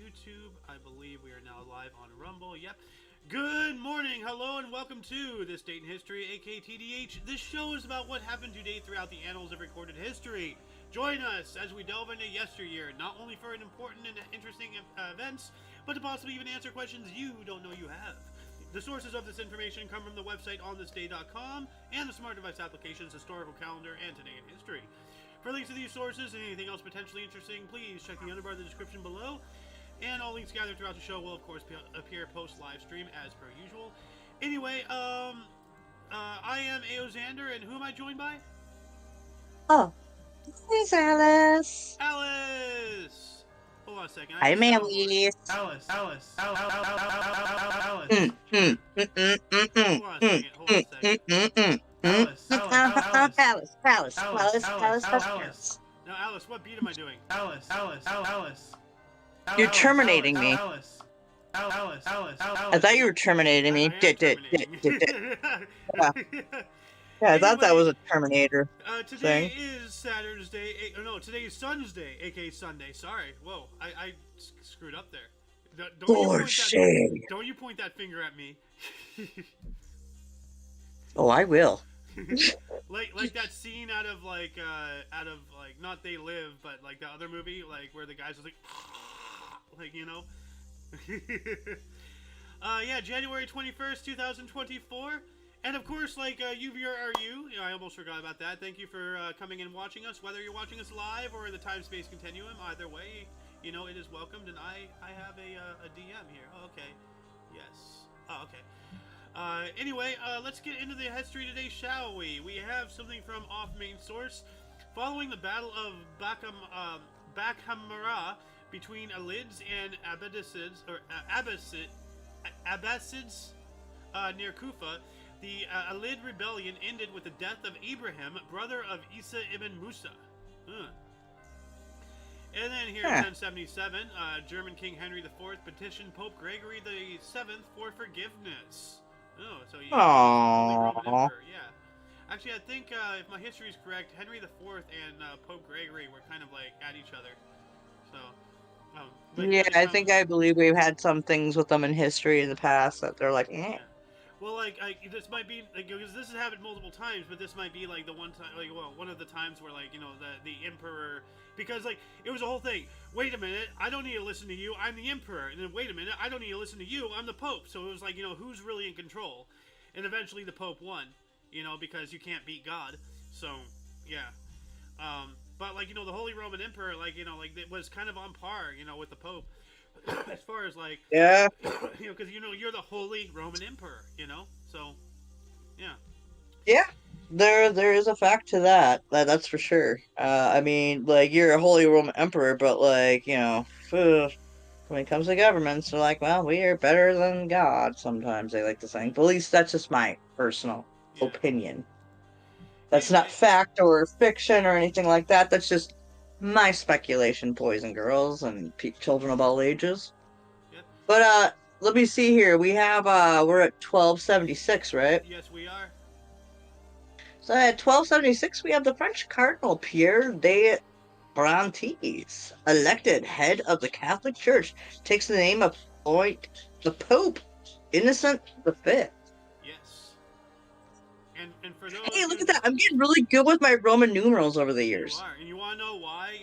YouTube. I believe we are now live on Rumble. Yep. Good morning, hello, and welcome to This Date in History, aka TDH. This show is about what happened today throughout the annals of recorded history. Join us as we delve into yesteryear, not only for an important and interesting events, but to possibly even answer questions you don't know you have. The sources of this information come from the website onthisday.com and the smart device applications Historical Calendar and Today in History. For links to these sources and anything else potentially interesting, please check the underbar of the description below. And all links gathered throughout the show will, of course, appear post-live stream as per usual. Anyway, I am Aoxander, and who am I joined by? Oh, it's Alice. Alice! Hold on a second. Hi, Alice. Alice. Hold Hold on a second. Alice. Alice. Now, Alice, what beat am I doing? Alice. You're terminating me. Alice. I thought you were terminating me. Yeah, I thought that was a Terminator. Today is Saturn's Day. Today is Sun's Day, aka Sunday. Sorry. Whoa, I screwed up there. Don't you point that finger at me. Oh, I will. like that scene out of not They Live, but like the other movie, like where the guys was like you know. Yeah, January 21st, 2024. And of course, like UVRU, I almost forgot about that. Thank you for coming and watching us, whether you're watching us live or in the time-space continuum. Either way, you know, it is welcomed. And I have a DM here. Oh, okay. Yes. Oh, okay. Anyway, let's get into the history today, shall we? We have something from off main source. Following the Battle of Bakhamara between Alids and Abbasids near Kufa, the Alid rebellion ended with the death of Ibrahim, brother of Isa ibn Musa. And then here in 1077, German King Henry IV petitioned Pope Gregory VII for forgiveness. Oh, so you Roman Emperor, yeah. Actually, I think if my history is correct, Henry IV and Pope Gregory were kind of like at each other. So, yeah, I believe we've had some things with them in history in the past that they're like, eh. Yeah. Well, this might be because this has happened multiple times, but this might be like the one time, one of the times where the emperor, because it was a whole thing. Wait a minute, I don't need to listen to you. I'm the emperor, and then wait a minute, I don't need to listen to you. I'm the pope. So it was like who's really in control, and eventually the pope won. Because you can't beat God. So yeah, but the Holy Roman Emperor, it was kind of on par, with the pope. As far as yeah, because you're the Holy Roman Emperor, so yeah, there is a fact to that's for sure. I mean, you're a Holy Roman Emperor, but when it comes to governments, they're like, well, we are better than God. Sometimes they like to think, but at least that's just my personal opinion. That's not fact or fiction or anything like that. That's just my speculation, boys and girls, and children of all ages. Yep. But let me see here. We have we're at 1276, right? Yes, we are. So at 1276, we have the French Cardinal Pierre de Brantes, elected head of the Catholic Church, takes the name of the Pope Innocent V. And for those, hey, look at that! I'm getting really good with my Roman numerals over the years. You are, and you want to know why?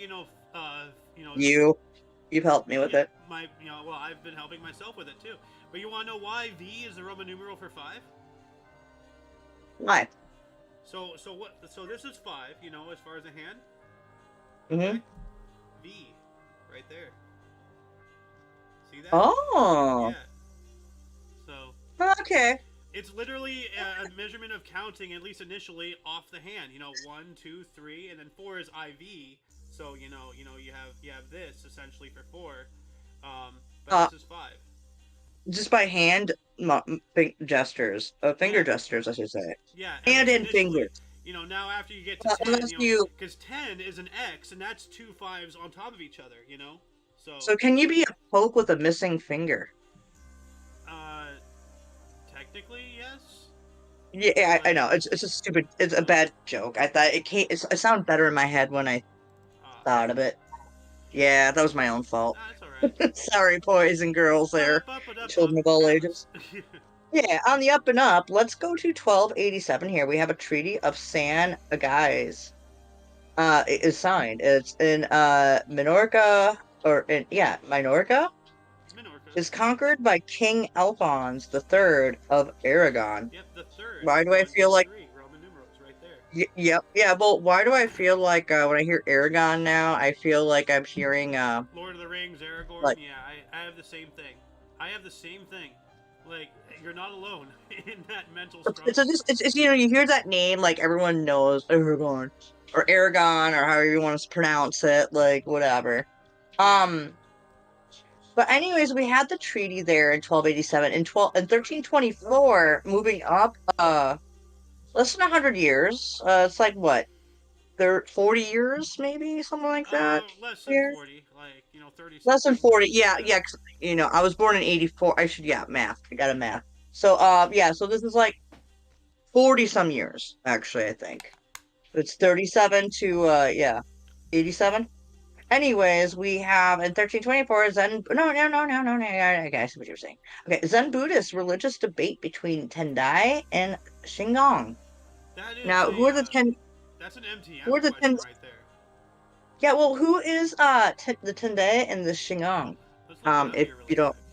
You've helped me with it. Well, I've been helping myself with it too. But you want to know why V is the Roman numeral for 5? Why? So what? So this is 5. As far as a hand. Mm-hmm. Right? V, right there. See that? Oh. Yeah. So. Okay. It's literally a measurement of counting, at least initially, off the hand. 1, 2, 3, and then 4 is IV. So you have this essentially for 4, but this is 5. Just by hand gestures, finger gestures, I should say. Yeah, hand and fingers. Now after you get to 10, because 10 is an X, and that's 2 5s on top of each other. So can you be a pope with a missing finger? Technically, yes. Yeah, I know. It's a stupid. It's a bad joke. I thought it sounded better in my head when I thought of it. Yeah, that was my own fault. That's all right. Right. Sorry, boys and girls there, children of all ages. Happens. Yeah, on the up and up, let's go to 1287 here. We have a Treaty of San Agai's. It is signed. It's in Minorca, Minorca Minorca. is conquered by King Alphonse III of Aragon. Yep, the third. Why do I One, feel two, like three. Roman numerals right there. Yep, yeah, well, why do I feel like when I hear Aragon now, I feel like I'm hearing Lord of the Rings, Aragorn. like Yeah, I have the same thing. I have the same thing. Like, you're not alone in that mental struggle. it's you hear that name, like everyone knows Aragon or Aragon or however you want to pronounce it, like whatever. Yeah. Um but anyways, we had the treaty there in 1287 and 1324, moving up less than 100 years. It's like what? 40 years maybe, something like that. Less than Years? 40. Like, 30 Less than something. 40. Yeah, yeah, 'cause, I was born in 84. Math. I got a math. So, yeah, so this is like 40 some years, actually, I think. It's 37 to, 87. Anyways, we have in 1324 Zen. No. Okay, I see what you're saying. Okay, Zen Buddhist religious debate between Tendai and Shingon. That is Now, that's an who MTM are the question ten? right there. Yeah, well, who is the Tendai and the Shingon? Let's look it up If here really you don't, quick.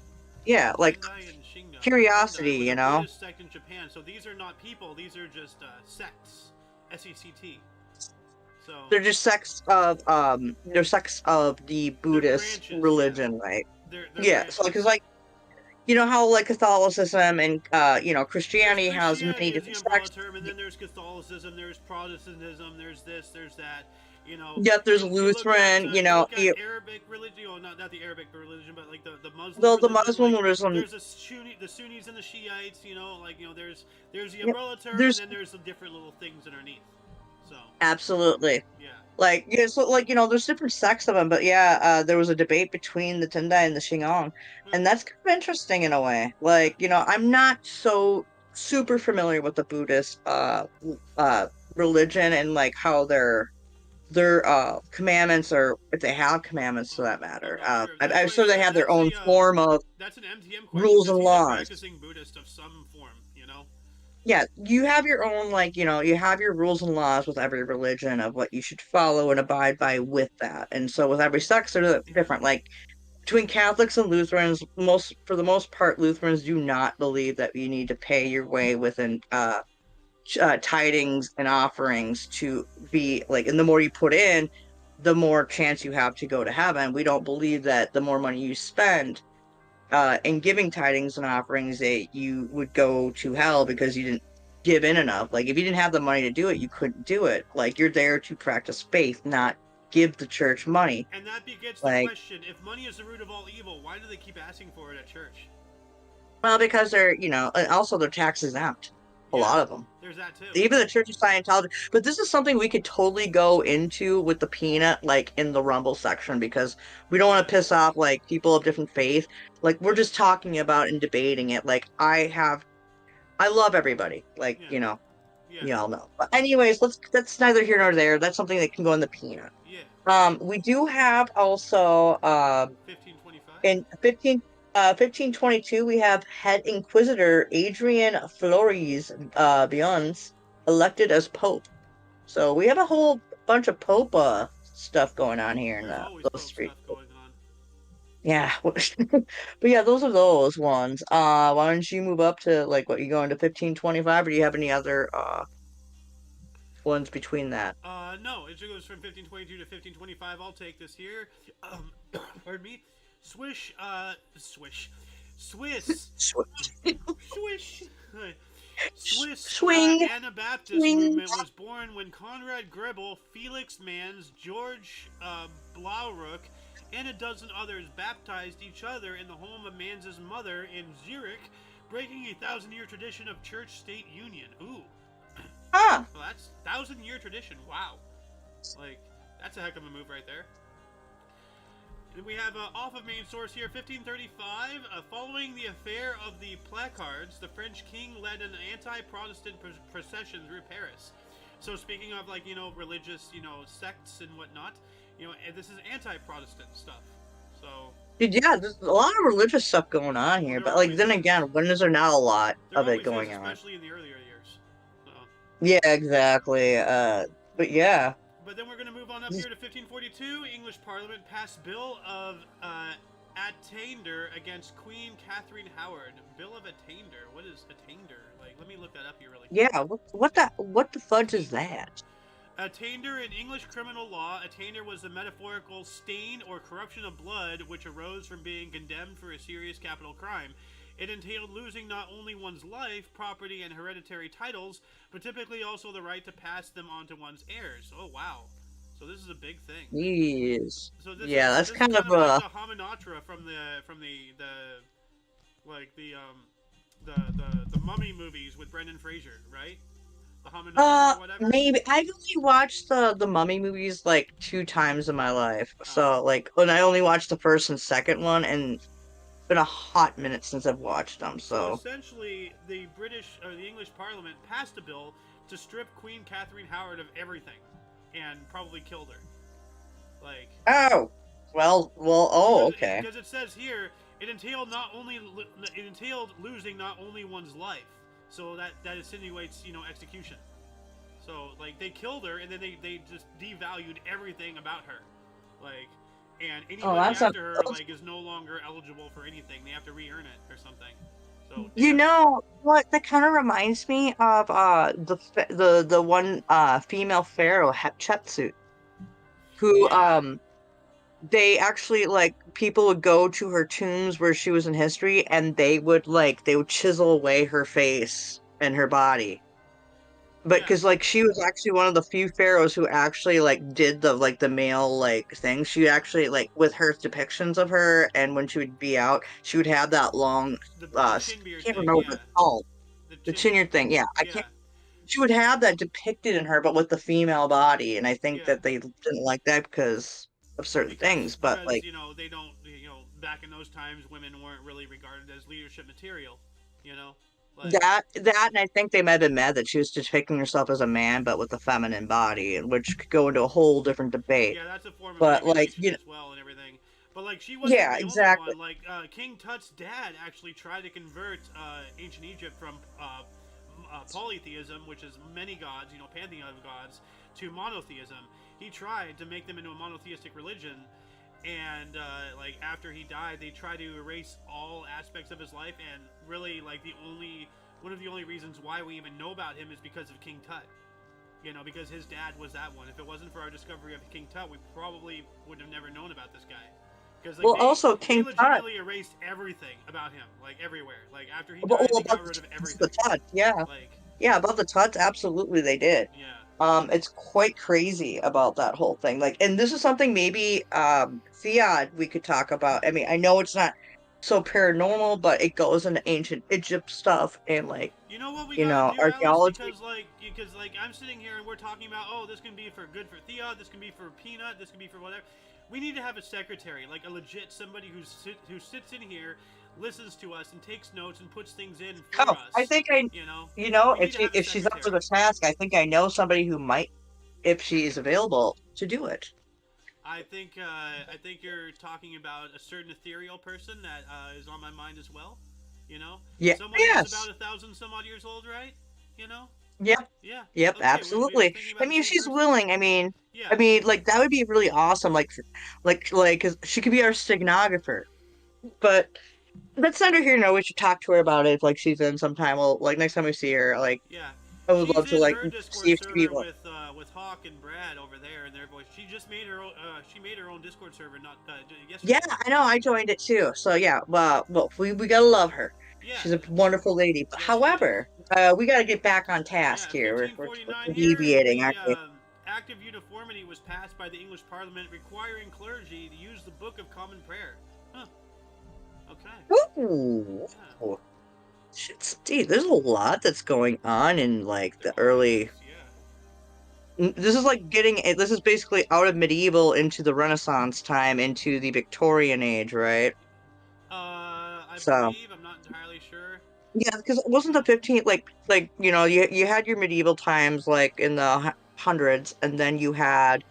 yeah, like Tendai and Shingon. curiosity, Tendai was you a know. Buddhist sect in Japan. So these are not people. These are just sects. SECT. So They're sects of the they're Buddhist branches. Yeah. religion, right? They're Yeah, so branches. because like how like Catholicism and There's Christianity has Christianity many is the different umbrella sects. term, and then there's Catholicism, there's Protestantism, there's this, there's that. Yet there's You look at Lutheran, Arabic religion, well, not the Arabic religion, but like the Muslim though the religion. Muslim Like religion. there's the Sunnis and the Shiites. There's the Yep, umbrella term, and there's then there's the different little things underneath. So absolutely. yeah, Like, yeah, so like, there's different sects of them, but yeah, there was a debate between the Tendai and the Shingon, well, and that's kind of interesting in a way. Like, I'm not so super familiar with the Buddhist uh religion and like how their commandments, or if they have commandments for that I'm matter. not sure. That's I'm why sure they have their own form of that's an MTM question. rules Because and he's a laws. practicing Buddhist of some form. Yeah, you have your own, like, you have your rules and laws with every religion of what you should follow and abide by with that. And so with every sect, they're different. Like between Catholics and Lutherans, for the most part, Lutherans do not believe that you need to pay your way within tidings and offerings to be like, and the more you put in, the more chance you have to go to heaven. We don't believe that the more money you spend in giving tidings and offerings, that you would go to hell because you didn't give in enough. Like if you didn't have the money to do it, you couldn't do it. Like you're there to practice faith, not give the church money. And that begets the Like, question: if money is the root of all evil, why do they keep asking for it at church? well, because they're, and also they're tax exempt. A Yeah, lot of them. there's that too. Even the Church of Scientology. But this is something we could totally go into with the peanut, like in the Rumble section, because we don't want to piss off like people of different faith. Like we're just talking about and debating it. Like I love everybody. Like, Yeah, you yeah, all know. But anyways, that's neither here nor there. That's something that can go in the peanut. yeah. We do have also 1525. in 1522, we have head inquisitor Adrian Flores Beyonce elected as pope. So we have a whole bunch of pope stuff going on here in There's always those Pope three. stuff going on. Yeah. But yeah, those are those ones. Why don't you move up to like what, you going to 1525, or do you have any other ones between that? No, it goes from 1522 to 1525. I'll take this here. Pardon me. Swiss. Swish. Swiss Swing, Anabaptist swing. movement was born when Conrad Grebel, Felix Manz, George Blaurock, and a dozen others baptized each other in the home of Manz's mother in Zurich, breaking a 1,000-year tradition of church-state union. Ooh. Huh. Well, that's 1,000-year tradition. Wow. Like, that's a heck of a move right there. And we have off of main source here, 1535. Following the affair of the placards, the French king led an anti-Protestant procession through Paris. So speaking of like religious sects and whatnot, and this is anti-Protestant stuff. So Yeah, there's a lot of religious stuff going on Well, here, there but like always then is. again, when is there not a lot There of it always is, going on? especially in the earlier years. So. Yeah, exactly. But yeah. But then we're going to move on up here to 1542. English Parliament passed Bill of Attainder against Queen Catherine Howard. Bill of Attainder. What is Attainder? Like, let me look that up here really quick. Yeah, what the fudge is that? Attainder in English criminal law, attainder was the metaphorical stain or corruption of blood which arose from being condemned for a serious capital crime. It entailed losing not only one's life, property, and hereditary titles, but typically also the right to pass them on to one's heirs. Oh wow! So this is a big thing. Jeez. So this Yeah, is that's this is kind of kind of like the Hominoptera from the like the Mummy movies with Brendan Fraser, right? The Hominoptera or whatever. maybe I've only watched the Mummy movies like 2 times in my life. Oh. So like when I only watched the first and second one, and it's been a hot minute since I've watched them. So So essentially, the British or the English Parliament passed a bill to strip Queen Catherine Howard of everything, and probably killed her. Like, oh okay. because it says here it entailed losing not only one's life, so that insinuates execution. So like they killed her, and then they just devalued everything about her, like. And Oh, anybody that's a after her like is no longer eligible for anything. They have to re-earn it or something. So you damn. know what? That kind of reminds me of the one female pharaoh Hatshepsut, who Yeah, they actually like people would go to her tombs where she was in history, and they would chisel away her face and her body. But yeah. because like she was actually one of the few pharaohs who actually like did the male like thing. She actually like with her depictions of her, and when she would be out, she would have that long The I chin beard can't thing. remember what Yeah, it's called. the The chin. chinier thing. Yeah, I Yeah, can't. She would have that depicted in her, but with the female body, and I think yeah. that they didn't like that because of certain Because things. But because like, they don't back in those times women weren't really regarded as leadership material. You know, like and I think they might have been mad that she was depicting herself as a man, but with a feminine body, and which could go into a whole different debate. yeah, that's a form of But like, degradation as well and everything. But like she wasn't yeah, the only exactly. one. Like King Tut's dad actually tried to convert ancient Egypt from polytheism, which is many gods, pantheon of gods, to monotheism. He tried to make them into a monotheistic religion, and like after he died, they tried to erase all aspects of his life, and really like one of the only reasons why we even know about him is because of King Tut. Because his dad was that one. If it wasn't for our discovery of King Tut, we probably would have never known about this guy. Because like Well, also they King Tut. legitimately erased everything about him, like everywhere. Like after he Well, died, they about got rid of the everything. Tut, yeah, Like yeah, about the Tuts, absolutely they did. yeah, It's quite crazy about that whole thing. Like, and this is something maybe ThEoD we could talk about. I mean, I know it's not so paranormal, but it goes into ancient Egypt stuff and like, you know what we gotta do, Alice? archaeology. Because I'm sitting here and we're talking about this can be for good for ThEoD, this can be for Peanut, this can be for whatever. We need to have a secretary, like a legit somebody who sits in here, listens to us, and takes notes and puts things in for Oh, us. I think I, You know, we need if to have a if she's up for secretary. the task, I think I know somebody who might, if she is available, to do it. I think you're talking about a certain ethereal person that is on my mind as well. Yeah. Someone who's Yes. about 1,000 some odd years old, right? You know, Yep. yeah. Yep. Okay, we were Absolutely. thinking I about the mean, if same she's person. willing, Yeah, like that would be really awesome. Like, 'cause she could be our stenographer. But let's send her here. No, we should talk to her about it if like she's in sometime. Well, like next time we see her, like yeah. I would She's love to in like her see Discord if she'd be server with Hawk and Brad over there and their voice. She just made her own. She made her own Discord server not Yeah, yesterday. I know. I joined it too. So yeah, well, we gotta love her. Yeah, She's a wonderful lady. But yeah, she is. however, we gotta get back on task Yeah, here. We're 1549 here. deviating, The aren't we? Act of Uniformity was passed by the English Parliament, requiring clergy to use the Book of Common Prayer. Huh. Okay. Ooh. Yeah. Shit, Steve, there's a lot that's going on in like There the always early. is. Yeah. This is like this is basically out of medieval into the Renaissance time into the Victorian age, right? I So. believe. I'm not entirely sure. Yeah, because it wasn't the 15th like you had your medieval times like in the hundreds, and then you had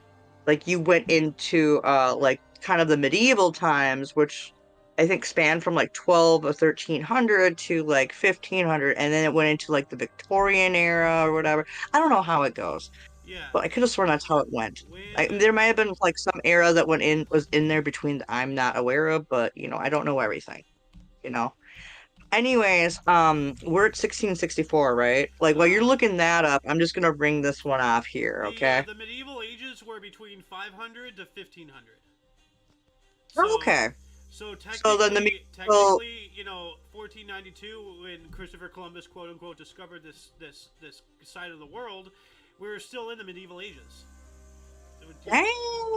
like you went into like kind of the medieval times, which I think spanned from like 12 or 1300 to like 1500, and then it went into like the Victorian era or whatever. I don't know how it goes, Yeah. but I could have sworn that's how it went. When There might have been like some era that was in there between that I'm not aware of, but I don't know everything, you know. Anyways, we're at 1664, right? Like while you're uh looking that up, I'm just gonna bring this one off here, okay? the medieval ages were between 500 to 1500. So Okay. so So then the medieval, technically, 1492 when Christopher Columbus quote unquote discovered this side of the world, we were still in the medieval ages. The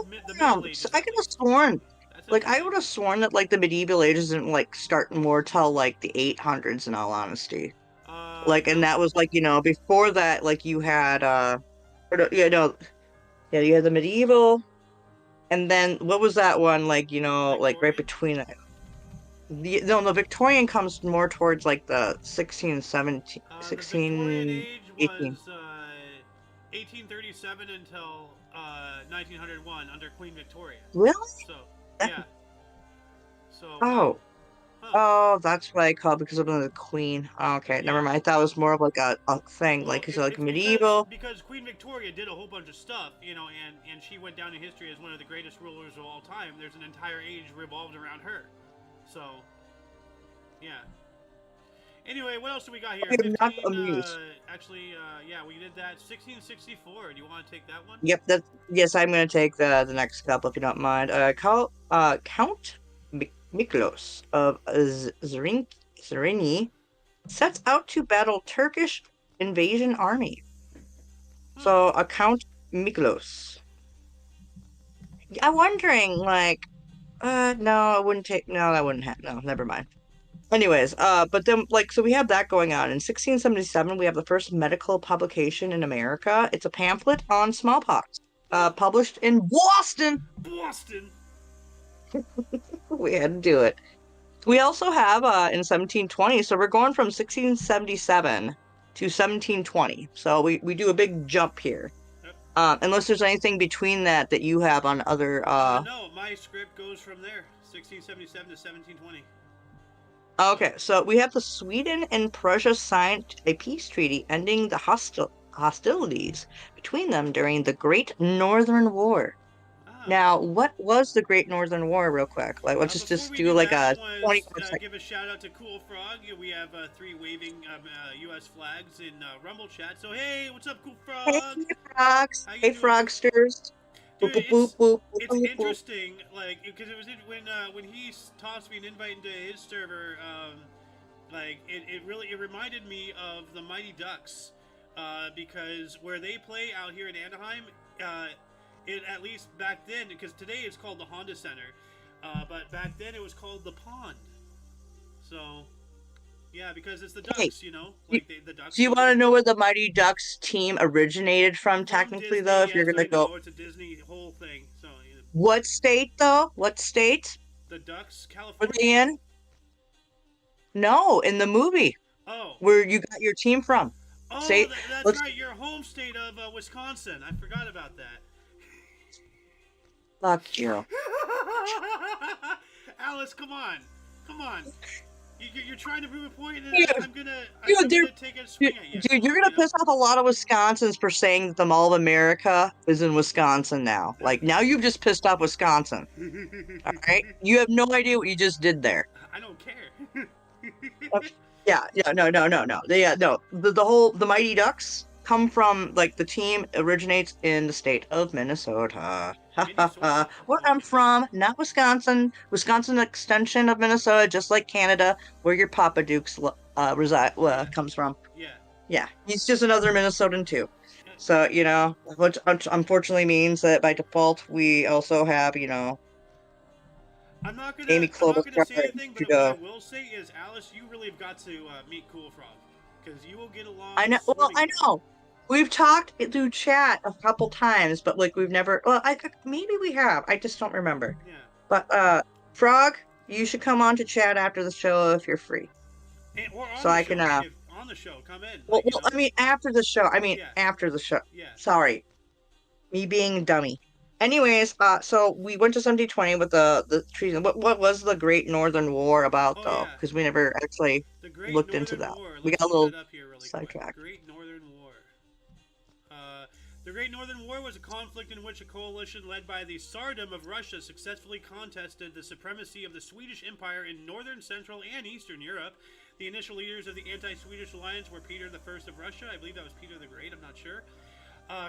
Middle damn. Ages, So I at could have least. sworn, That's like I interesting. would have sworn that like the medieval ages didn't like start more till like the 800s in all honesty. Like, and No. that was like, before that, like you had or no, yeah, no, yeah, you had the medieval, and then what was that one like, like right Victorian. between that? No, the Victorian comes more towards like the 16, 17, The Victorian 16, age 18. was 1837 until 1901 under Queen Victoria. Really? So That- yeah. So wow. oh, Huh. oh, that's what I call because of the Queen. Okay, never Yeah. mind. I thought it was more of like a thing, Well, like so like it's because medieval. Queen Victoria did a whole bunch of stuff, and she went down in history as one of the greatest rulers of all time. There's an entire age revolved around her. So, yeah. Anyway, what else do we got here? I'm not 15. amused. Yeah, we did that. 1664. Do you want to take that one? Yep, yes, I'm gonna take the next couple if you don't mind. Count Miklos of Zrini sets out to battle Turkish invasion army. Huh. So Count Miklos. I'm wondering, like, no, I wouldn't take. No, that wouldn't happen. No, never mind. Anyways, but then, like, so we have that going on. In 1677, we have the first medical publication in America. It's a pamphlet on smallpox, Oh, published in Boston. Boston. We had to do it. We also have in 1720, so we're going from 1677 to 1720. So we do a big jump here. Yep. Unless there's anything between that you have on other. No, my script goes from there. 1677 to 1720. Okay, so we have the Sweden and Prussia signed a peace treaty ending the hostilities between them during the Great Northern War. Ah. Now, what was the Great Northern War, real quick? Like, let's Before just we do do like that, a I want 20 to second. give a shout out to Cool Frog. We have 3 waving U.S. flags in Rumble chat. So hey, what's up, Cool Hey, Frog? frogs! How you Hey, doing? frogsters! Boop Dude, boop boop boop it's boop boop. interesting, like because it was when he tossed me an invite into his server. Like it reminded me of the Mighty Ducks, because where they play out here in Anaheim, it at least back then, because today it's called the Honda Center, but back then it was called the Pond. So, yeah, because it's the Hey, Ducks, like the Ducks do you go want to know where the Mighty Ducks team originated from, from technically, Disney. though? If you're Yes, gonna I go, know it's a Disney whole thing. So what state, though? What state the Ducks, were California. they in? No, in the movie Oh, where you got your team from. oh, Say, that's let's right. Your home state of Wisconsin. I forgot about that. fuck you. Alice, come on, come on. You're trying to prove a point, and Dude, I'm gonna dude, take a swing at you. dude, you're gonna piss off a lot of Wisconsins for saying that the Mall of America is in Wisconsin now. Like, now you've just pissed off Wisconsin. All right? You have no idea what you just did there. I don't care. Yeah, no, no, no, no. Yeah, no. The Mighty Ducks come from, like, the team originates in the state of Minnesota. Minnesota. Where I'm from, not Wisconsin. Wisconsin extension of Minnesota, just like Canada, where your Papa Dukes reside comes from. Yeah. Yeah, he's just another Minnesotan too. So, which unfortunately means that by default we also have, I'm not Amy gonna Klobuchar say and anything, but what I Trudeau. will say is, Alice, you really have got to meet Cool Frog, because you will get along. I know. Well, I know. We've talked through chat a couple times, but like we've never. Well, maybe we have. I just don't remember. Yeah. But Frog, you should come on to chat after the show if you're free. Or on So the I show. can. If on the show, come in. Well, I mean after the show. Yeah. After the show. Yeah. Sorry, me being a dummy. Anyways, so we went to 1720 with the treason. What was the Great Northern War about Oh though? yeah, Because we never actually the Great looked into Northern that. War. We Let's got a look little that up here really quick. sidetracked. Great Northern War. The Great Northern War was a conflict in which a coalition led by the Tsardom of Russia successfully contested the supremacy of the Swedish Empire in northern, central, and eastern Europe. The initial leaders of the anti-Swedish alliance were Peter I of Russia. I believe that was Peter the Great. I'm not sure.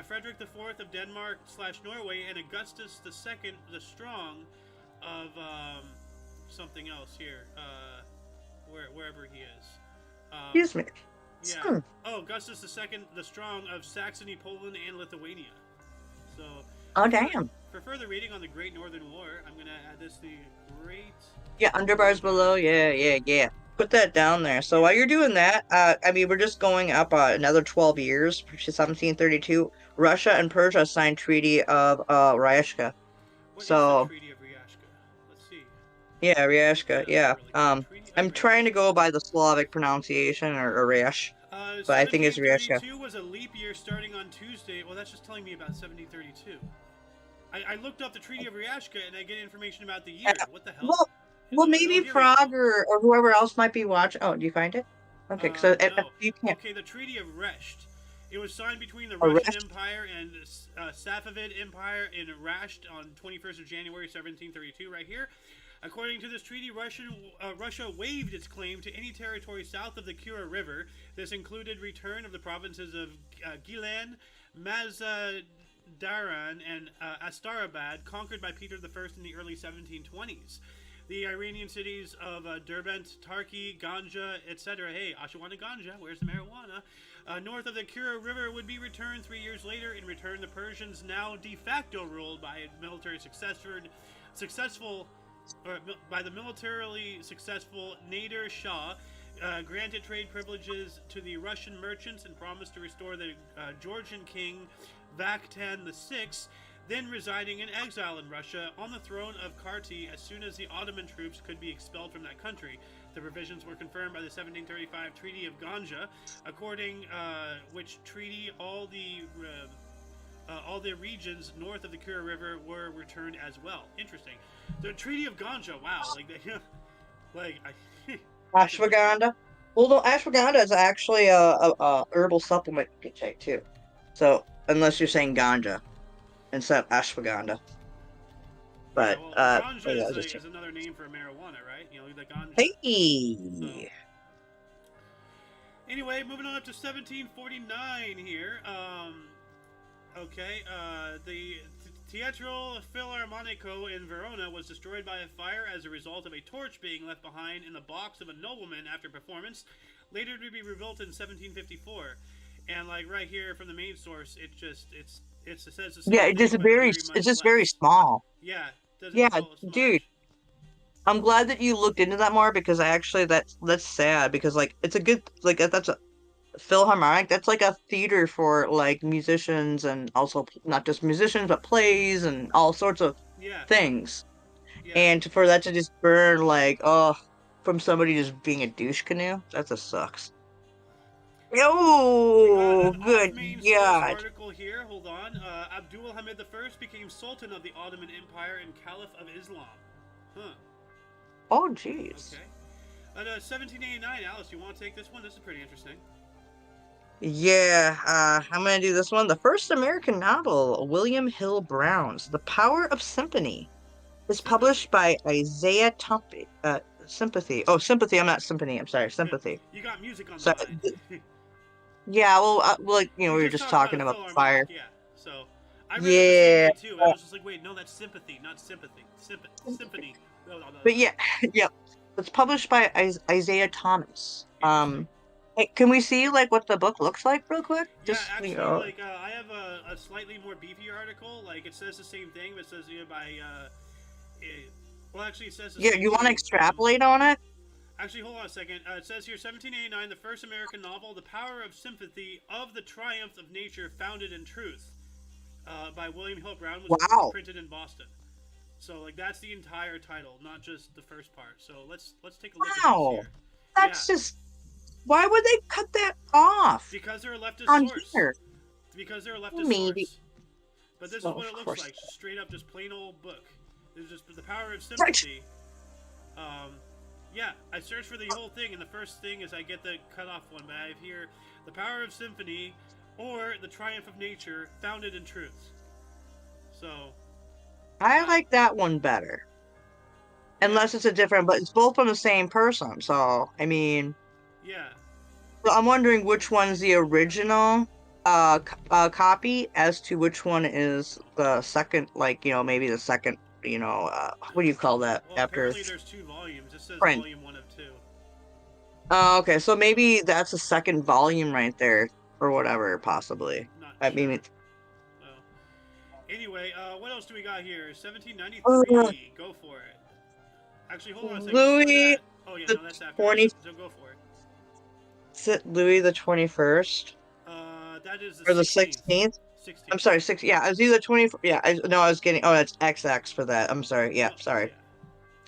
Frederick IV of Denmark/Norway, and Augustus II the Strong of something else here, wherever he is. Excuse me. Yeah. Oh, Augustus II the Strong of Saxony, Poland, and Lithuania. So. Oh, damn. For further reading on the Great Northern War, I'm gonna add this: the Great. Yeah, underbars below. Yeah. Put that down there. So while you're doing that, I mean, we're just going up another 12 years to 1732. Russia and Persia signed Treaty of Ryashka. What is the So Treaty of Ryashka? Let's see. yeah, Ryashka. Yeah. Really Treaty of I'm trying to go by the Slavic pronunciation or Ryash, but I think it's Ryashka. 1732 was a leap year starting on Tuesday. Well, that's just telling me about 1732. I looked up the Treaty of Ryashka and I get information about the year. What the hell? Well, maybe Prague or whoever else might be watching. Oh, do you find it? Okay, so no. you can't. Okay, the Treaty of Resht. It was signed between the Resht? Russian Empire and Safavid Empire in Rasht on 21st of January 1732, right here. According to this treaty, Russia waived its claim to any territory south of the Kura River. This included return of the provinces of Gilan, Mazandaran, and Asteroid, conquered by Peter I in the early 1720s. The Iranian cities of Derbent, Tarki, Ganja, etc. Hey, Ashwagandha Ganja, where's the marijuana? North of the Kura River would be returned 3 years later. In return, the Persians, now de facto ruled by a militarily successful Nader Shah, granted trade privileges to the Russian merchants and promised to restore the Georgian king Vakhtan VI, then residing in exile in Russia, on the throne of Karti as soon as the Ottoman troops could be expelled from that country. The provisions were confirmed by the 1735 Treaty of Ganja, according which treaty all the regions north of the Kura River were returned as well. Interesting. The Treaty of Ganja, wow, Ashwagandha. Well, no, ashwagandha is actually a herbal supplement you can take too. So unless you're saying ganja instead of ashwagandha. But ganja is another name for marijuana, right? You know, the ganja. Hey. So, anyway, moving on up to 1749 here. The Teatro Filarmonico in Verona was destroyed by a fire as a result of a torch being left behind in the box of a nobleman after performance, later to be rebuilt in 1754. And like right here from the main source, it says the same thing, it's just very small. Yeah. Dude. I'm glad that you looked into that more because that's sad because like it's a good that's a Philharmonic, that's like a theater for like musicians and also not just musicians but plays and all sorts of things. Yeah. And for that to just burn from somebody just being a douche canoe, that just sucks. Oh, good God. Article here. Hold on. Abdul Hamid I became Sultan of the Ottoman Empire and Caliph of Islam. Huh. Oh, jeez. Okay. 1789, Alice, you want to take this one? This is pretty interesting. Yeah, I'm gonna do this one. The first American novel, William Hill Brown's The Power of Symphony, is published by Isaiah Sympathy. Oh, Sympathy. I'm not Symphony. I'm sorry, Sympathy. You got music on the line. Yeah, we were just talking about the fire. Yeah, so I read it the same way too. I was just like, wait, no, that's Sympathy, not Sympathy. Symphony. No. But yeah. It's published by Isaiah Thomas. Hey, can we see what the book looks like real quick? Just, actually, I have a slightly more beefier article. Like it says the same thing, but it says by it says. Yeah, you want to extrapolate on it? Actually, hold on a second. It says here, 1789, the first American novel, The Power of Sympathy, of the Triumph of Nature Founded in Truth, by William Hill Brown, was printed in Boston. So, that's the entire title, not just the first part. So, let's take a look at this here. That's just... Why would they cut that off? Because they're a leftist source. Here. Because they're a leftist source. But this is Oh, what of it looks course. like. Just straight up, just plain old book. It's just the power of Right. sympathy. Yeah, I searched for the whole thing, and the first thing is I get the cutoff one, but I have here the power of symphony, or the triumph of nature, founded in truths. So, I like that one better. yeah, Unless it's a different, but it's both from the same person. So, I mean, yeah, so I'm wondering which one's the original copy as to which one is the second, like, maybe the second, what do you call that well, after apparently there's 2 volumes. This says print? volume 1 of 2. Okay, so maybe that's a second volume right there, or whatever, possibly. Not I sure. mean, it's Well, anyway, what else do we got here? uh, 1793. Go for it. Actually, hold on a second. Before Louis that, oh yeah, the no, that's after. 20, So go for it. is it Louis the 21st That is the or the 16th. 16th? I'm 16th. sorry, 6. Yeah, I was either 20. Yeah, no, I was getting. Oh, that's XX for that. I'm sorry. Yeah, Well, sorry. yeah.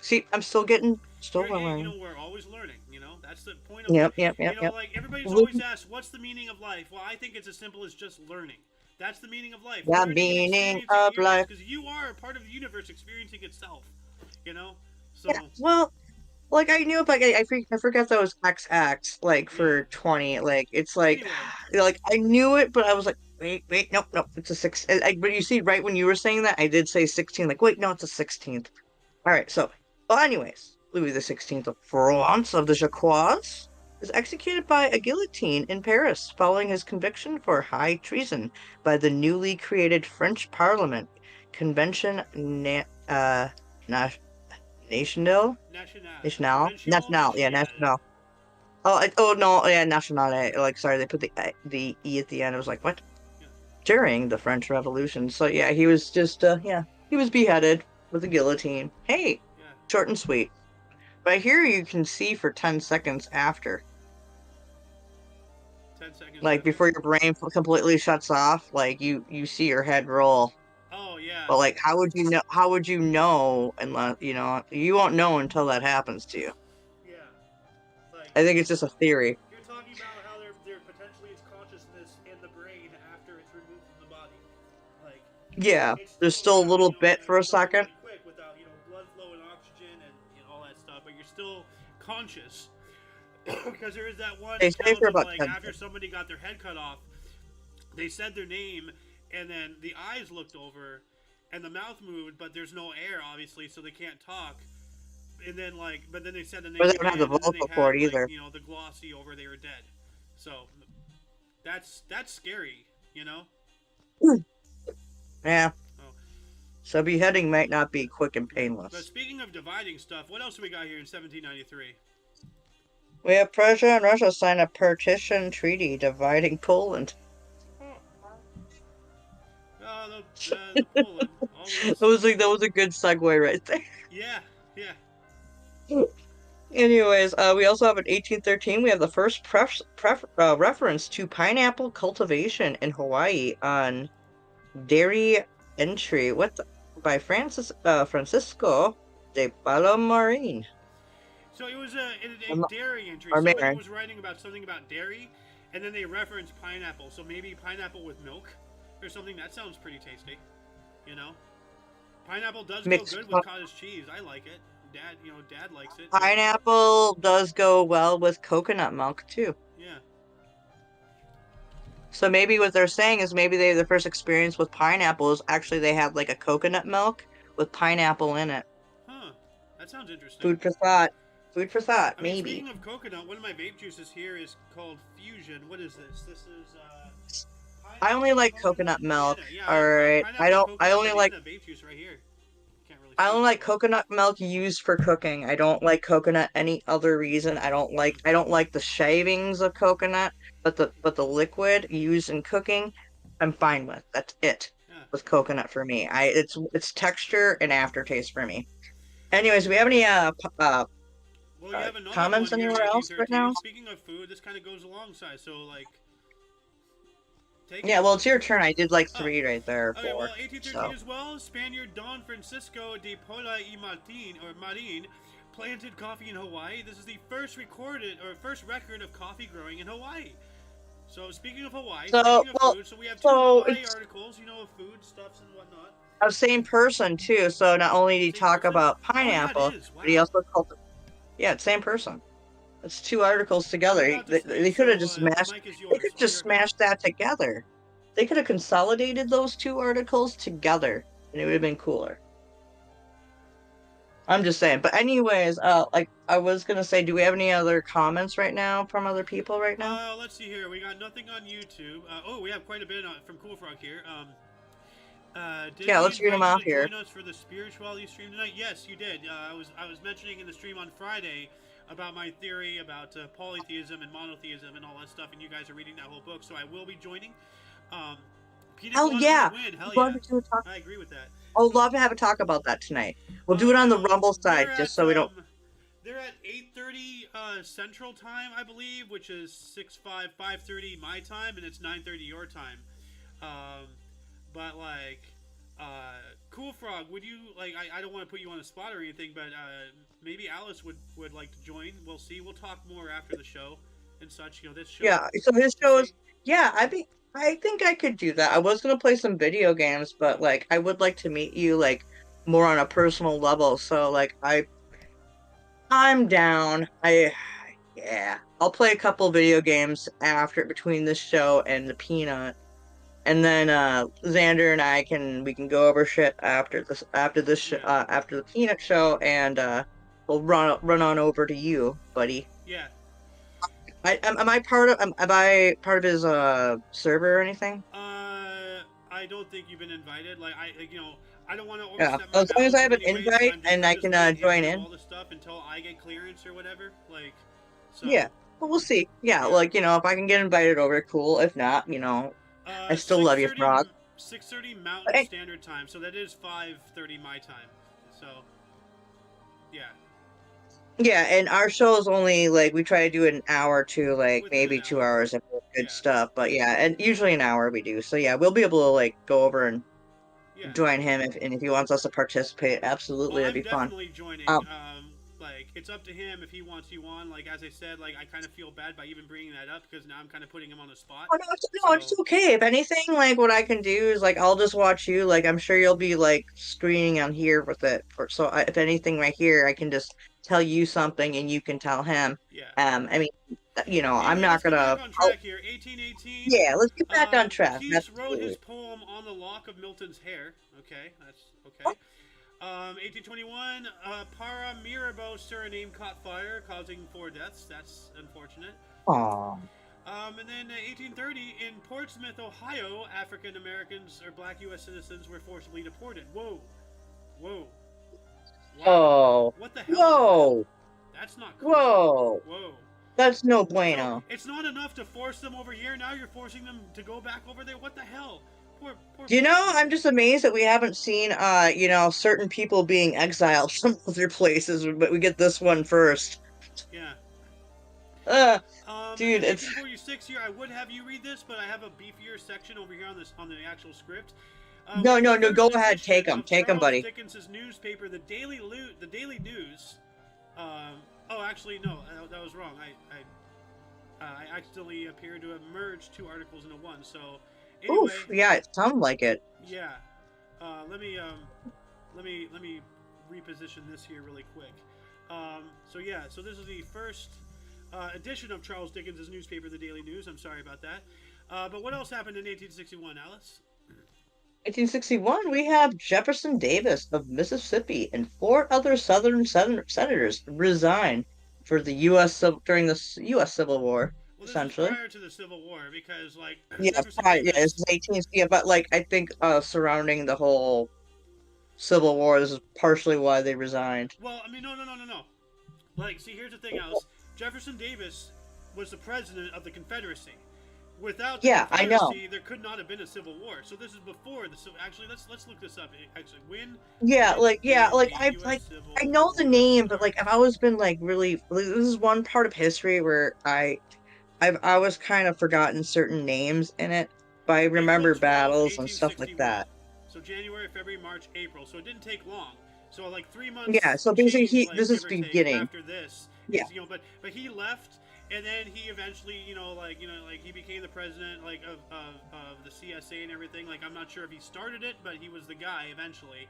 See, I'm still Hey, learning. we're always learning. That's the point of life. Yep, yep, yep, yep. Like everybody's always Louis, asked, "What's the meaning of life?" Well, I think it's as simple as just learning. That's the meaning of life. the Learning and meaning experiencing the of universe, life. because you are a part of the universe experiencing itself. You know. So Yeah, well, like I knew, like I forgot that was XX, like yeah. for 20. Like it's like, Anyway, like I knew it, but I was like, wait, nope, nope, it's a 6. But you see, right when you were saying that, I did say 16. Like, wait, no, it's a 16th. All right, so, well, anyways, Louis the 16th of France of the Jacquois was executed by a guillotine in Paris following his conviction for high treason by the newly created French Parliament Convention Na National national, National, yeah, national. National. Oh no, yeah, Nationale. Like, sorry, they put the e at the end. I was like, what? Yeah. During the French Revolution. So yeah, he was just yeah, he was beheaded with a guillotine. Hey, Yeah. short and sweet. But here you can see for 10 seconds after, 10 seconds like after. before your brain completely shuts off, like you see your head roll. Oh yeah. But like, how would you know? How would you know unless you won't know until that happens to you. Yeah. Like I think it's just a theory. you're talking about how there potentially is consciousness in the brain after it's removed from the body. Like Yeah, it's there's still still a around, little bit and for a it'll go second. really quick without blood flow and oxygen and all that stuff. But you're still conscious because there is that one They stay account for of about like 10 after seconds. somebody got their head cut off, they said their name, and then the eyes looked over, and the mouth moved, but there's no air obviously, so they can't talk. And then but then they said the Or name they don't have the again, and then they vocal had cord either. the glossy over, they were dead. So that's scary. Hmm. Yeah, Oh. so beheading might not be quick and Yeah. But painless. speaking of dividing stuff, what else do we got here in 1793? We have Prussia and Russia sign a partition treaty dividing Poland. Oh, the Poland That always. was like that was a good segue right there. Yeah, yeah. Anyways, we also have in 1813 we have the first reference to pineapple cultivation in Hawaii on dairy entry by Francisco de Palamarin. So it was a Or, dairy entry. or Somebody Marin. was writing about something about dairy, and then they referenced pineapple. So maybe pineapple with milk or something. That sounds pretty tasty. You know, pineapple does go Mixed good with cottage cheese. I like it. Dad likes it. pineapple does go well with coconut milk too. Yeah. So maybe what they're saying is maybe the first experience with pineapple is actually they had like a coconut milk with pineapple in it. Huh. That sounds interesting. Food for thought. Food for thought, I mean, maybe. speaking of coconut, one of my vape juices here is called Fusion. What is this? This is I only pineapple, like coconut, coconut milk. banana. Yeah, All right. pineapple, I coconut, only like banana vape juice right here. Can't really I see don't that like well. coconut milk used for cooking. I don't like coconut any other reason. I don't like the shavings of coconut, but the liquid used in cooking, I'm fine with. That's it Yeah. with coconut for me. It's texture and aftertaste for me. Anyways, do we have any Well, you have another one comments here in anywhere else right 1813. now? Speaking of food, this kind of goes alongside. So, take Yeah, it. well, it's your turn. I did like Oh, 3 right there, okay. 4. Well, 1813 So, as well. Spaniard Don Francisco de Paula y Marin planted coffee in Hawaii. This is the first record of coffee growing in Hawaii. So speaking of Hawaii, So, speaking of well, food, so we have two so Hawaii it's articles, of food stuffs and whatnot. a same person too. So not only did he Same talk person? about Oh yeah, it pineapple, is. but he Wow. also called it, yeah, it's same person. It's two articles I'm together. about to. They could have So just the smashed. mic is They yours. could All just yours now. smash that together. They could have consolidated those two articles together, and it would have been cooler. I'm just saying. But anyways, like I was gonna say, do we have any other comments right now from other people right now? Let's see here. We got nothing on YouTube. Oh, we have quite a bit from Cool Frog here. Did Yeah, we let's read them invite you off to here. join us for the spirituality stream tonight? Yes, you did. I was mentioning in the stream on Friday about my theory about polytheism and monotheism and all that stuff, and you guys are reading that whole book, so I will be joining. Um, Penis Hell wants you to yeah! win. Hell I'd love yeah, to do a talk. I agree with that. I'd love to have a talk about that tonight. We'll do it on the Rumble side, They're just at so we don't. they're at 8:30 Central Time, I believe, which is 5:30 my time, and it's 9:30 your time. Um, but like, Cool Frog, would you like? I don't want to put you on the spot or anything, but maybe Alice would like to join. We'll see. We'll talk more after the show and such. This show. Yeah, so his We'll show is. see. Yeah, I think I could do that. I was gonna play some video games, but like I would like to meet you like more on a personal level. So like I'm down. Yeah, I'll play a couple video games after between this show and the Peanut, and then Xander and we can go over shit Yeah. after the Peanut show, and we'll run on over to you, buddy. Yeah. Am I part of am I part of his server or anything? I don't think you've been invited. I don't want to Yeah, overstep my as long as I bounds in have an any way, so invite and I'm I just can letting him join do in. all this stuff until I get clearance or whatever. Yeah, So, but we'll see. Yeah, yeah. if I can get invited over, cool. If not, I still love you, 6:30 Frog. 6:30 But, Mountain Standard Time, so that is 5:30 my time. So, yeah, yeah, and our show is only like we try to do it an hour to like within an maybe hour. 2 hours if we good Yeah, stuff. But yeah, and usually an hour we do. So yeah, we'll be able to like go over and yeah. join him if he wants us to participate. Well, Absolutely, that'd I'm be fun. definitely joining. Um, It's up to him if he wants you on. Like as I said, I kind of feel bad by even bringing that up because now I'm kind of putting him on the spot. Oh, no, it's So okay. If anything, like what I can do is like I'll just watch you. Like I'm sure you'll be like screening on here with it. If anything right here, I can just tell you something and you can tell him. yeah. I mean, I'm Anyway, not let's get gonna. back on Oh, track here. 1818. yeah, let's get back on track. Keats wrote his Absolutely. poem on the lock of Milton's hair. Okay, that's okay. 1821, Para Mirabeau surname caught fire, causing 4 deaths. That's unfortunate. Aw. And then 1830, in Portsmouth, Ohio, African Americans or black U.S. citizens were forcibly deported. Whoa. Whoa. Wow. Oh. What the hell? Whoa. That's not cool. Whoa. Whoa. That's no So bueno. it's not enough to force them over here. Now you're forcing them to go back over there. What the hell? Poor I'm just amazed that we haven't seen, certain people being exiled from other places, but we get this one first. Yeah. Uh, In dude, it's 1846 here, I would have you read this, but I have a beefier section over here on the actual script. no, no, no. Go ahead, take them, Charles buddy. Dickens's newspaper, the Daily News. Oh, actually, no, that was wrong. I accidentally appeared to have merged 2 articles into one. So, anyway, Oof, yeah, it sounds like it. yeah. Let me reposition this here really quick. So this is the first edition of Charles Dickens' newspaper, the Daily News. I'm sorry about that. But what else happened in 1861, Alice? 1861, we have Jefferson Davis of Mississippi and 4 other Southern senators resign for the during the U.S. Civil War, Well, this is essentially. prior to the Civil War because, Yeah, Jefferson probably, yeah, Davis. it's 18. Yeah, but like I think surrounding the whole Civil War, this is partially why they resigned. Well, I mean, no. See, here's the thing, Alice. Jefferson Davis was the president of the Confederacy. Without the Yeah, I know. Confederacy, there could not have been a Civil War. So this is before the Civil. Actually, let's look this up. Actually, when? Yeah, when did the US I Civil know the War name, but start? like I've always been like really this is one part of history where I've always kind of forgotten certain names in it, but I April remember 12th, battles and stuff like 1861. that. So January, February, March, April. So it didn't take long. So 3 Yeah, months so and basically change, this give is or take, beginning. after this Yeah. is but he left And then he eventually, he became the president, of the CSA and everything. Like, I'm not sure if he started it, but he was the guy eventually.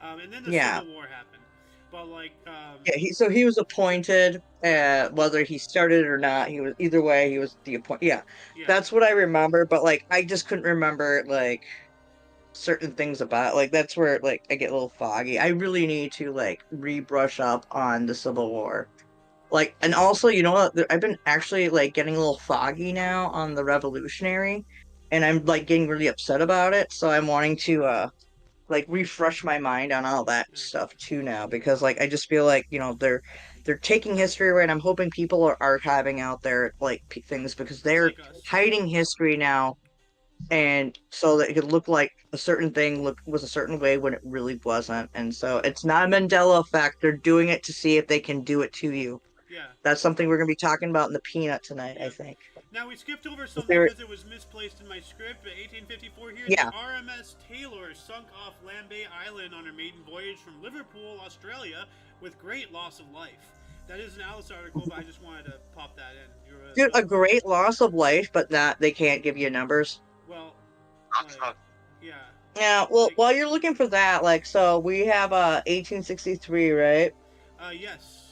And then the Yeah. Civil War happened. But Yeah, he was appointed, whether he started it or not. He was either way. He was the appoint. Yeah, yeah, that's what I remember. But like, I just couldn't remember like certain things about. Like, that's where like I get a little foggy. I really need to like rebrush up on the Civil War. Like, and also, you know what? I've been actually like getting a little foggy now on the Revolutionary, and I'm like getting really upset about it. So I'm wanting to like refresh my mind on all that yeah. stuff too now, because like I just feel like they're taking history away, and I'm hoping people are archiving out their like things, because they're Like us. hiding history now, and so that it could look like a certain thing was a certain way when it really wasn't. And so it's not a Mandela effect. They're doing it to see if they can do it to you. Yeah. That's something we're going to be talking about in the peanut tonight, I Yep. think. Now we skipped over But something because it was misplaced in my script. But 1854 here, the yeah. RMS Taylor sunk off Lambay Island on her maiden voyage from Liverpool, Australia, with great loss of life. That is an Alice article, but I just wanted to pop that in. Dude, a great loss of life, but not they can't give you numbers. Well, yeah. Yeah, well, while you're looking for that, like, so we have 1863, right? Yes.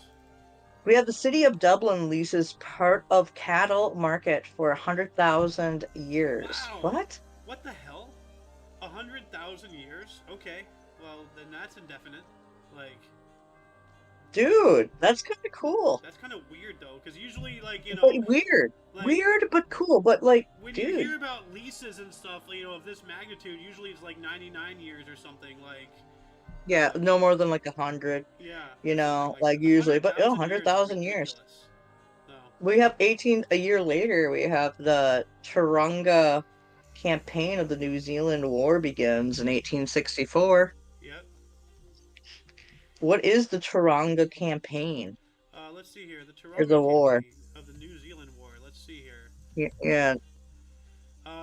We have the city of Dublin leases part of cattle market for 100,000 years. Wow. What? What the hell? 100,000 years? Okay. Well, then that's indefinite. Like, dude, that's kind of cool. That's kind of weird though, because usually, weird, but cool. But like, when dude, you hear about leases and stuff, of this magnitude, usually it's like 99 years or something. Like, yeah, no more than like 100. Yeah. Like usually, but 100,000 years. No. We have 18 a year later. We have the Taronga campaign of the New Zealand War begins in 1864. Yep. What is the Taronga campaign? Let's see here. The Or Taronga the war. campaign of the New Zealand War. Let's see here. Yeah.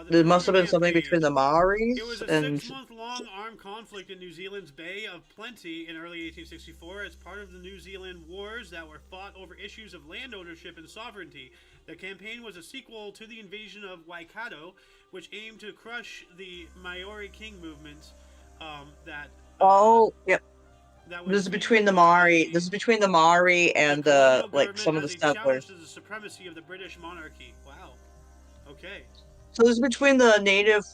There must have been something between the Maoris. It was a 6-month-long armed conflict in New Zealand's Bay of Plenty in early 1864 as part of the New Zealand Wars that were fought over issues of land ownership and sovereignty. The campaign was a sequel to the invasion of Waikato, which aimed to crush the Maori King movement. Yep. This is between the Maori. This is between the Maori and the some of the settlers. The supremacy of the British monarchy. Wow. Okay. So this is between the native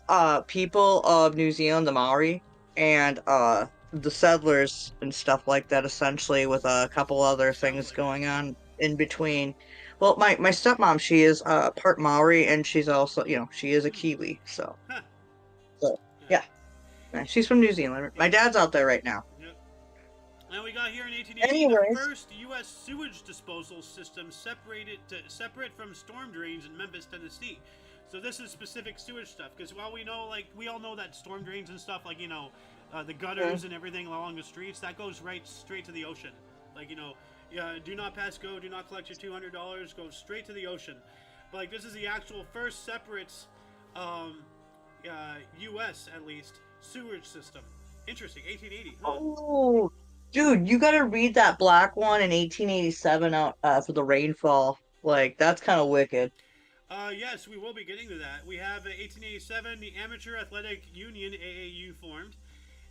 people of New Zealand, the Maori, and the settlers and stuff like that, essentially, with a couple other things going on in between. Well, my stepmom, she is part Maori, and she's also, she is a Kiwi, so. So, yeah. She's from New Zealand. My dad's out there right now. Yep. Now we got here in 1880 the first U.S. sewage disposal system separate from storm drains in Memphis, Tennessee. So this is specific sewage stuff, because while we know, we all know that storm drains and stuff, the gutters and everything along the streets, that goes right straight to the ocean. Do not pass go, do not collect your $200, go straight to the ocean. But this is the actual first separate, U.S. at least, sewage system. Interesting, 1880. Huh? Oh, dude, you gotta read that black one in 1887 out for the rainfall. That's kind of wicked. Yes, we will be getting to that. We have 1887, the Amateur Athletic Union, AAU, formed.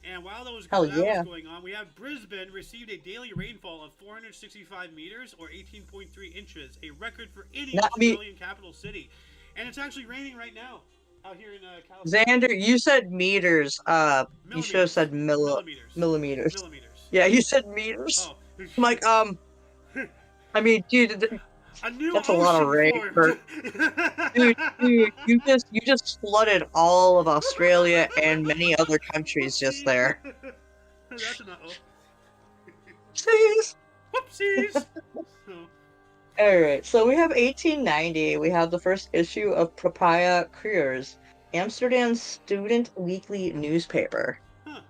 And while that was going on, we have Brisbane received a daily rainfall of 465 meters, or 18.3 inches, a record for any Australian capital city. And it's actually raining right now out here in California. Xander, you said meters. You should have said millimeters. Yeah, you said meters. Oh. I'm like, I mean, dude, that's a lot of rain. Dude, you just flooded all of Australia and many other countries just there. That's an Whoopsies. Whoopsies. Alright, so we have 1890. We have the first issue of Papaya Couriers, Amsterdam's student weekly newspaper. Huh.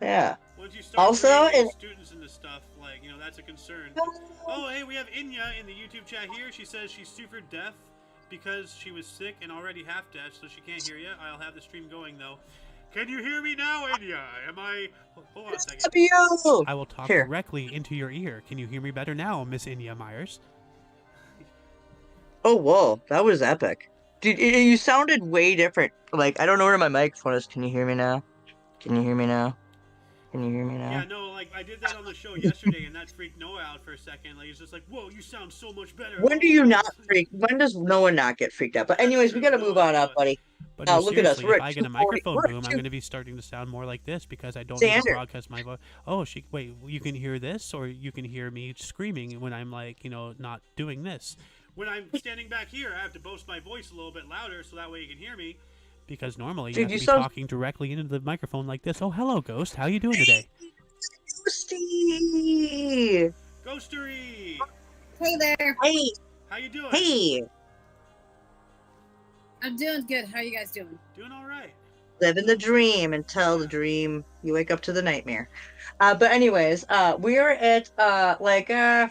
Yeah. Once you start also, students into stuff, that's a concern. Oh, hey, we have Inya in the YouTube chat here. She says she's super deaf because she was sick and already half deaf, so she can't hear you. I'll have the stream going, though. Can you hear me now, Inya? Hold on a second. I will talk directly into your ear. Can you hear me better now, Miss Inya Myers? Oh, whoa, that was epic. Dude, you sounded way different. Like, I don't know where my microphone is. Can you hear me now? Can you hear me now? Can you hear me Yeah, now? no, like I did that on the show yesterday, and that freaked Noah out for a second. Like he's just like, "Whoa, you sound so much better." When do you not freak? When does no one not get freaked out? But That's anyways, we true. gotta move Noah, on up, Noah. buddy. But no, Look at us. seriously, We're if at I get a 240. microphone We're at boom, I'm two. going to be starting to sound more like this because I don't need to Xander. broadcast my voice. Oh, wait, you can hear this, or you can hear me screaming when I'm like, not doing this. When I'm standing back here, I have to boast my voice a little bit louder so that way you can hear me. Because normally you Dude, have you to be sound talking directly into the microphone like this. Oh, hello, Ghost. How you doing today? toasty. Ghostery, Hey there. Hey, how you doing? hey. I'm doing good. How are you guys doing? Doing all right. Living the dream until the dream you wake up to the nightmare. But anyways, we are at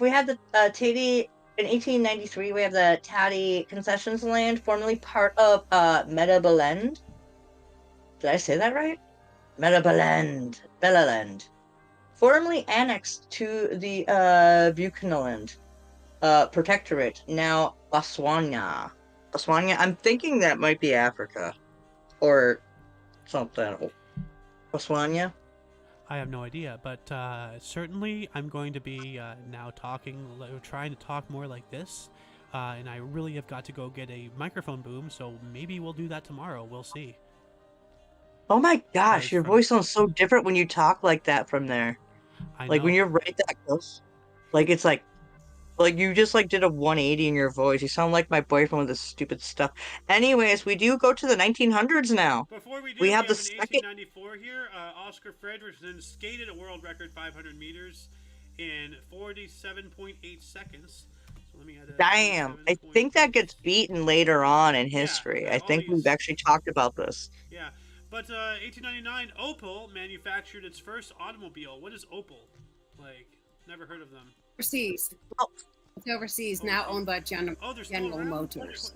we had the TOCNS in 1893. We have the TOCNS concessions land, formerly part of Meadowland. Did I say that right? Meadowland, Bellaland, formerly annexed to the Buchanan Protectorate, now Botswana. Botswana. I'm thinking that might be Africa or something. Botswana. I have no idea, but certainly I'm going to be now trying to talk more like this. And I really have got to go get a microphone boom, so maybe we'll do that tomorrow. We'll see. Oh my gosh, your from- voice sounds so different when you talk like that from there. I Like know. when you're right that close. Like it's like you just like did a 180 in your voice. You sound like my boyfriend with this stupid stuff. Anyways, we do go to the 1900s now. Before we do, We we have have the an second- 1894 here. Oscar Fredrickson skated a world record 500 meters in 47.8 seconds. So let me add a Damn, I think that gets 47.8. beaten later on in history. yeah, I all think we've these- actually talked about this. Yeah, but 1899, Opel manufactured its first automobile. What is Opel? Like, never heard of them. Overseas. Oh. It's overseas, now owned by Oh, they're still General around? Motors.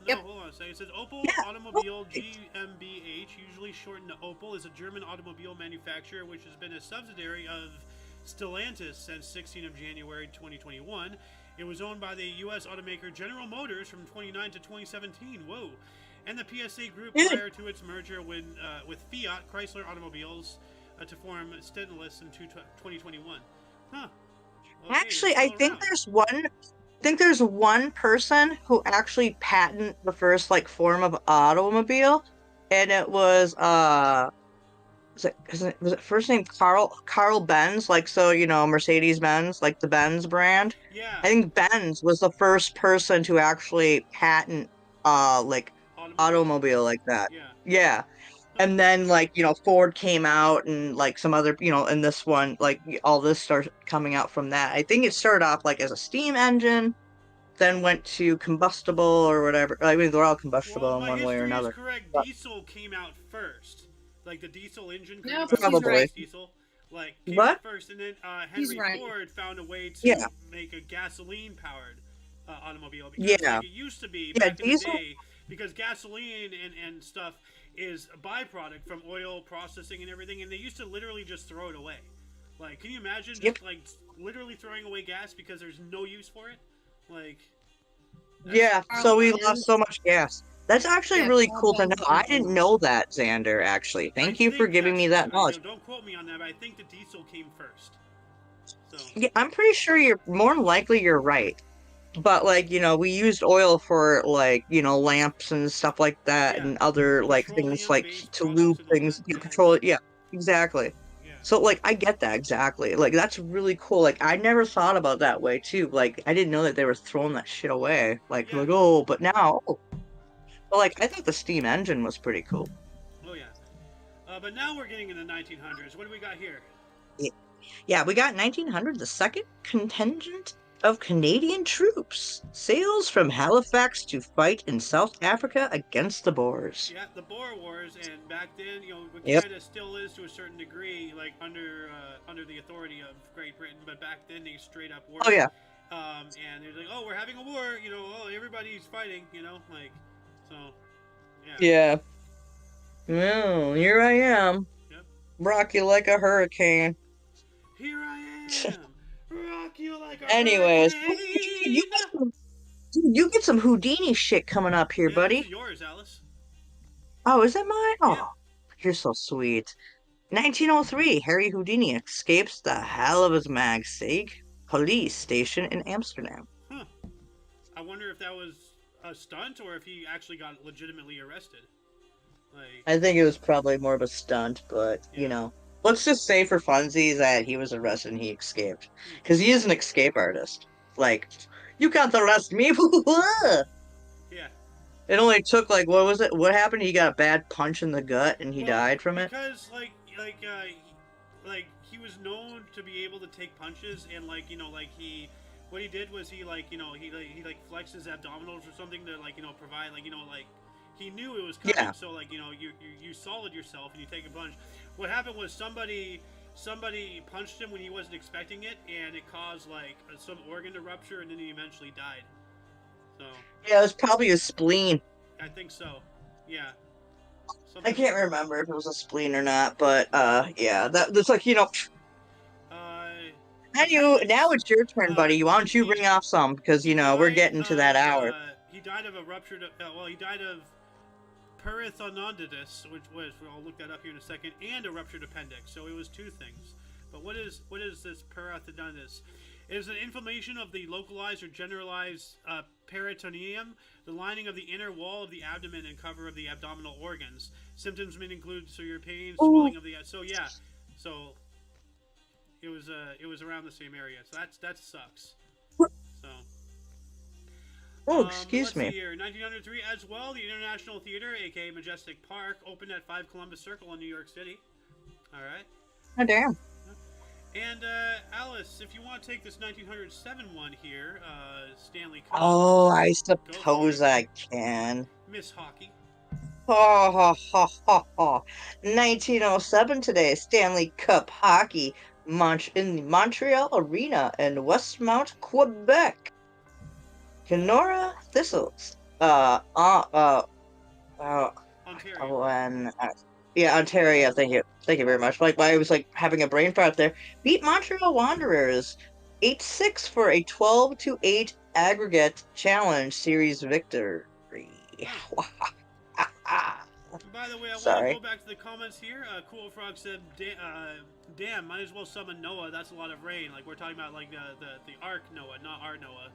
No, Yep. hold on a second. It says Opel Yeah. Automobile GmbH, usually shortened to Opel, is a German automobile manufacturer which has been a subsidiary of Stellantis since 16 of January 2021. It was owned by the U.S. automaker General Motors from 29 to 2017. Whoa. And the PSA Group Yeah. prior to its merger with Fiat Chrysler Automobiles to form Stellantis in 2021. Huh. Okay, Actually, they're I still think around. there's one person who actually patented the first like form of automobile, and it was was it first name Carl Benz, like, so Mercedes Benz, like the Benz brand. Yeah. I think Benz was the first person to actually patent like automobile like that. Yeah. Yeah. And then Ford came out and like some other, and this one, like all this started coming out from that. I think it started off like as a steam engine, then went to combustible or whatever. I mean, they're all combustible Well, in my one way or history is another. correct. But- Diesel came out first. Like the diesel engine. No, created by he's right. Diesel. Like came What? out first, and then He's Henry right. Ford found a way to Yeah. make a gasoline-powered automobile. Because, Yeah. like, it used to be Yeah, back diesel- in the day, because gasoline and stuff is a byproduct from oil processing and everything, and they used to literally just throw it away. Like, can you imagine just Yep. like literally throwing away gas because there's no use for it? Like, Yeah, so we lost so much gas. That's actually Yeah, really Carl cool to Benz know. I didn't engine. know that, Xander, actually. Thank I you for think giving me that's that true. knowledge. Don't quote me on that, but I think the diesel came first. So Yeah, I'm pretty sure you're more than likely you're right. But we used oil for lamps and stuff like that, Yeah. and other things like Petroleum-based to products lube and all things. that Yeah, jazz. petrol. Yeah, exactly. yeah. So I get that exactly. Like that's really cool. Like I never thought about that way too. Like I didn't know that they were throwing that shit away. Like Yeah. oh, but now. Oh. But I thought the steam engine was pretty cool. Oh yeah. But now we're getting in the 1900s. What do we got here? Yeah, we got 1900, the second contingent of Canadian troops sails from Halifax to fight in South Africa against the Boers. Yeah, the Boer Wars, and back then, Yep. Canada still is to a certain degree, like under the authority of Great Britain. But back then, they straight up were. Oh yeah, And they're like, oh, we're having a war. Oh, everybody's fighting. Like, so. Yeah. yeah. Well, here I am. Yep. Rock you like a hurricane. Here I am, rock you like a Anyways, hurricane. you you get some Houdini shit coming up here, Yeah, buddy. this is yours, Alice. Oh, is that mine? Oh, Yeah. you're so sweet. 1903, Harry Houdini escapes the hell of his Hague police station in Amsterdam. Huh. I wonder if that was a stunt or if he actually got legitimately arrested. Like, I think it was probably more of a stunt, but, Yeah. let's just say for funsies that he was arrested and he escaped. Because he is an escape artist. Like, you can't arrest me! yeah. It only took, like, what was it? What happened? He got a bad punch in the gut and he died from it? Because he was known to be able to take punches and what he did was he flexed his abdominals or something to provide he knew it was coming. Yeah. So you solid yourself and you take a punch. What happened was somebody punched him when he wasn't expecting it, and it caused some organ to rupture, and then he eventually died. So Yeah, it was probably his spleen. I think so. Yeah. I can't remember if it was a spleen or not, but yeah, that's like now it's your turn, buddy. Why don't you bring off some because we're getting to that hour. He died of a ruptured. He died of peritonitis, which was I'll look that up here in a second, and a ruptured appendix. So it was two things. But what is this peritonitis? It is an inflammation of the localized or generalized peritoneum, the lining of the inner wall of the abdomen and cover of the abdominal organs. Symptoms may include severe pain, swelling of the. So yeah, so it was around the same area. So that sucks. So. Oh, excuse me. Let's see here. 1903 as well, the International Theater, aka Majestic Park, opened at 5 Columbus Circle in New York City. All right. Oh damn. And Alice, if you want to take this 1907 one here, Stanley Cup. Oh, I suppose I can. Miss Hockey. Ha ha ha ha ha. 1907 today, Stanley Cup hockey in the Montreal Arena in Westmount, Quebec. Kenora Thistles. Ontario. Ontario. Thank you very much. Like, I was having a brain fart there. Beat Montreal Wanderers 8-6 for a 12-8 aggregate challenge series victory. By the way, I want to go back to the comments here. Cool Frog said, "Damn, might as well summon Noah. That's a lot of rain. Like we're talking about the Ark Noah, not our Noah."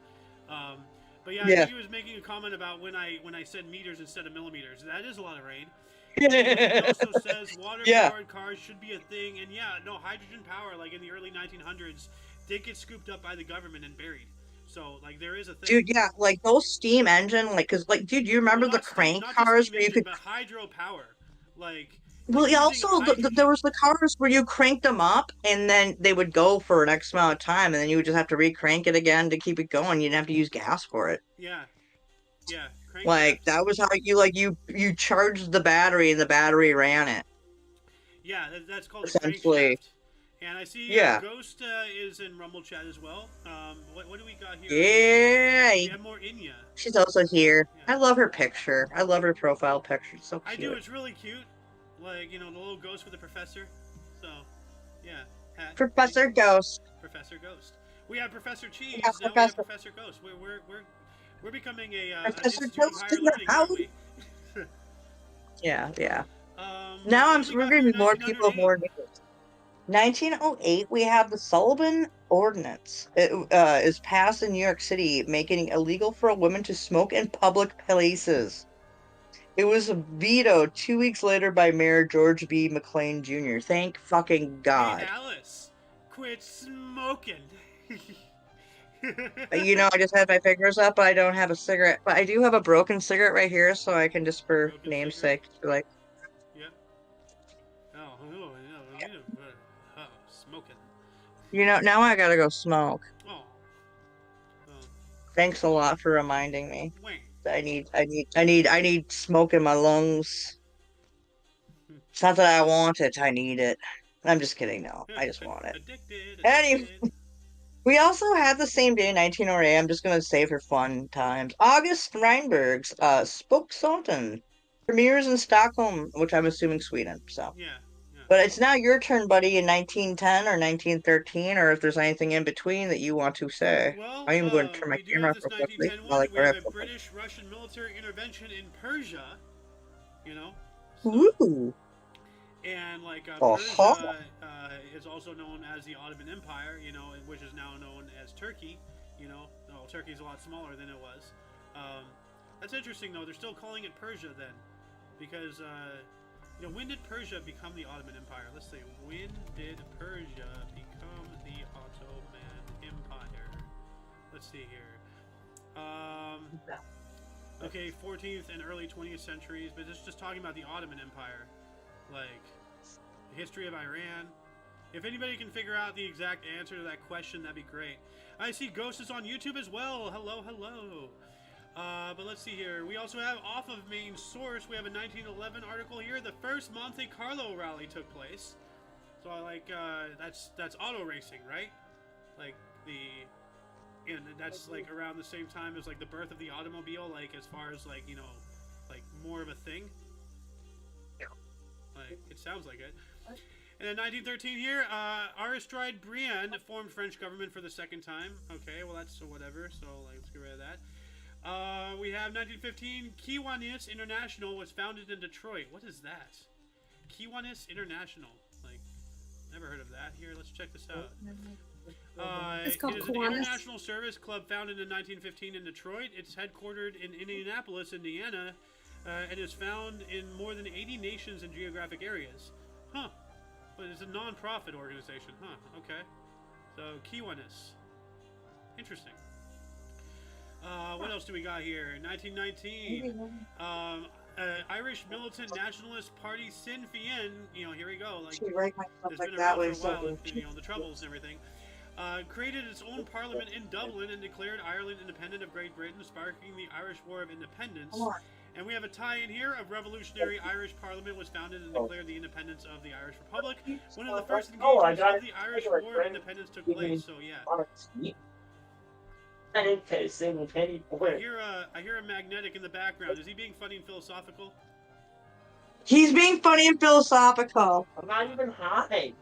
But yeah, he was making a comment about when I said meters instead of millimeters. That is a lot of rain. He also says water-powered cars should be a thing, and hydrogen power, like in the early 1900s, did get scooped up by the government and buried. So there is a thing. Dude, yeah, those steam engine, dude, you remember the crank cars where you could but hydropower, there was the cars where you cranked them up and then they would go for an X amount of time and then you would just have to re-crank it again to keep it going. You didn't have to use gas for it. Yeah. That was how you charged the battery and the battery ran it. Yeah, that's called essentially. And I see Ghost is in Rumble chat as well. What do we got here? Yeah. We have more Inya. She's also here. Yeah. I love her picture. I love her profile picture. It's so cute. I do. It's really cute. The little ghost with the professor. So, yeah. Professor Ghost. Professor Ghost. We have Professor Cheese. Yeah, now we have Professor Ghost. We're becoming Professor Ghost in the house. Yeah. Now we're going to be more people, more news. 1908, we have the Sullivan Ordinance. It is passed in New York City, making it illegal for a woman to smoke in public places. It was vetoed 2 weeks later by Mayor George B. McLean Jr. Thank fucking God. Hey, Alice, quit smoking. I just had my fingers up, but I don't have a cigarette. But I do have a broken cigarette right here, so I can just, for namesake, Yep. Smoking. Now I gotta go smoke. Oh. Thanks a lot for reminding me. Wait. I need smoke in my lungs. It's not that I want it, I need it. I'm just kidding, no. I just want it. Anyway, we also had the same day, 1908. I'm just gonna say for fun times. August Reinberg's Spoke Soten premieres in Stockholm, which I'm assuming Sweden. So yeah. But it's now your turn, buddy, in 1910 or 1913, or if there's anything in between that you want to say. Well, I am going to turn my we do camera have off this real quickly 1910 while one, I and we have grab a something. British-Russian military intervention in Persia. You know, so, Woo! and like Uh-huh. Persia is also known as the Ottoman Empire. You know, which is now known as Turkey. You know, well, Turkey's a lot smaller than it was. That's interesting, though. They're still calling it Persia then, because you know, when did Persia become the Ottoman Empire? Let's see. When did Persia become the Ottoman Empire? Let's see here. Okay, 14th and early 20th centuries, but it's just talking about the Ottoman Empire, like the history of Iran. If anybody can figure out the exact answer to that question, that'd be great. I see Ghost is on YouTube as well. Hello, hello. But let's see here. We also have off of main source. We have a 1911 article here. The first Monte Carlo rally took place. So like that's auto racing, right? Like and that's like around the same time as like the birth of the automobile. Like as far as like, you know, like more of a thing. Like it sounds like it. And in 1913 here, Asteroid Brienne formed French government for the second time. Okay, well that's whatever. So like, let's get rid of that. We have 1915, Kiwanis International was founded in Detroit. What is that? Kiwanis International. Like, never heard of that. Here, let's check this out. It's called It is an Kiwanis. international service club founded in 1915 in Detroit. It's headquartered in Indianapolis, Indiana, and is found in more than 80 nations and geographic areas. Huh. But it's a non-profit organization. Huh. Okay. So, Kiwanis. Interesting. What else do we got here? 1919. Irish militant nationalist party Sinn Féin. You know, here we go. Like, it's been around for a while with, you know, the Troubles and everything. Created its own parliament in Dublin and declared Ireland independent of Great Britain, sparking the Irish War of Independence. And we have a tie-in here of Revolutionary Irish Parliament was founded and declared the independence of the Irish Republic. One of the first engagements of the Irish War of Independence took place. So yeah. I hear a magnetic in the background. Is he being funny and philosophical? He's being funny and philosophical. I'm not even high.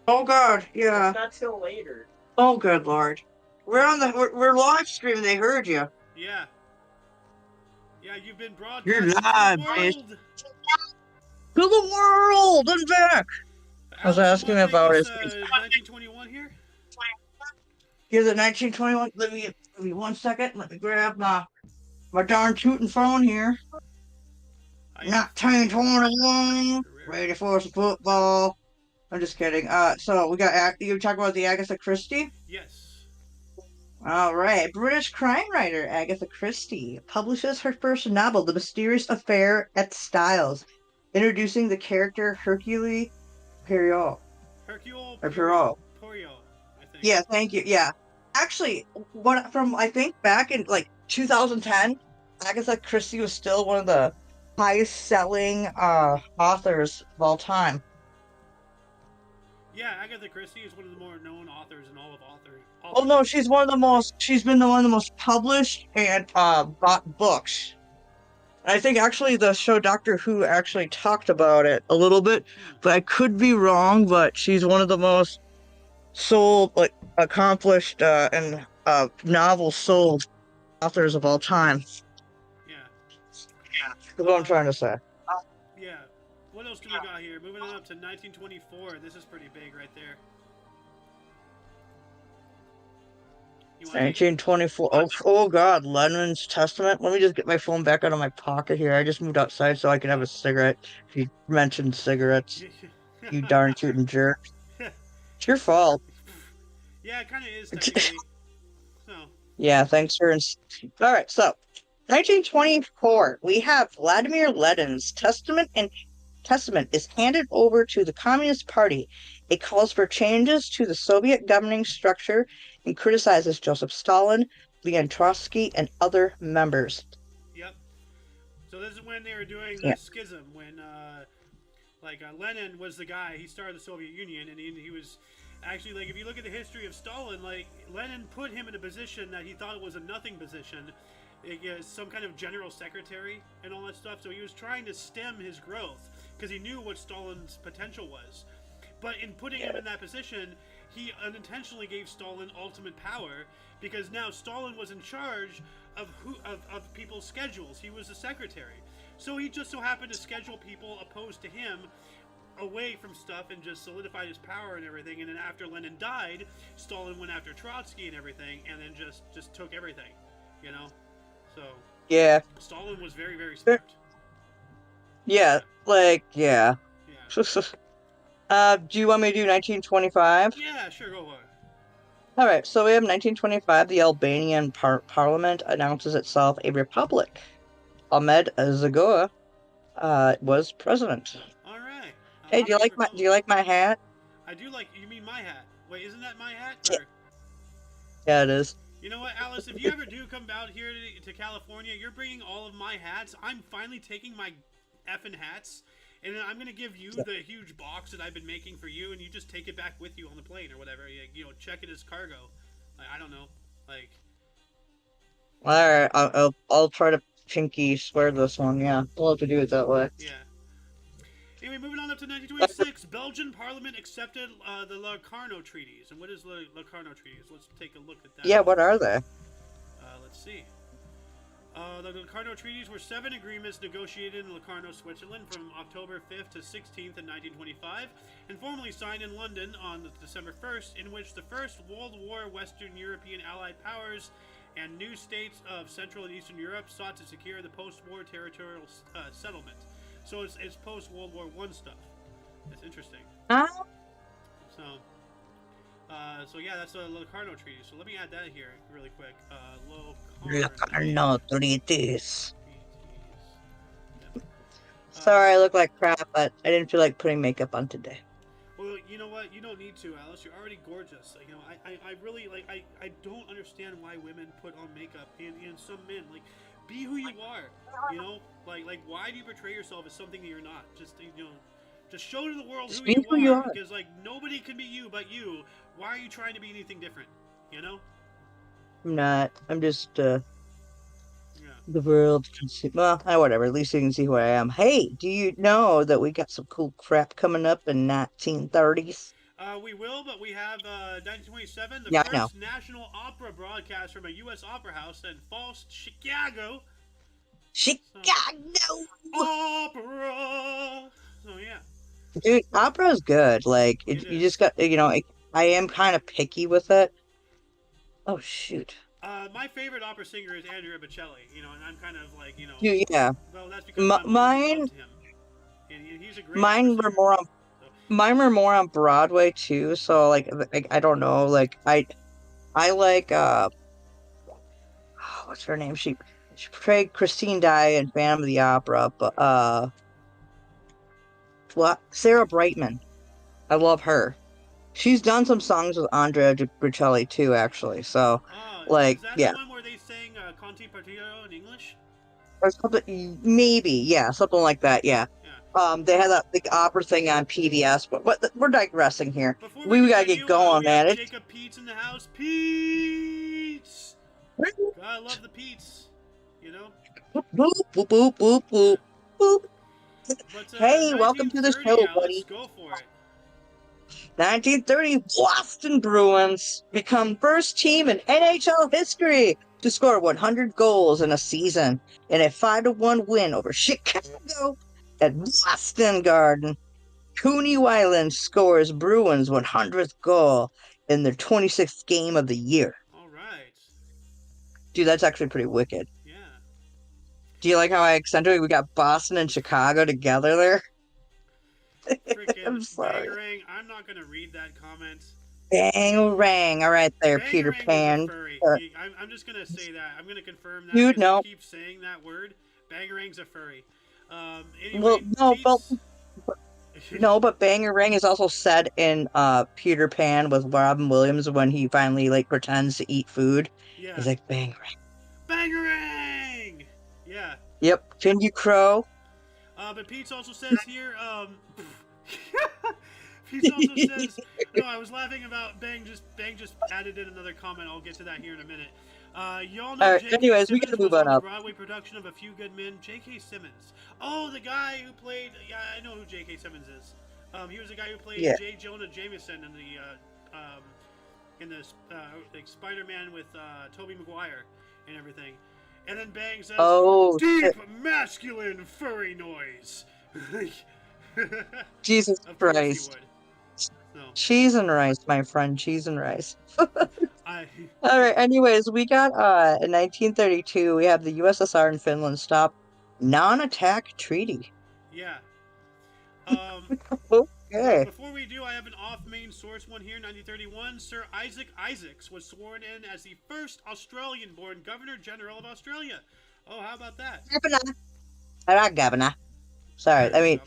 Oh God, yeah. It's not till later. Oh good Lord. We're live streaming. They heard you. Yeah. Yeah, you've been You're broadcasted live, to the bitch. world. To the world and back. I was Alex, asking you about wanna his. take us, 1921 here. Here's the 1921. Let me give me 1 second. Let me grab my darn tootin' phone here. 1921. Ready for some football. I'm just kidding. So we got you talking about the Agatha Christie? Yes. All right. British crime writer Agatha Christie publishes her first novel, The Mysterious Affair at Styles, introducing the character Hercule Poirot. Hercule Poirot. Poirot, I think. Yeah, thank you. Yeah. Actually, I think back in like 2010, Agatha Christie was still one of the highest selling authors of all time. Yeah, Agatha Christie is one of the more known authors in all of authors. Oh no, she's one of the most. She's been one of the most published and bought books. And I think actually the show Doctor Who actually talked about it a little bit, but I could be wrong. But she's one of the most sold, like accomplished and novel sold authors of all time. Yeah. That's what I'm trying to say. Yeah. What else do we got here? Moving on up to 1924. This is pretty big right there. 1924. Oh God, Lennon's Testament. Let me just get my phone back out of my pocket here. I just moved outside so I can have a cigarette. If you mentioned cigarettes, you darn tootin' jerk. It's your fault. Yeah, it kind of is technically. So. Yeah, thanks for. All right, so 1924, we have Vladimir Lenin's Testament is handed over to the Communist Party. It calls for changes to the Soviet governing structure and criticizes Joseph Stalin, Leon Trotsky, and other members. Yep. So this is when they were doing the schism, when Lenin was the guy. He started the Soviet Union, and he was actually, like, if you look at the history of Stalin, like, Lenin put him in a position that he thought was a nothing position. Some kind of general secretary and all that stuff. So he was trying to stem his growth because he knew what Stalin's potential was. But in putting him in that position, he unintentionally gave Stalin ultimate power, because now Stalin was in charge of people's schedules. He was the secretary. So he just so happened to schedule people opposed to him away from stuff and just solidified his power and everything. And then after Lenin died, Stalin went after Trotsky and everything, and then just took everything, you know? So Yeah. Stalin was very, very smart. Yeah, like, yeah. Yeah. Do you want me to do 1925? Yeah, sure, go for it. All right, so we have 1925. The Albanian parliament announces itself a republic. Ahmed Zagoa was president. All right. Hey, do you like my hat? I do like. You mean my hat? Wait, isn't that my hat? Yeah. Or... Yeah, it is. You know what, Alice? If you ever do come out here to California, you're bringing all of my hats. I'm finally taking my effing hats, and then I'm gonna give you the huge box that I've been making for you, and you just take it back with you on the plane or whatever. You know, check it as cargo. Like, I don't know, like. All right, I'll try to pinky swear this one. Yeah, we'll have to do it that way. Yeah. Anyway, moving on up to 1926, Belgian Parliament accepted the Locarno Treaties. And what is Locarno Treaties? Let's take a look at that. Yeah, what are they? Let's see. The Locarno Treaties were 7 agreements negotiated in Locarno, Switzerland from October 5th to 16th in 1925, and formally signed in London on December 1st, in which the First World War Western European Allied powers and new states of Central and Eastern Europe sought to secure the post-war territorial settlement. So it's post-World War I stuff. That's interesting. So yeah, that's the Locarno Treaty. So let me add that here really quick. Locarno Treaties. Sorry, I look like crap, but I didn't feel like putting makeup on today. Well, you know what? You don't need to, Alice. You're already gorgeous. You know, I really like. I don't understand why women put on makeup, and some men like. Be who you are, you know. Like, why do you portray yourself as something that you're not? Just just show to the world who you are. Because like nobody can be you but you. Why are you trying to be anything different? You know. I'm not. I'm just The world can see. Well, whatever. At least you can see who I am. Hey, do you know that we got some cool crap coming up in 1930s? We will, but we have 1927, the first national opera broadcast from a U.S. opera house in Falls, Chicago. Opera. So yeah. Dude, opera's good. Like you just got I am kind of picky with it. Oh shoot. My favorite opera singer is Andrea Bocelli. You know, and I'm kind of like Yeah. Well, that's because mine. Loved him. And he's a great. Mine were more on Broadway too, so like I don't know, like I like what's her name? She portrayed Christine Dye in Phantom of the Opera, but Sarah Brightman. I love her. She's done some songs with Andrea Bocelli too, actually. So like is that yeah. the one where they sang Conti Partito in English? Or something, maybe, yeah, something like that, yeah. They had that big opera thing on PBS, but we're digressing here. We gotta get going, man. Jacob Pete's in the house. Pete's! I love the Pete's, you know? Boop, boop, boop, boop, boop, boop. But, hey, welcome to the show, buddy. Let's go for it. 1930, Boston Bruins become first team in NHL history to score 100 goals in a season in a 5-1 win over Chicago at Boston Garden. Cooney Weiland scores Bruins' 100th goal in their 26th game of the year. All right. Dude, that's actually pretty wicked. Yeah. Do you like how I accentuated we got Boston and Chicago together there? I'm sorry. Bangarang, I'm not going to read that comment. Bangarang. All right there, Bangarang Peter Pan. I'm just going to say that. I'm going to confirm that. Dude, no. I keep saying that word. Bangarang's a furry. Anyway, well, no, but Bangarang is also said in Peter Pan with Robin Williams when he finally like pretends to eat food. Yeah. He's like Bangarang. Bangarang. Yeah. Yep. Can you crow? But Pete also says here. Pete also says. No, I was laughing about Bang just added in another comment. I'll get to that here in a minute. Y'all know. Anyways, we gotta move on up. Broadway production of A Few Good Men. J.K. Simmons. Oh, the guy who played. Yeah, I know who J.K. Simmons is. He was the guy who played Yeah. J. Jonah Jameson in the like Spider-Man with Tobey Maguire and everything. And then Bang says, Oh, "Deep, masculine, furry noise." Jesus Of course Christ. he would. No, Cheese and rice, my friend. Cheese and rice. I. All right. Anyways, we got in 1932, we have the USSR and Finland stop non-attack treaty. Yeah. Okay. Before we do, I have an off-main source one here. 1931, Sir Isaac Isaacs was sworn in as the first Australian-born Governor General of Australia. Oh, how about that? Governor. Sorry. I mean,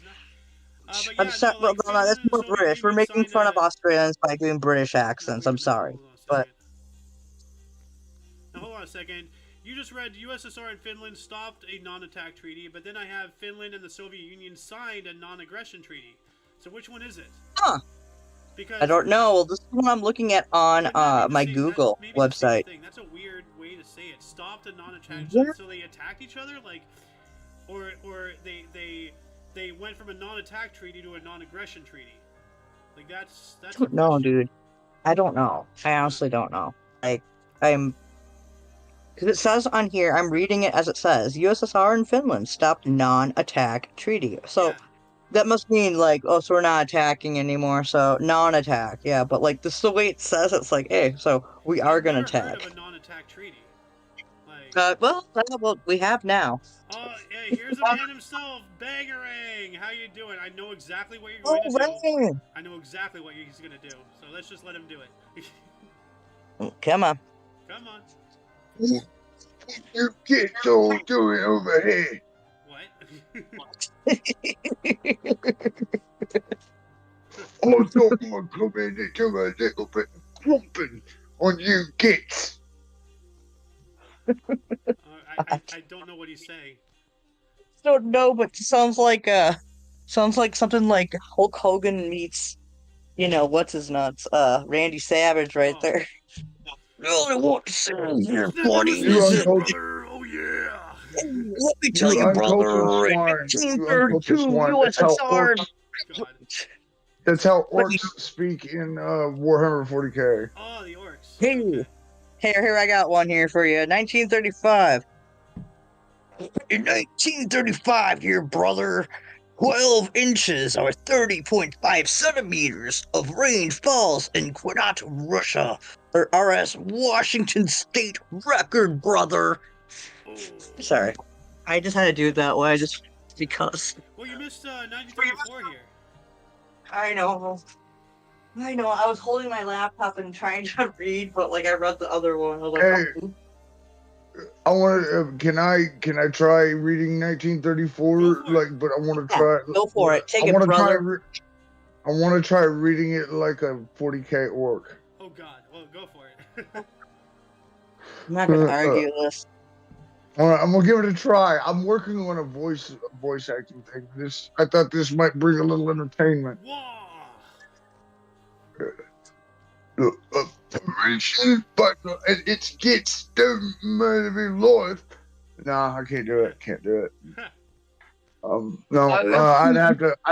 But I'm yeah, sorry. no, Well, like no, that's Finland and the more Soviet British. We're Union making signed fun a... of Australians by doing British accents. I'm sorry, but Hold on a second. You just read USSR and Finland stopped a non-attack treaty, but then I have Finland and the Soviet Union signed a non-aggression treaty. So which one is it? huh? Because I don't know. Well, this is what I'm looking at on it might be my the same, Google that, maybe the same website. thing. That's a weird way to say it. Stopped a non-attack, Yeah. so they attacked each other, like, or they went from a non-attack treaty to a non-aggression treaty. Like that's. I don't know, dude. I don't know. I honestly don't know. Like, because it says on here, I'm reading it as it says, USSR and Finland stopped non-attack treaty. So Yeah. that must mean like, oh, so we're not attacking anymore. So non-attack, yeah. But like this, the way it says, it's like, hey, so we are I've gonna never heard attack. of a non-attack treaty. Like, Well, we have now. oh, hey, here's a man himself, Bangarang. How you doing? I know exactly what you're going to do. Rang. I know exactly what he's going to do. So let's just let him do it. Come on. Come on. You kids all doing over here? What? I thought I'd come in and do a little bit of clumping on you kids. I don't know what he's saying. Don't know, but sounds like something like Hulk Hogan meets, what's his nuts, Randy Savage right Oh. there. All I want to say here, Snap buddy, your You is fingers, uncultured- brother. Oh yeah. let me tell you, uncultured brother, in swine. You uncultured 1932, swine. That's how USSR. God. That's how What do orcs speak in Warhammer 40k. Oh, the orcs. Hey. Okay. Here, I got one here for you. 1935. In 1935, here, brother, 12 inches or 30.5 centimeters of rain falls in Quinat, Russia. Or RS Washington State record, brother. Oh. Sorry. I just had to do it that way, just because. Well, you missed 1934 here. I know. I was holding my laptop and trying to read, but I read the other one. I was like, Hey. oh. I want. Can I try reading 1934? Go for it. But I want to Yeah, try. go for it. Take I it, want to try. brother. I want to try reading it like a 40k orc. Oh God. Well, go for it. I'm not going to argue this. All right, I'm gonna give it a try. I'm working on a voice acting thing. I thought this might bring a little entertainment. Whoa. Operation, but it gets the maybe life. Nah, I can't do it. Can't do it. No, I'd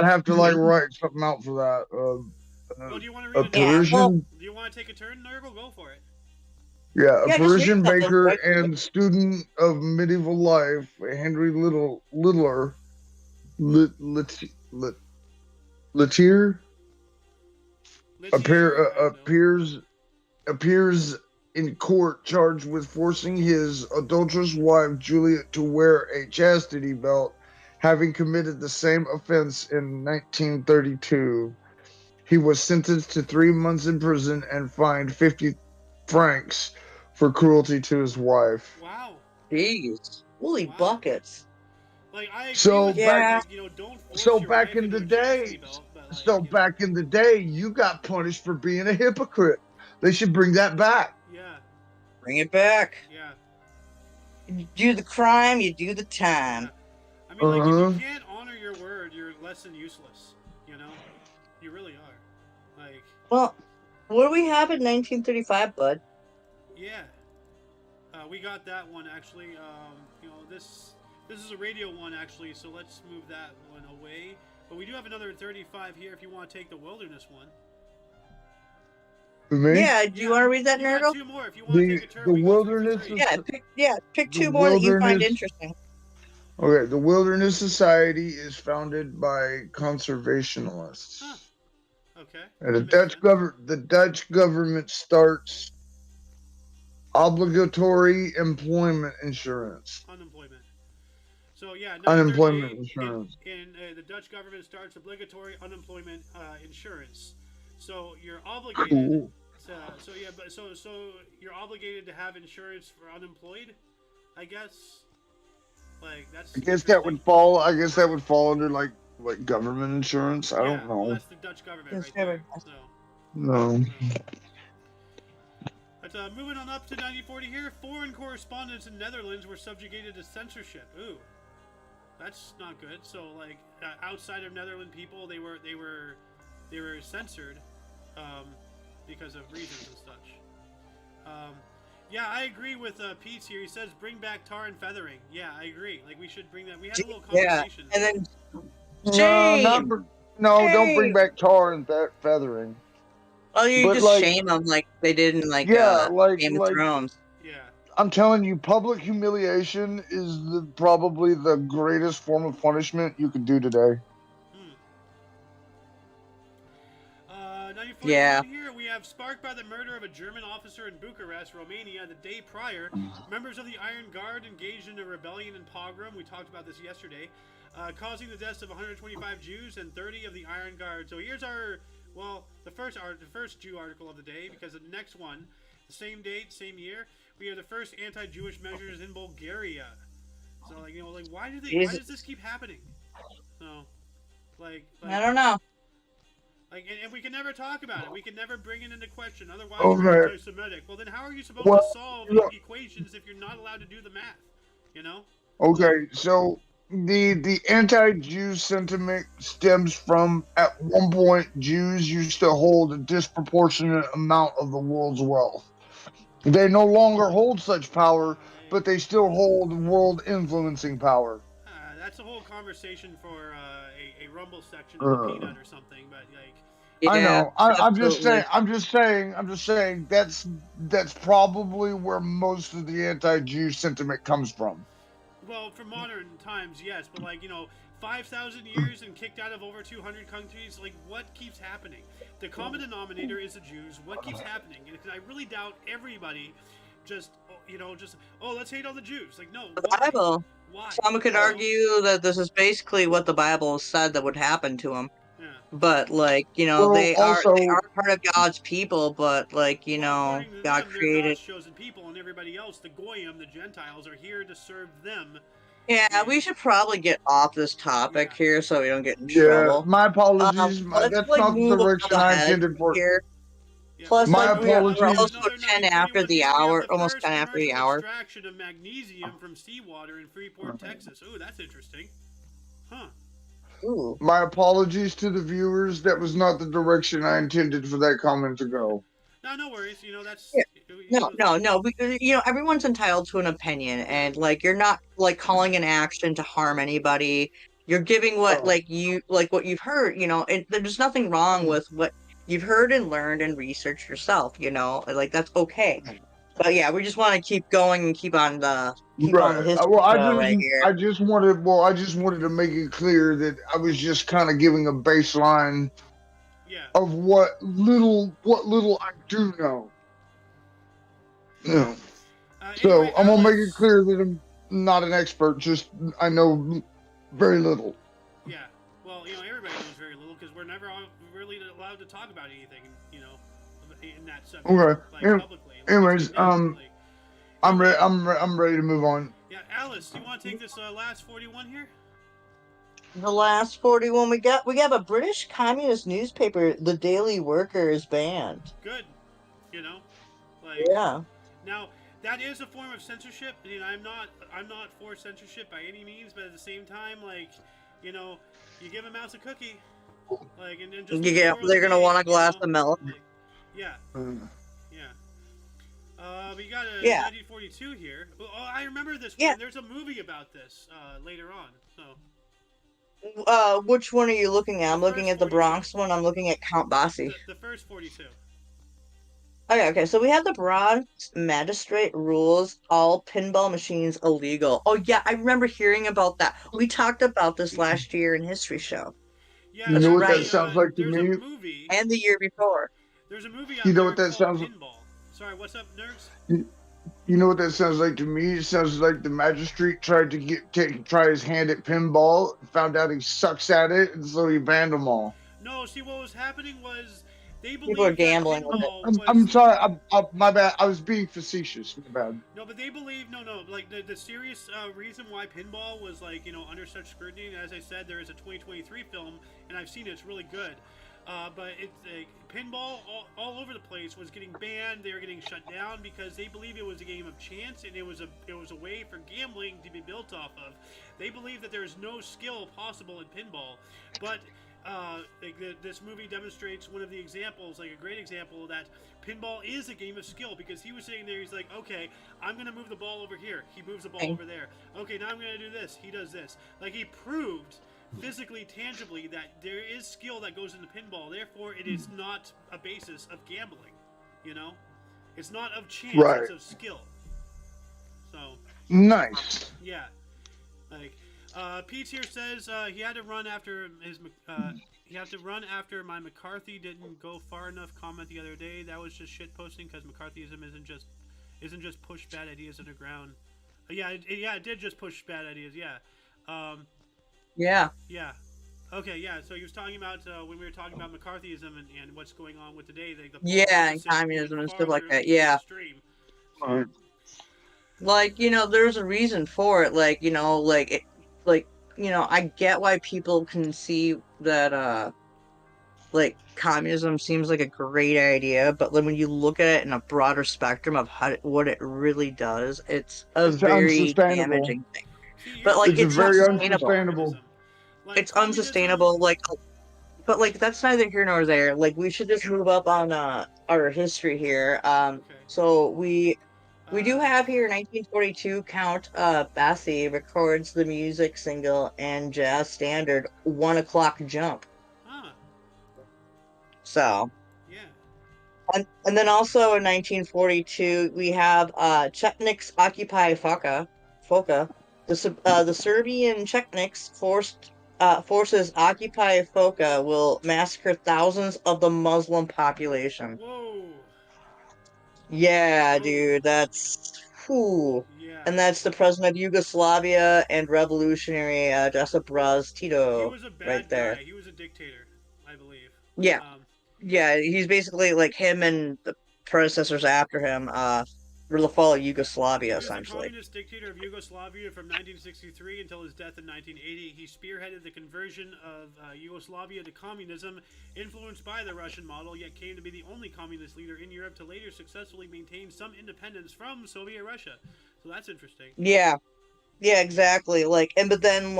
have to write something out for that. Well, do you want to A read it? Parisian, Do you want to take a turn, Nurgle? Go for it. yeah, a Yeah, just Parisian read something baker quick. and student of medieval life, Henry Littler, Latier. Appears in court charged with forcing his adulterous wife Juliet to wear a chastity belt, having committed the same offense in 1932. He was sentenced to 3 months in prison and fined 50 francs for cruelty to his wife. Wow. Jeez. Holy Wow. buckets. Like I agree So with you, back- like, don't force so your back wife in into the a chastity day- belt, but, like, So you know, back in the day, you got punished for being a hypocrite. They should bring that back. Yeah. Bring it back. Yeah. You do the crime, you do the time. I mean, like, if Uh-huh. you can't honor your word, you're less than useless. You know, you really are. Like, Well, what do we have in 1935, bud? yeah. We got that one actually. This is a radio one actually, so let's move that one away. But we do have another 35 here if you want to take the wilderness one. For me? Yeah, do you want to read that, You got Nurgle? 2 more if you want to take a turn. The We go through for wilderness 3. Pick The 2 more that you find wilderness- interesting. Okay, the Wilderness Society is founded by conservationists. Huh. Okay. And the That makes sense. Dutch government starts obligatory employment insurance. Unemployment. So yeah, Unemployment 1938, insurance. In the Dutch government starts obligatory unemployment insurance. So you're obligated. Cool. So you're obligated to have insurance for unemployed, I guess. Like that's. I guess that would fall under like government insurance. I don't know. Well, that's the Dutch government Yes, right there. government. So. No. But moving on up to 1940 here, foreign correspondents in Netherlands were subjugated to censorship. Ooh, that's not good. So like outside of Netherlands people, they were censored because of reasons and such. Yeah, I agree with Pete here. He says bring back tar and feathering. Yeah, I agree. Like we should bring that. We had a little conversation. And then Shame. No, don't bring Shame. back tar and feathering. Oh, you But, just like- shame them like they did in like Yeah, Game of Thrones. Yeah. I'm telling you, public humiliation is probably the greatest form of punishment you could do today. 1941 Yeah. here, we have sparked by the murder of a German officer in Bucharest, Romania, the day prior. Members of the Iron Guard engaged in a rebellion and pogrom. We talked about this yesterday, causing the deaths of 125 Jews and 30 of the Iron Guard. So here's our, the first Jew article of the day, because the next one, the same date, same year, we have the first anti-Jewish measures in Bulgaria. So why does this keep happening? So, I don't know. And we can never talk about it. We can never bring it into question. Otherwise, Okay. we're anti-Semitic. Well, then how are you supposed to solve equations if you're not allowed to do the math? You know? Okay, so the anti-Jew sentiment stems from, at one point, Jews used to hold a disproportionate amount of the world's wealth. They no longer hold such power, but they still hold world influencing power. That's a whole conversation for a Rumble section of the Peanut or something. But Yeah, I know. I'm just absolutely. saying. That's probably where most of the anti-Jew sentiment comes from. well, for modern times, yes. But 5,000 years and kicked out of over 200 countries. What keeps happening? The common denominator is the Jews. What keeps happening? And I really doubt everybody just let's hate all the Jews. No. The Bible. Why? Some could argue that this is basically what the Bible said that would happen to them. Yeah. But Well, they also- are part of God's people. But According to God them, they're created. God's chosen people, and everybody else, the Goyim, the Gentiles, are here to serve them. Yeah, we should probably get off this topic here so we don't get in Yeah, trouble. my apologies. Let's That's not the move direction I ahead intended for. here. Yeah. Plus, My we're apologies. almost Another 10 after 1941 the here, we have hour. the Almost first 10 after the commercial hour. Extraction of magnesium from seawater in Freeport, Texas. Ooh, that's interesting. Huh. Ooh. My apologies to the viewers. That was not the direction I intended for that comment to go. No worries. That's Yeah. No. Everyone's entitled to an opinion, and you're not calling an action to harm anybody. You're giving what what you've heard. And there's nothing wrong with what you've heard and learned and researched yourself. That's okay. But yeah, we just want to keep going and keep on the history right here. I just wanted to make it clear that I was just kind of giving a baseline of what little I do know. Yeah. So Anyway, I'm gonna make it Alex- clear that I'm not an expert. Just I know very little. Yeah. Well, everybody knows very little because we're never really allowed to talk about anything, in that subject. Okay. Publicly. Anyways, I'm I'm ready to move on. Yeah, Alice, do you want to take this last 41 here? The last 41 we got a British communist newspaper, the Daily Worker, is banned. Good. Yeah. Now, that is a form of censorship. I'm not for censorship by any means, but at the same time, you give a mouse a cookie, and then just They're gonna want a glass of milk. Yeah. We got a 1942 here. Oh, I remember this one. Yeah. There's a movie about this later on. So. Which one are you looking at? I'm The looking first at the 42. Bronx one. I'm looking at Count Basie. The first 42. Okay, so we have the Bronx magistrate rules all pinball machines illegal. Oh yeah, I remember hearing about that. We talked about this last year in History Show. Yeah, You That's know what that right. sounds like to there's a me? movie. And the year before. There's a movie You out know there what that called sounds. Pinball. Sorry, what's up, nerds? You know what that sounds like to me? It sounds like the magistrate tried to try his hand at pinball, found out he sucks at it, and so he banned them all. No, see, what was happening was they People are believed that gambling with it. pinball I'm was. sorry. My bad. I was being facetious. My bad. No, but they believe no. Like the serious reason why pinball was like under such scrutiny. And as I said, there is a 2023 film, and I've seen it. It's really good. But it's pinball all over the place was getting banned. They were getting shut down because they believe it was a game of chance and it was a way for gambling to be built off of. They believe that there is no skill possible in pinball, but this movie demonstrates one of the examples, like a great example, that pinball is a game of skill because he was sitting there. He's like, okay, I'm going to move the ball over here. He moves the ball over there. Okay, now I'm going to do this. He does this. Like, he proved physically, tangibly, that there is skill that goes into pinball. Therefore, it is not a basis of gambling. It's not of chance. Right. It's of skill. So Nice. yeah, like Pete here says he had to run after his he had to run after my McCarthy didn't go far enough comment the other day. That was just shit posting because McCarthyism isn't just push bad ideas underground. It did just push bad ideas. Yeah. Yeah. Okay, yeah. So he was talking about when we were talking about McCarthyism and what's going on with today. And communism and stuff like that. Yeah. Extreme. Like, there's a reason for it. Like, I get why people can see that, communism seems like a great idea, but when you look at it in a broader spectrum of what it really does, it's a very damaging thing. But, like, it's not sustainable. It's unsustainable. But that's neither here nor there. Like, we should just move up on our history here. So we do have here 1942 Count Basie records the music single and jazz standard 1 O'Clock Jump. So yeah. And then also in 1942 we have Chetniks Occupy Foka. The Serbian Chetniks forces Occupy Foka will massacre thousands of the Muslim population. Whoa. Yeah, dude, that's whew. Yeah. And that's the president of Yugoslavia and revolutionary Josip Broz Tito. He was a bad right there. guy. He was a dictator, I believe. Yeah. Yeah, he's basically like him and the predecessors after him were the fall of Yugoslavia, essentially. He was the communist dictator of Yugoslavia from 1963 until his death in 1980. He spearheaded the conversion of Yugoslavia to communism, influenced by the Russian model, yet came to be the only communist leader in Europe to later successfully maintain some independence from Soviet Russia. So that's interesting. Yeah, exactly. But then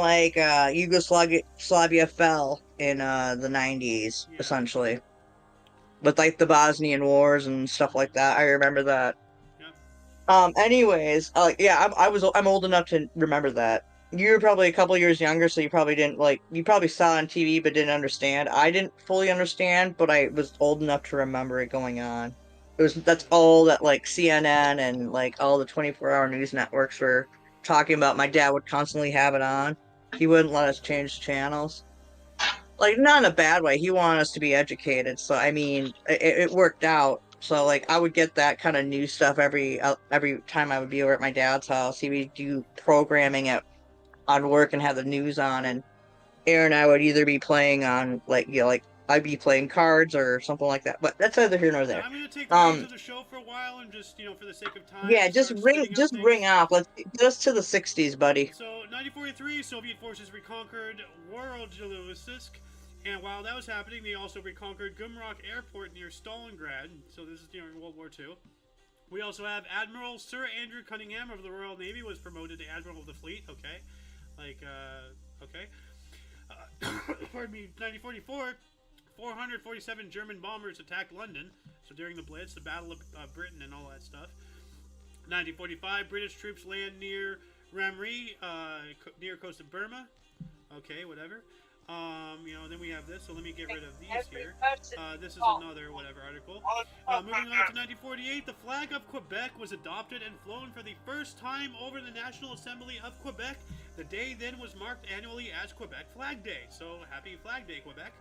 Yugoslavia fell in the 90s, essentially, with like the Bosnian Wars and stuff like that. I remember that. Anyways, I'm old enough to remember that. You were probably a couple years younger, so you probably didn't you probably saw it on TV but didn't understand. I didn't fully understand, but I was old enough to remember it going on. That's all that CNN and all the 24-hour news networks were talking about. My dad would constantly have it on. He wouldn't let us change channels. Not in a bad way. He wanted us to be educated, so I mean, it worked out. So I would get that kind of news stuff every time I would be over at my dad's house. He would do programming on work and have the news on, and Aaron and I would either be playing on I'd be playing cards or something like that. But that's neither here nor there. I'm gonna take the reins of the show for a while and just for the sake of time. Yeah, just ring off. Let's just to the 60s, buddy. So 1943, Soviet forces reconquered Vorodilsk. And while that was happening, they also reconquered Gumrock Airport near Stalingrad. So this is during World War II. We also have Admiral Sir Andrew Cunningham of the Royal Navy was promoted to Admiral of the Fleet. Okay. Pardon me, 1944, 447 German bombers attacked London. So during the Blitz, the Battle of Britain and all that stuff. 1945, British troops land near Ramri, near coast of Burma. Okay, whatever. Then we have this, so let me get rid of these here. This is another whatever article. Moving on to 1948, the flag of Quebec was adopted and flown for the first time over the National Assembly of Quebec. The day then was marked annually as Quebec Flag Day. So happy Flag Day, Quebec.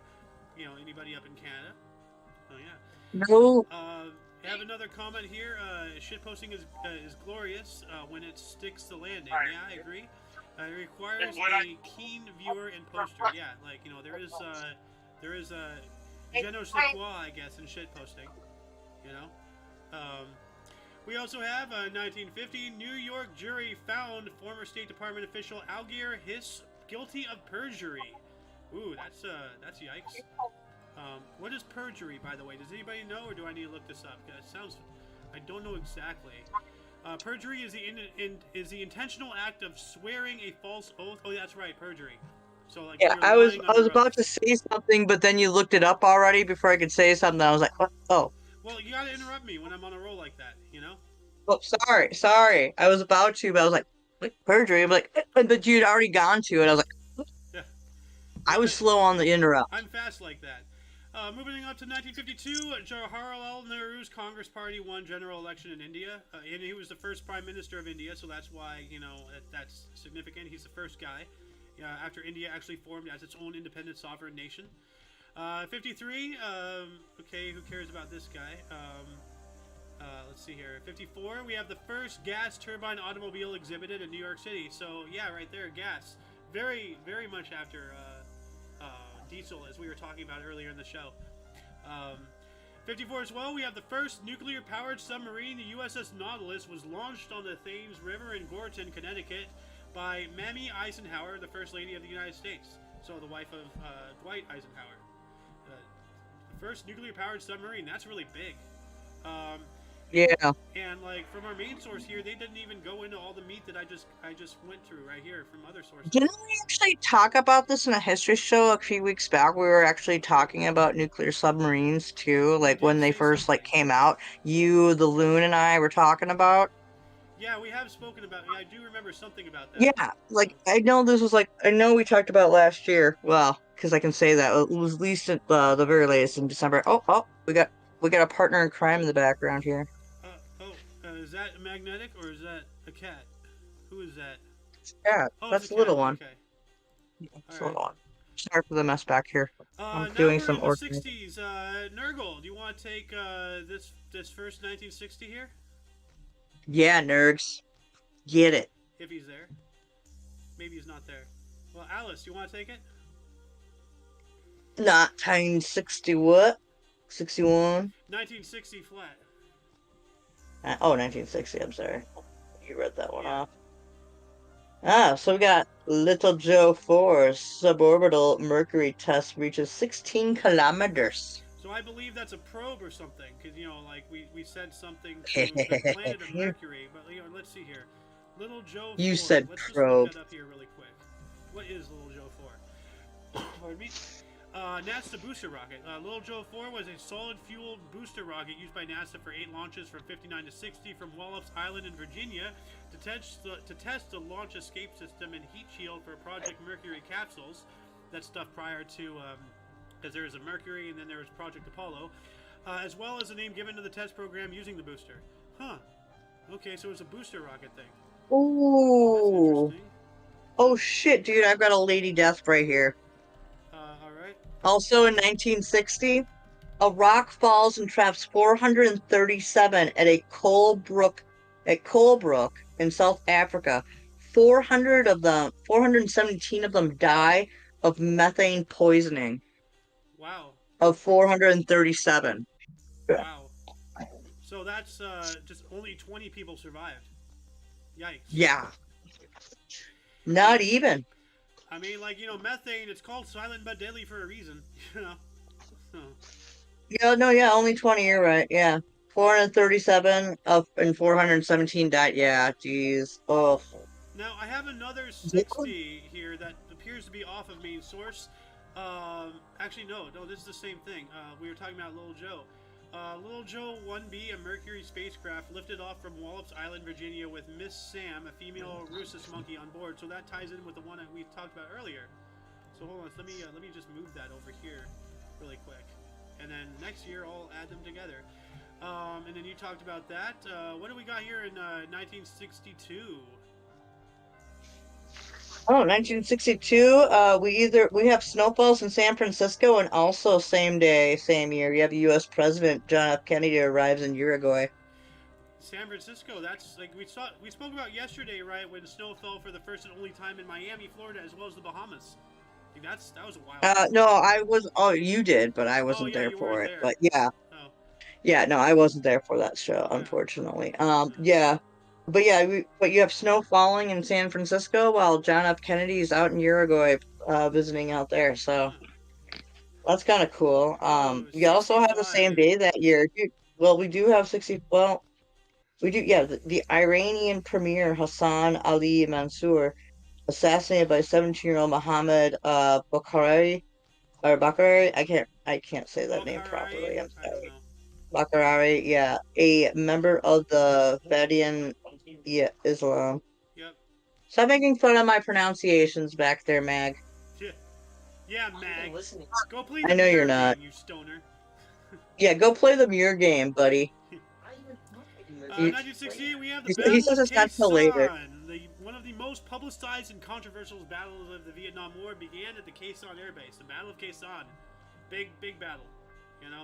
Anybody up in Canada? Oh yeah. No. I have another comment here. Shitposting is glorious when it sticks to landing. Yeah, I agree. It requires a keen viewer and poster. Yeah, there is a je ne sais quoi, I guess, in shitposting. We also have 1950 New York jury found former State Department official Algier Hiss guilty of perjury. Ooh, that's yikes. What is perjury, by the way? Does anybody know, or do I need to look this up? I don't know exactly. Perjury is the intentional act of swearing a false oath. Oh, that's right, perjury. So like. Yeah, I was about to say something, but then you looked it up already before I could say something. I was like, oh. Well, you gotta interrupt me when I'm on a roll like that, Oh, sorry. I was about to, but I was like perjury. I'm like, but you'd already gone to it. I was like, yeah. I was slow on the interrupt. I'm fast like that. Moving up to 1952, Jawaharlal Nehru's Congress Party won general election in India, and he was the first Prime Minister of India, so that's why, that's significant. He's the first guy after India actually formed as its own independent sovereign nation. 53, okay, who cares about this guy? Let's see here. 54, we have the first gas turbine automobile exhibited in New York City. So, yeah, right there, gas. Very, very much after diesel, as we were talking about earlier in the show. 54 as well, we have the first nuclear-powered submarine, the USS Nautilus, was launched on the Thames River in Gorton, Connecticut, by Mamie Eisenhower, the First Lady of the United States. So the wife of Dwight Eisenhower. The first nuclear-powered submarine, that's really big. Yeah. And like from our main source here, they didn't even go into all the meat that I just went through right here from other sources. Didn't we actually talk about this in a history show a few weeks back? We were actually talking about nuclear submarines too, like when they first came out. You, the Loon, and I were talking about. Yeah, we have spoken about. Yeah, I do remember something about that. Yeah, like I know this was I know we talked about last year. Well, because I can say that it was at least at the very latest in December. Oh, we got a partner in crime in the background here. Is that magnetic or is that a cat? Who is that? It's a cat. Oh, that's the little one. Okay. That's the little one. Sorry for the mess back here. I'm now doing we're some in the 60s. Nurgle, do you want to take this first 1960 here? Yeah, Nergs. Get it. If he's there. Maybe he's not there. Well, Alice, you want to take it? Not 1960 what? 61? 1960 flat. 1960, I'm sorry. You read that one off. So we got Little Joe 4 suborbital Mercury test reaches 16 kilometers. So I believe that's a probe or something, because, we said something to the planet of Mercury, but, let's see here. Little Joe 4. You said let's probe. Just look that up here really quick. What is Little Joe 4? Pardon me? NASA booster rocket. Little Joe 4 was a solid-fueled booster rocket used by NASA for 8 launches from 59 to 60 from Wallops Island in Virginia to test the launch escape system and heat shield for Project Mercury capsules. That's stuff prior to, because there was a Mercury and then there was Project Apollo, as well as a name given to the test program using the booster. Huh. Okay, so it's a booster rocket thing. Ooh. Oh shit, dude, I've got a Lady Death right here. Alright. Also in 1960, a rock falls and traps 437 at Colebrook in South Africa. 417 of them die of methane poisoning. Wow. Of 437. Wow. So that's just only 20 people survived. Yikes. Yeah. Not even. I mean, methane, it's called silent but deadly for a reason, So. Yeah, only 20, you're right, yeah. 437 and 417 died, yeah, jeez. Oh. Now, I have another 60 here that appears to be off of main source. Actually, no, this is the same thing. We were talking about Little Joe. Little Joe 1B, a Mercury spacecraft, lifted off from Wallops Island, Virginia, with Miss Sam, a female rhesus monkey, on board. So that ties in with the one that we talked about earlier. So hold on, let me just move that over here really quick, and then next year I'll add them together. And then you talked about that. What do we got here in 1962? Oh, 1962. We have snowfalls in San Francisco, and also same day, same year, you have U.S. President John F. Kennedy arrives in Uruguay. San Francisco. That's like we spoke about yesterday, right? When snow fell for the first and only time in Miami, Florida, as well as the Bahamas. Like that was a wild. No, I was. Oh, you did, but I Oh wasn't yeah, there you weren't for it. there. But yeah, Oh yeah, no, I wasn't there for that show, yeah. unfortunately. Yeah, but yeah, but you have snow falling in San Francisco while John F. Kennedy is out in Uruguay, visiting out there. So Huh. that's kind of cool. Oh, We also have the 65. same day that year. Well, we do have 60. Well, we do. Yeah, the Iranian premier Hassan Ali Mansour assassinated by 17-year-old Mohammed Bakari. I can't say that name properly. Bokharai. I'm I don't sorry. know. Bakari, yeah, a member of the Vedian, yeah, Islam. Yep. Stop making fun of my pronunciations back there, Mag. Yeah. Yeah, I've Mag. been listening. Go play I the know you're mirror not. game, you stoner. Yeah, go play the mirror game, buddy. I even playing this. 1968, we have the He Battle says of it's not till later. Quezon. One of the most publicized and controversial battles of the Vietnam War began at the Quezon Air Base. The Battle of Quezon. Big battle. You know?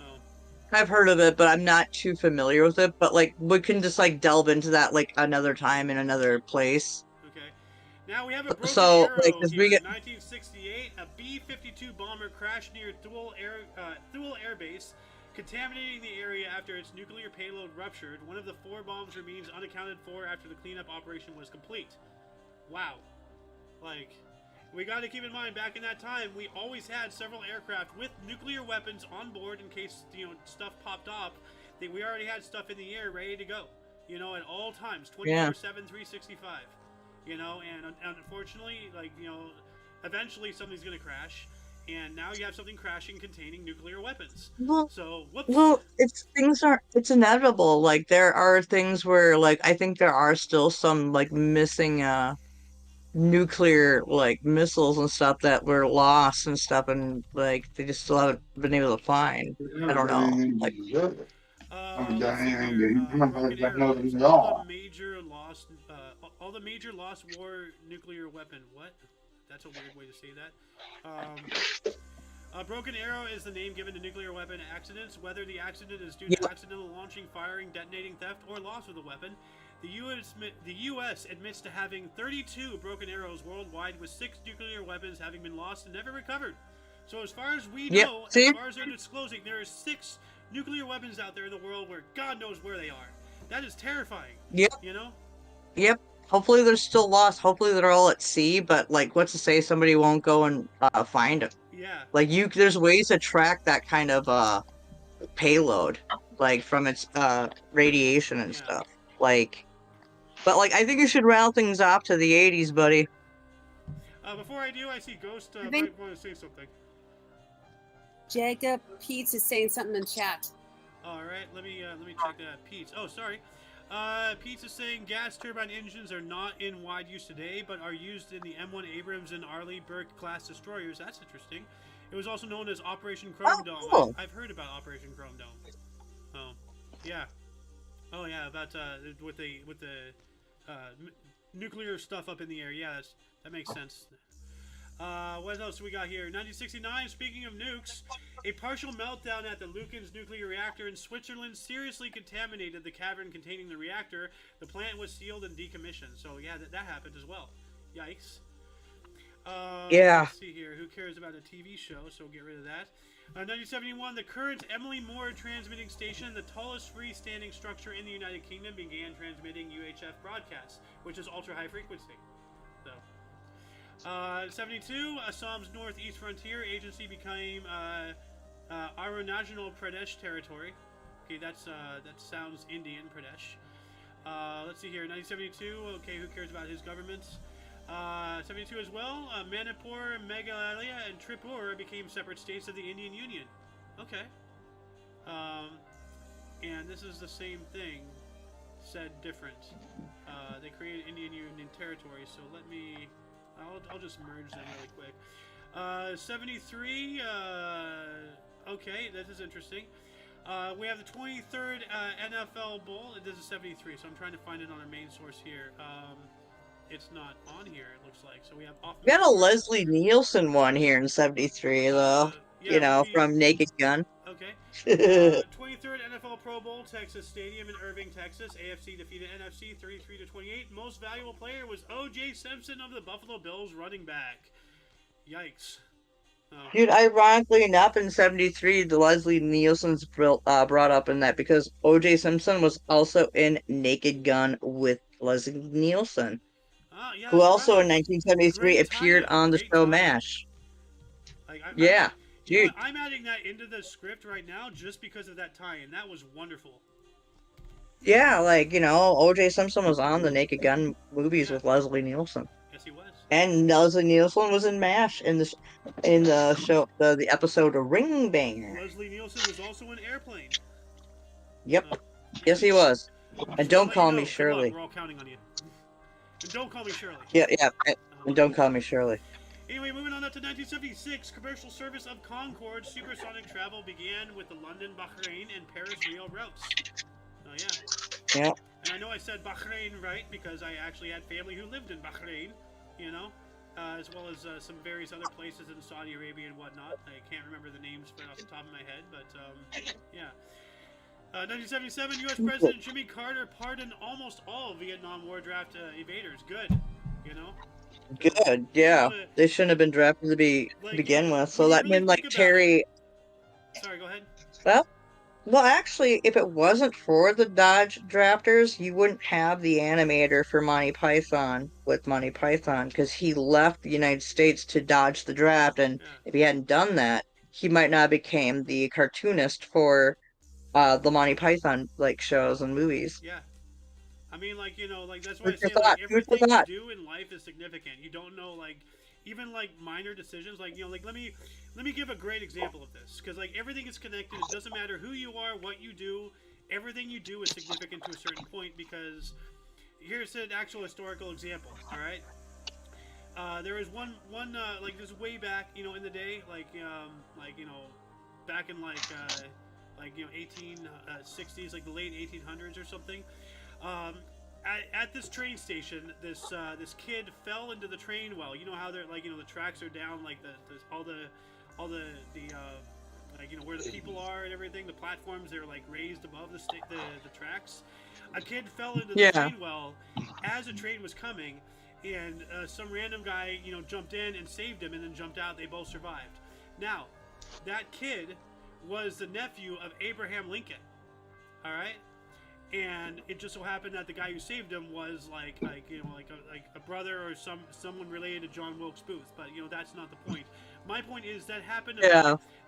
Oh. I've heard of it, but I'm not too familiar with it. But like, we can just like delve into that like another time in another place. Okay. Now we have a broken So arrow like, as here. we get 1968, a B-52 bomber crashed near ThEoD Air Base, contaminating the area after its nuclear payload ruptured. One of the 4 bombs remains unaccounted for after the cleanup operation was complete. Wow. Like, we got to keep in mind, back in that time, we always had several aircraft with nuclear weapons on board in case, stuff popped up. We already had stuff in the air ready to go, at all times, 24/7, 365. And unfortunately, eventually something's going to crash. And now you have something crashing containing nuclear weapons. well, So, whoops. well, it's inevitable. Like there are things where like I think there are still some like missing nuclear like missiles and stuff that were lost and stuff, and like they just still haven't been able to find. I don't know. Like Let's see here. Broken arrows. All the major lost war nuclear weapon. What? That's a weird way to say that. Broken arrow is the name given to nuclear weapon accidents, whether the accident is due to accidental launching, firing, detonating, theft, or loss of the weapon. The U.S. admits to having 32 broken arrows worldwide, with 6 nuclear weapons having been lost and never recovered. So as far as we know, as far as they're disclosing, there are 6 nuclear weapons out there in the world where God knows where they are. That is terrifying. Yep. Yep. Hopefully they're still lost. Hopefully they're all at sea. But like, what's to say somebody won't go and find them? Yeah. Like there's ways to track that kind of payload, like from its radiation and stuff. Like, but like I think you should round things off to the 80s, buddy. Before I do, I see Ghost might want to say something. Jacob Pete's is saying something in chat. All right, let me check that. Pete's. Oh, sorry. Pete's is saying gas turbine engines are not in wide use today, but are used in the M1 Abrams and Arleigh Burke class destroyers. That's interesting. It was also known as Operation Chrome Dome. Cool. I've heard about Operation Chrome Dome. Oh, yeah. Oh, yeah. About with the nuclear stuff up in the air. Yeah, that makes sense. What else we got here? 1969, speaking of nukes, a partial meltdown at the Lukens nuclear reactor in Switzerland seriously contaminated the cavern containing the reactor. The plant was sealed and decommissioned. So, yeah, that happened as well. Yikes. Let's see here. Who cares about a TV show? So we'll get rid of that. 1971, the current Emily Moore transmitting station, the tallest freestanding structure in the United Kingdom, began transmitting UHF broadcasts, which is ultra-high frequency. So, 72, Assam's northeast frontier agency became Arunachal Pradesh territory. Okay, that sounds Indian, Pradesh. Let's see here, 1972. Okay, who cares about his governments? 72 as well. Manipur, Meghalaya, and Tripura became separate states of the Indian Union. Okay. And this is the same thing, said different. They created Indian Union territory. So let me I'll just merge them really quick. 73. Okay, this is interesting. We have the 23rd NFL Bowl. This is 73, so I'm trying to find it on our main source here. It's not on here, it looks like. So we have off. We got a Leslie Nielsen one here in 73, though. Yeah, from Naked Gun. Okay. 23rd NFL Pro Bowl, Texas Stadium in Irving, Texas. AFC defeated NFC 33-28. Most valuable player was O.J. Simpson of the Buffalo Bills, running back. Yikes. Dude, ironically enough, in 73, the Leslie Nielsen's brought up in that because O.J. Simpson was also in Naked Gun with Leslie Nielsen, Yeah, who also right. in 1973 Great appeared tie-in, on the great show tie-in. MASH. Like, Yeah, you know dude. what? I'm adding that into the script right now just because of that tie-in. That was wonderful. Yeah, O.J. Simpson was on the Naked Gun movies Yeah. with Leslie Nielsen. Yes, he was. And Leslie Nielsen was in MASH in the show, the episode Ring Banger. Leslie Nielsen was also in Airplane. Yep. Yes, he was. And don't Let call you me know. Good luck. Shirley. We're all counting on you. And don't call me Shirley. Yeah. And don't call me Shirley. Anyway, moving on up to 1976, commercial service of Concorde supersonic travel began with the London, Bahrain, and Paris Rio routes. Oh yeah. Yep. And I know I said Bahrain right because I actually had family who lived in Bahrain, as well as some various other places in Saudi Arabia and whatnot. I can't remember the names right off the top of my head, but yeah. 1977, U.S. President Jimmy Carter pardoned almost all Vietnam War draft evaders. Good, Good, yeah. They shouldn't have been drafted to begin with. So that meant Terry. Sorry, go ahead. Well, actually, if it wasn't for the Dodge drafters, you wouldn't have the animator for Monty Python with Monty Python because he left the United States to dodge the draft, and if he hadn't done that, he might not have became the cartoonist for the Monty Python shows and movies. Yeah. I mean, that's why I say, everything you do in life is significant. You don't know, even minor decisions, let me give a great example of this, because everything is connected. It doesn't matter who you are, what you do. Everything you do is significant to a certain point, because here's an actual historical example. All right. There was one this way back, in the day, back in 1860s, the late 1800s or something. At this train station, this kid fell into the train well. You know how they're the tracks are down, all the where the people are and everything. The platforms, they're raised above the tracks. A kid fell into the train well as a train was coming, and some random guy jumped in and saved him, and then jumped out. They both survived. Now, that kid was the nephew of Abraham Lincoln. All right. And it just so happened that the guy who saved him was a brother or someone related to John Wilkes Booth, but that's not the point. My point is that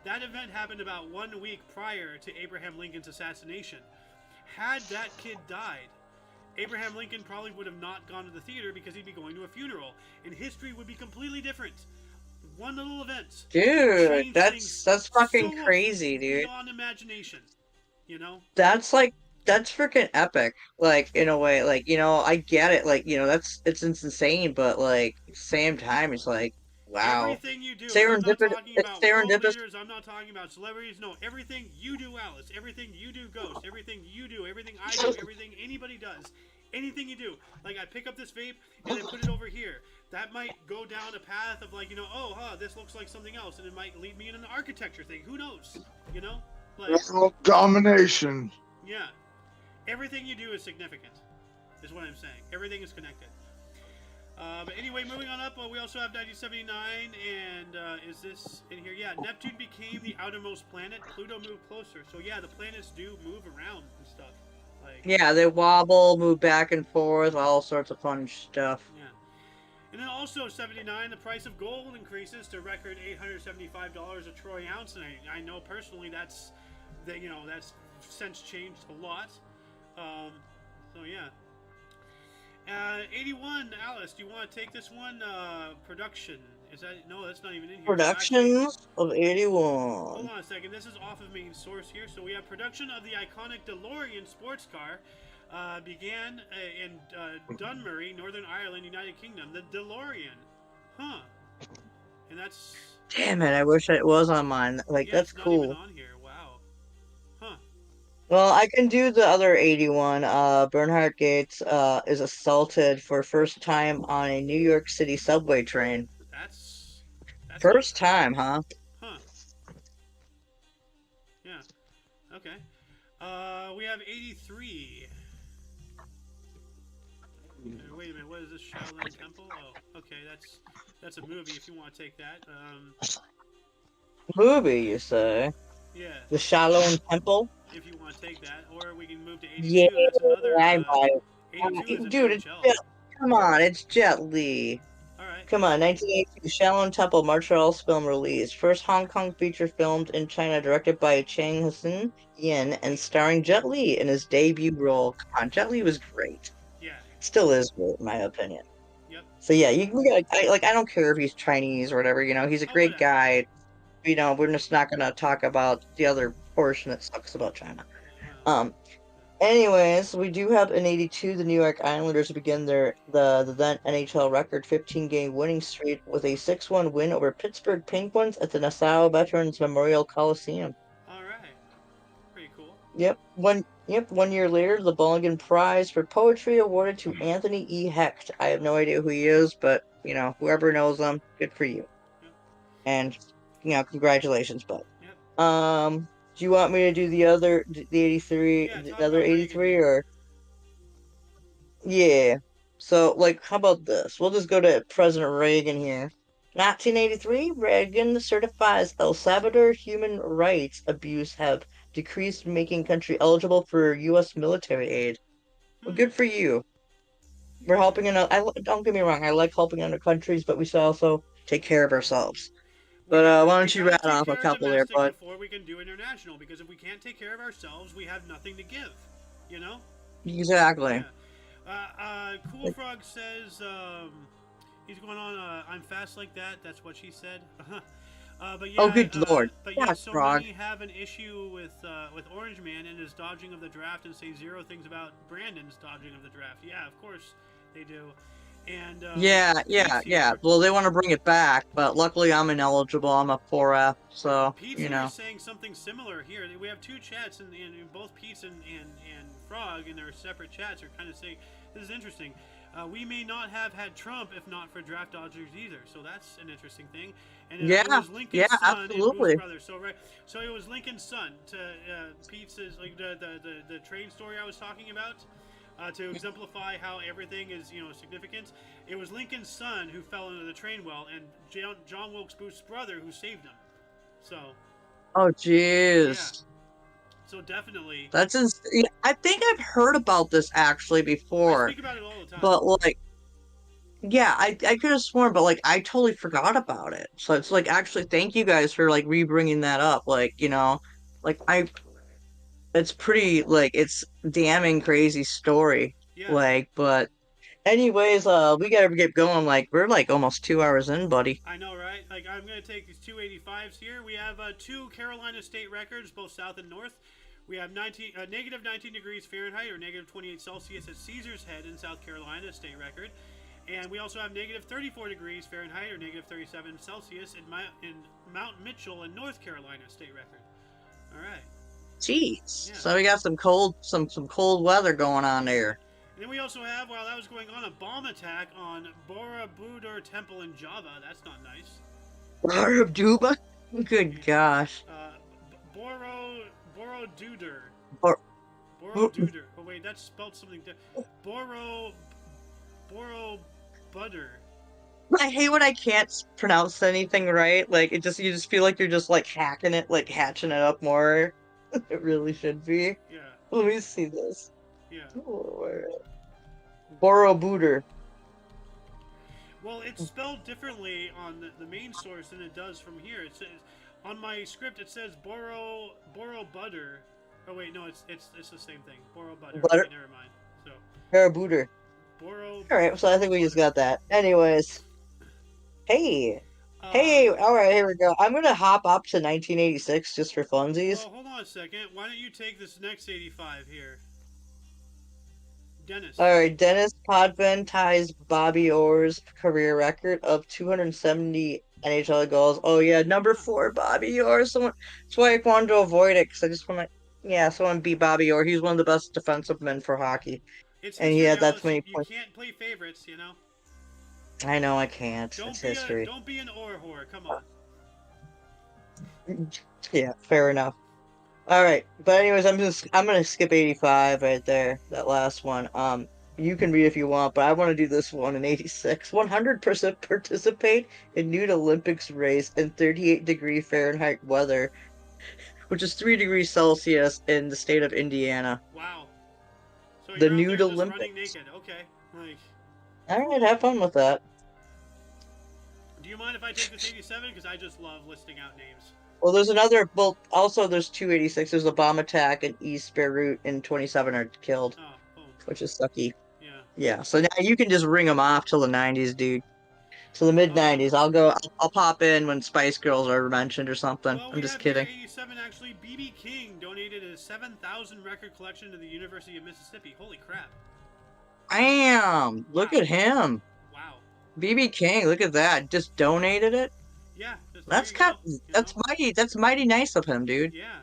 that event happened about 1 week prior to Abraham Lincoln's assassination. Had that kid died, Abraham Lincoln probably would have not gone to the theater because he'd be going to a funeral, and history would be completely different. One little event, dude, that's fucking crazy, dude. Beyond imagination, That's freaking epic, in a way, I get it, it's insane, but, at the same time, it's wow. Everything you do, I'm not talking about world leaders, I'm not talking about celebrities, no, everything you do, Alice, everything you do, Ghost, everything you do, everything I do, everything anybody does, anything you do, I pick up this vape, and I put it over here, that might go down a path of, this looks like something else, and it might lead me in an architecture thing, who knows, World domination. Yeah. Everything you do is significant, is what I'm saying. Everything is connected. But anyway, moving on up, we also have 1979, and is this in here? Yeah, Neptune became the outermost planet. Pluto moved closer. So yeah, the planets do move around and stuff. Yeah, they wobble, move back and forth, all sorts of fun stuff. Yeah. And then also 79, the price of gold increases to record $875 a troy ounce, and I know personally that's since changed a lot. So yeah. 81, Alice, do you want to take this one? Production. Is that, no, that's not even in here. Productions of 81. Hold on a second, this is off of main source here. So we have production of the iconic DeLorean sports car began in Dunmurry, Northern Ireland, United Kingdom. The DeLorean. Huh. And that's... Damn it! I wish it was on mine. Like, Yeah, that's it's not even cool. on here. Wow. Huh. Well, I can do the other 81. Bernhard Gates is assaulted for first time on a New York City subway train. That's not First bad. time, huh? Huh. Yeah. Okay. We have 83. Wait a minute, what is this Shaolin Temple? Oh, okay, that's a movie if you want to take that. Movie, you say? Yeah, The Shaolin Temple? if you want to take that, or we can move to Yeah, 82. That's another. I buy it. 82 is an Dude, NHL. come on, it's Jet Li. All right. Come on, 1982, Shaolin Temple, Montreal's film release. First Hong Kong feature filmed in China, directed by Chang Hassan Yin and starring Jet Li in his debut role. Come on, Jet Li was great. Yeah. Still is great, in my opinion. Yep. So yeah, we gotta, I don't care if he's Chinese or whatever, he's a Oh, great whatever. guy. We're just not gonna talk about the other portion that sucks about China. Well, Anyways, we do have in '82 the New York Islanders begin the then NHL record 15-game winning streak with a 6-1 win over Pittsburgh Penguins at the Nassau Veterans Memorial Coliseum. all right. Pretty cool. Yep, 1 year later, the Bulligan Prize for Poetry awarded to Anthony E. Hecht. I have no idea who he is, but whoever knows him, good for you. Yep. And congratulations, bud. Yep. Do you want me to do the 83, Yeah, the talk other about Reagan 83, here. or? Yeah. So, how about this? We'll just go to President Reagan here. 1983, Reagan certifies El Salvador human rights abuse have decreased, making country eligible for U.S. military aid. Well, good for you. We're helping don't get me wrong, I like helping other countries, but we should also take care of ourselves. But why don't you gotta rattle take off a care of couple there, domestic bud? before we can do international, because if we can't take care of ourselves, we have nothing to give. You know? Exactly. Yeah. Cool Frog says he's going on. I'm fast like that. That's what she said. But yeah. Oh, good lord. But yeah, Yeah, so Frog. many have an issue with Orange Man and his dodging of the draft, and say zero things about Brandon's dodging of the draft. Yeah, of course they do. And Yeah. Pete's Well, they want to bring it back, but luckily I'm ineligible. I'm a 4F, so Pete's here is saying something similar here. We have two chats, and both Pete's and Frog in their separate chats are kind of saying, this is interesting. We may not have had Trump if not for draft dodgers either. So that's an interesting thing. And it was Lincoln's son absolutely. and Booth's brother. So it was Lincoln's son. To Pete's is like the train story I was talking about. To exemplify how everything is, significant. It was Lincoln's son who fell into the train well, and John Wilkes Booth's brother who saved him. So. Oh, jeez. Yeah. So definitely. That's insane. I think I've heard about this actually before. I speak about it all the time. But yeah, I could have sworn, but I totally forgot about it. So it's actually thank you guys for re-bringing that up. It's pretty it's damning crazy story. Yeah. But anyways, we gotta get going. We're almost 2 hours in, buddy. I know, right? I'm gonna take these 285s here. We have two Carolina state records, both south and north. We have negative 19 degrees Fahrenheit or negative 28 Celsius at Caesar's Head in South Carolina, state record. And we also have negative 34 degrees Fahrenheit or negative 37 Celsius in Mount Mitchell in North Carolina, state record. All right. Jeez. Yeah. So we got some cold weather going on there. And then we also have, while that was going on, a bomb attack on Borobudur Temple in Java. That's not nice. Borobudur? Good gosh. Borobudur. Bor- Borobudur. Oh wait, that's spelled something different. Borobudur. I hate when I can't pronounce anything right. You just feel like you're just hacking it, hatching it up more. It really should be. Yeah. Let me see this. Yeah. Borobudur. Well, it's spelled differently on the main source than it does from here. It says on my script it says Borobudur. Oh wait, no, it's the same thing. Borobudur. Butter? Okay, never mind. So. Borobudur. Borobudur. All right, so I think we just got that. Anyways, hey, all right, here we go. I'm gonna hop up to 1986 just for funsies. Well, hold on a second. Why don't you take this next 85 here? Dennis. All right, Dennis Potvin ties Bobby Orr's career record of 270 NHL goals. Oh yeah, number 4, Bobby Orr. Someone, that's why I wanted to avoid it because I just want to, yeah, someone beat Bobby Orr. He's one of the best defensive men for hockey, It's and he history, had that Alice. many You points. can't play favorites, you know. I know I can't. It's history. Don't be an Orr whore. Come on. Yeah, fair enough. All right, but anyways, I'm gonna skip 85 right there. That last one. You can read if you want, but I want to do this one in 86. 100% participate in nude Olympics race in 38-degree Fahrenheit weather, which is 3 degrees Celsius in the state of Indiana. Wow. So The you're out there nude just Olympics. running naked. Okay. Like. All right, have fun with that. Do you mind if I take this 87? Because I just love listing out names. Well, there's another. Well, also there's 286. There's a bomb attack in East Beirut, and 27 are killed, Oh, boom. which is sucky. Yeah. Yeah, so now you can just ring them off till the 90s, dude. To the mid 90s. I'll pop in when Spice Girls are mentioned or something. Well, I'm we just have kidding. here 87 actually. BB King donated a 7,000 record collection to the University of Mississippi. Holy crap. Damn! Look Wow. at him. Wow. BB King, look at that. Just donated it. Yeah. That's mighty. that's mighty nice of him, dude. Yeah.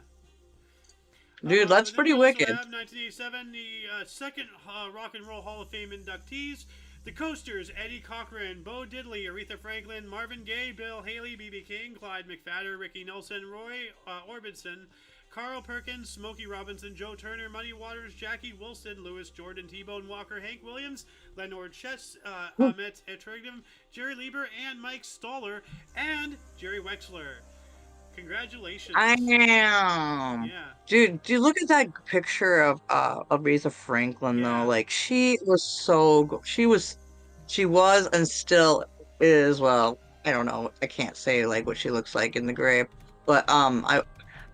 Dude, that's Then pretty we also wicked. have 1987, the second Rock and Roll Hall of Fame inductees. The Coasters, Eddie Cochran, Bo Diddley, Aretha Franklin, Marvin Gaye, Bill Haley, B.B. King, Clyde McPhatter, Ricky Nelson, Roy Orbison, Carl Perkins, Smokey Robinson, Joe Turner, Muddy Waters, Jackie Wilson, Lewis Jordan, T-Bone Walker, Hank Williams, Leonard Chess, Ahmet Etrigim, Jerry Lieber, and Mike Stoller, and Jerry Wexler. Congratulations. I am. Yeah. Dude, look at that picture of Aretha Franklin Yeah. though. Like she was she was and still is, well, I don't know. I can't say like what she looks like in the grave. But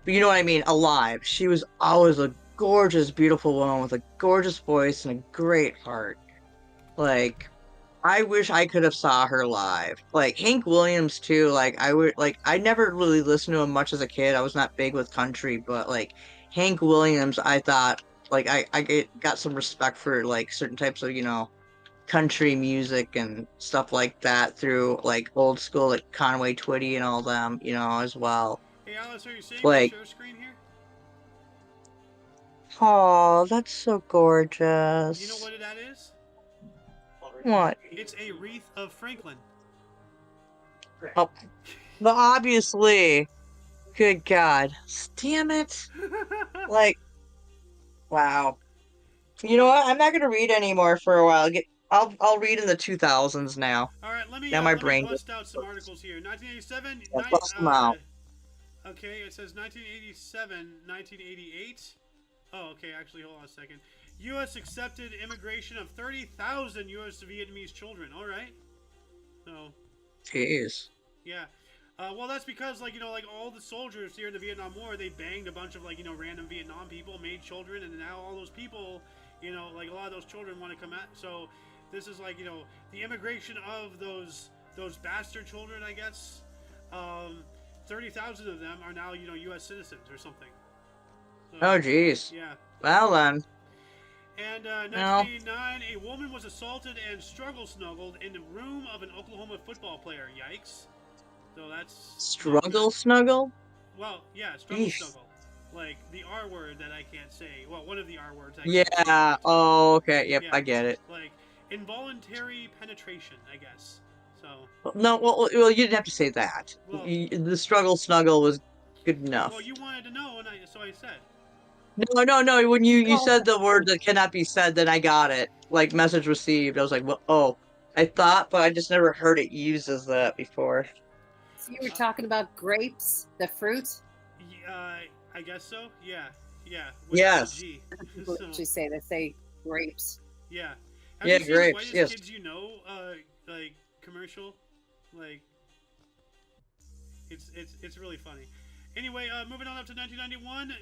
you know what I mean, alive. She was always a gorgeous, beautiful woman with a gorgeous voice and a great heart. Like, I wish I could have saw her live. Like Hank Williams too. I never really listened to him much as a kid. I was not big with country, but like Hank Williams, I thought like got some respect for like certain types of, country music and stuff like that through like old school like Conway Twitty and all them, as well. Hey Alice, are you seeing Like, my share screen here? oh, that's so gorgeous. You know what that is? What? It's a wreath of Franklin. Oh, but obviously, good God, damn it! Like, wow. You know what? I'm not gonna read anymore for a while. I'll read in the 2000s now. All right, let me bust out some articles here. 1987. Bust them out. Okay, it says 1987, 1988. Oh, okay. Actually, hold on a second. U.S. accepted immigration of 30,000 U.S. Vietnamese children. All right. So. Jeez. Yeah. Well, that's because, like all the soldiers here in the Vietnam War, they banged a bunch of, random Vietnam people, made children, and now all those people, a lot of those children want to come out. So, this is, the immigration of those bastard children, I guess. 30,000 of them are now, U.S. citizens or something. So, Oh, jeez. Yeah. Well, then. And 1989, a woman was assaulted and struggle-snuggled in the room of an Oklahoma football player. Yikes. So that's... Struggle-snuggle? Well, yeah, struggle-snuggle. Like, the R word that I can't say. Well, one of the R words I can't say. Yeah, oh, okay, yep, Yeah. I get it. Like, involuntary penetration, I guess. So... No, well, you didn't have to say that. Well, the struggle-snuggle was good enough. Well, you wanted to know, and so I said. No, when you said the word that cannot be said, then I got it. Like, message received. I was like, well, oh. I thought, but I just never heard it used as that before. So you were talking about grapes, the fruit? I guess so. Yeah. Yes. G. What did you say? They say grapes. Yeah. Yeah, Have you seen grapes, the Whitest yes. Kids like commercial? Like, it's really funny. Anyway, moving on up to 1991,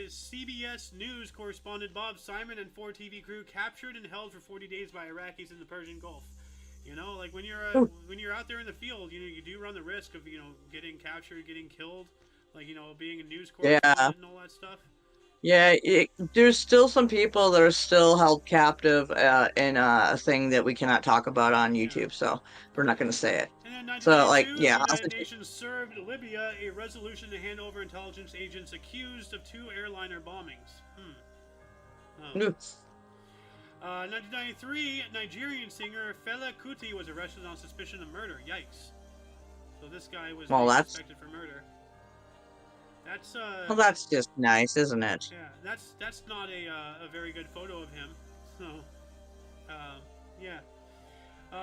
CBS News correspondent Bob Simon and 4 TV crew captured and held for 40 days by Iraqis in the Persian Gulf. Like when you're out there in the field, you do run the risk of getting captured, getting killed, like being a news correspondent and all that stuff. Yeah, there's still some people that are still held captive in a thing that we cannot talk about on Yeah. YouTube, so we're not going to say it. And in So, like, 1992, yeah, the United Nations served Libya a resolution to hand over intelligence agents accused of 2 airliner bombings. Oh. 1993, Nigerian singer Fela Kuti was arrested on suspicion of murder. Yikes. So this guy was well, being that's suspected for murder. That's well, that's just nice, isn't it? yeah, that's not a very good photo of him. So, yeah.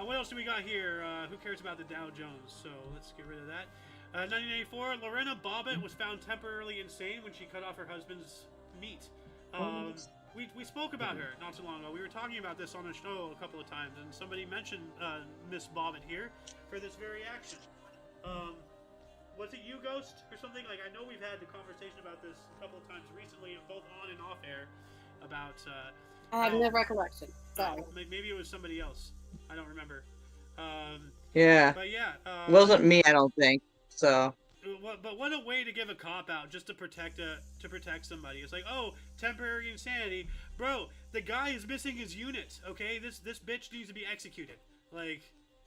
What else do we got here? Who cares about the Dow Jones? So let's get rid of that. 1984, Lorena Bobbitt was found temporarily insane when she cut off her husband's meat. We spoke about her not too long ago. We were talking about this on the show a couple of times, and somebody mentioned Miss Bobbitt here for this very action. Was it you, Ghost, or something? Like, I know we've had the conversation about this a couple of times recently, both on and off air, about... I have no recollection. Sorry. Maybe it was somebody else. I don't remember. Yeah. But yeah. It wasn't me, I don't think. So. But what a way to give a cop out just to protect somebody. It's like, oh, temporary insanity, bro. The guy is missing his unit. Okay, this bitch needs to be executed. Like,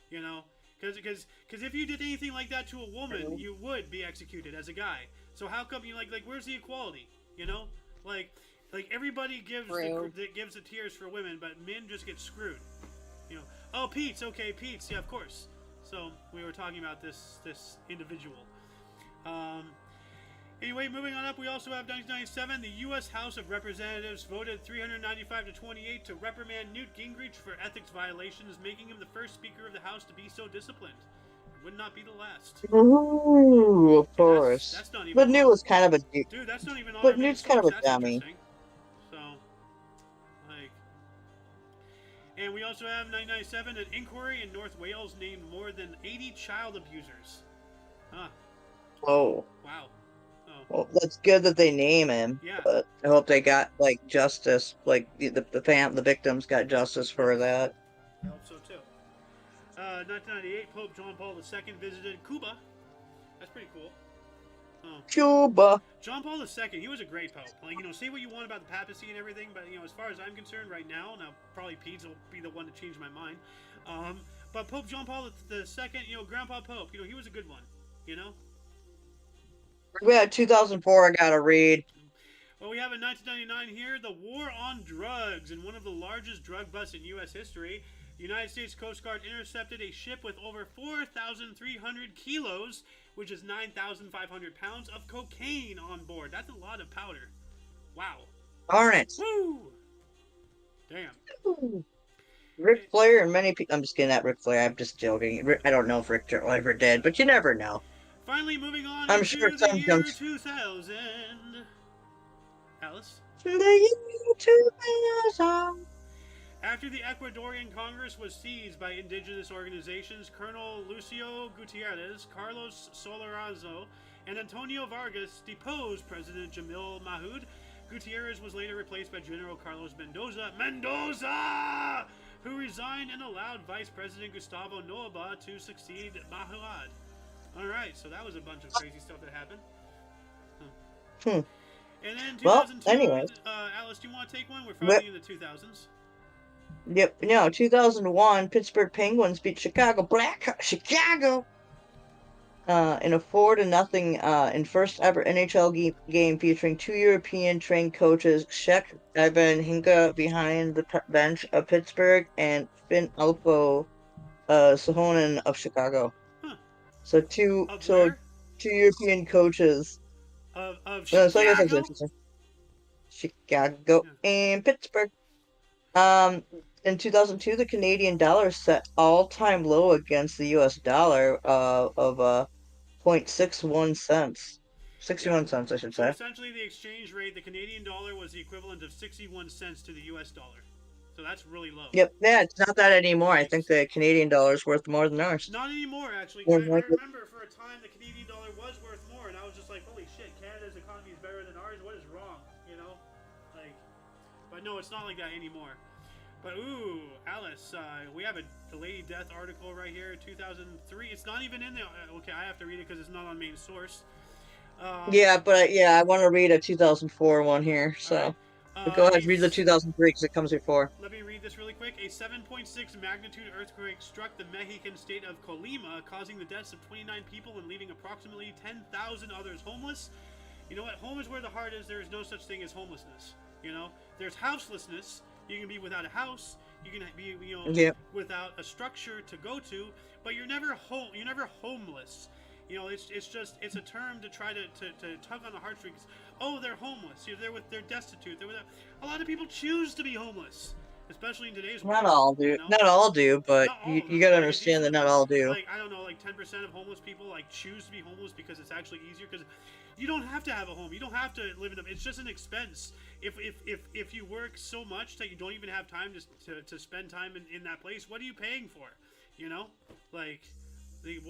you know, because if you did anything like that to a woman, you would be executed as a guy. So how come you like where's the equality? You know, like everybody gives the tears for women, but men just get screwed. You know, oh, Pete's okay, Pete's, yeah, of course. So we were talking about this individual. Anyway, moving on up, we also have 1997. The U.S. House of Representatives voted 395 to 28 to reprimand Newt Gingrich for ethics violations, making him the first Speaker of the House to be so disciplined. It would not be the last. Ooh, of course. That's not even. But Newt was kind of a dude. That's not even on. But Newt's kind of a dummy. So, like, and we also have 1997. An inquiry in North Wales named more than 80 child abusers. Huh. Oh. Wow. Oh. Well, that's good that they name him. Yeah. But I hope they got like justice, like the victims got justice for that. I hope so too. 1998, Pope John Paul II visited Cuba. That's pretty cool. Oh. Cuba. John Paul II, he was a great pope. Like, you know, say what you want about the papacy and everything, but you know, as far as I'm concerned, right now probably Pete will be the one to change my mind. But Pope John Paul II, you know, Grandpa Pope, you know, he was a good one. You know. We had 2004. I gotta read. Well, we have in 1999 here the war on drugs. In one of the largest drug busts in U.S. history, the United States Coast Guard intercepted a ship with over 4,300 kilos, which is 9,500 pounds of cocaine on board. That's a lot of powder. Wow. Darn it. Woo! Damn. Ooh. Ric Flair and many people. I'm just kidding at Ric Flair. I'm just joking. I don't know if Rick ever did, but you never know. Finally, moving on I'm into sure the year some 2000. Alice? The year 2000. After the Ecuadorian Congress was seized by indigenous organizations, Colonel Lucio Gutierrez, Carlos Solorzano, and Antonio Vargas deposed President Jamil Mahuad. Gutierrez was later replaced by General Carlos Mendoza, who resigned and allowed Vice President Gustavo Noboa to succeed Mahuad. Alright, so that was a bunch of crazy stuff that happened. Huh. And then 2002, anyways. Alice, do you want to take one? We're finally in the 2000s. Yep, no, 2001, Pittsburgh Penguins beat Chicago Chicago in a 4-0 in first ever NHL game featuring 2 European trained coaches, Shek Ivan Hinka behind the bench of Pittsburgh and Finn Alpo Suhonen of Chicago. Huh. So two European coaches. Of So I Chicago? guess that's interesting. Chicago and Pittsburgh. In 2002, the Canadian dollar set all-time low against the U.S. dollar of 0.61 cents. 61 cents, I should So say. essentially, the exchange rate, the Canadian dollar was the equivalent of 61 cents to the U.S. dollar. So that's really low. Yep, yeah, it's not that anymore. I think the Canadian dollar is worth more than ours. Not anymore, actually. Yeah, I remember for a time the Canadian dollar was worth more, and I was just like, holy shit, Canada's economy is better than ours. What is wrong? You know? Like, but no, it's not like that anymore. But ooh, Alice, we have a lady death article right here, 2003. It's not even in the. Okay, I have to read it because it's not on main source. Yeah, but yeah, I want to read a 2004 one here. So Alright. but go ahead, read the 2003 because it comes before. Let me read this really quick. A 7.6 magnitude earthquake struck the Mexican state of Colima, causing the deaths of 29 people and leaving approximately 10,000 others homeless. You know what? Home is where the heart is. There is no such thing as homelessness. You know, there's houselessness. You can be without a house. You can be, without a structure to go to, but you're never home. You're never homeless. You know, it's just a term to try to tug on the heartstrings. Oh, they're homeless. They're destitute. A lot of people choose to be homeless, especially in today's world. Not all do. Not all do, but you gotta understand that not all do. Like, I don't know, like 10% of homeless people like choose to be homeless because it's actually easier. Because you don't have to have a home. You don't have to live in a. It's just an expense. If you work so much that you don't even have time to spend time in that place, what are you paying for? You know, like.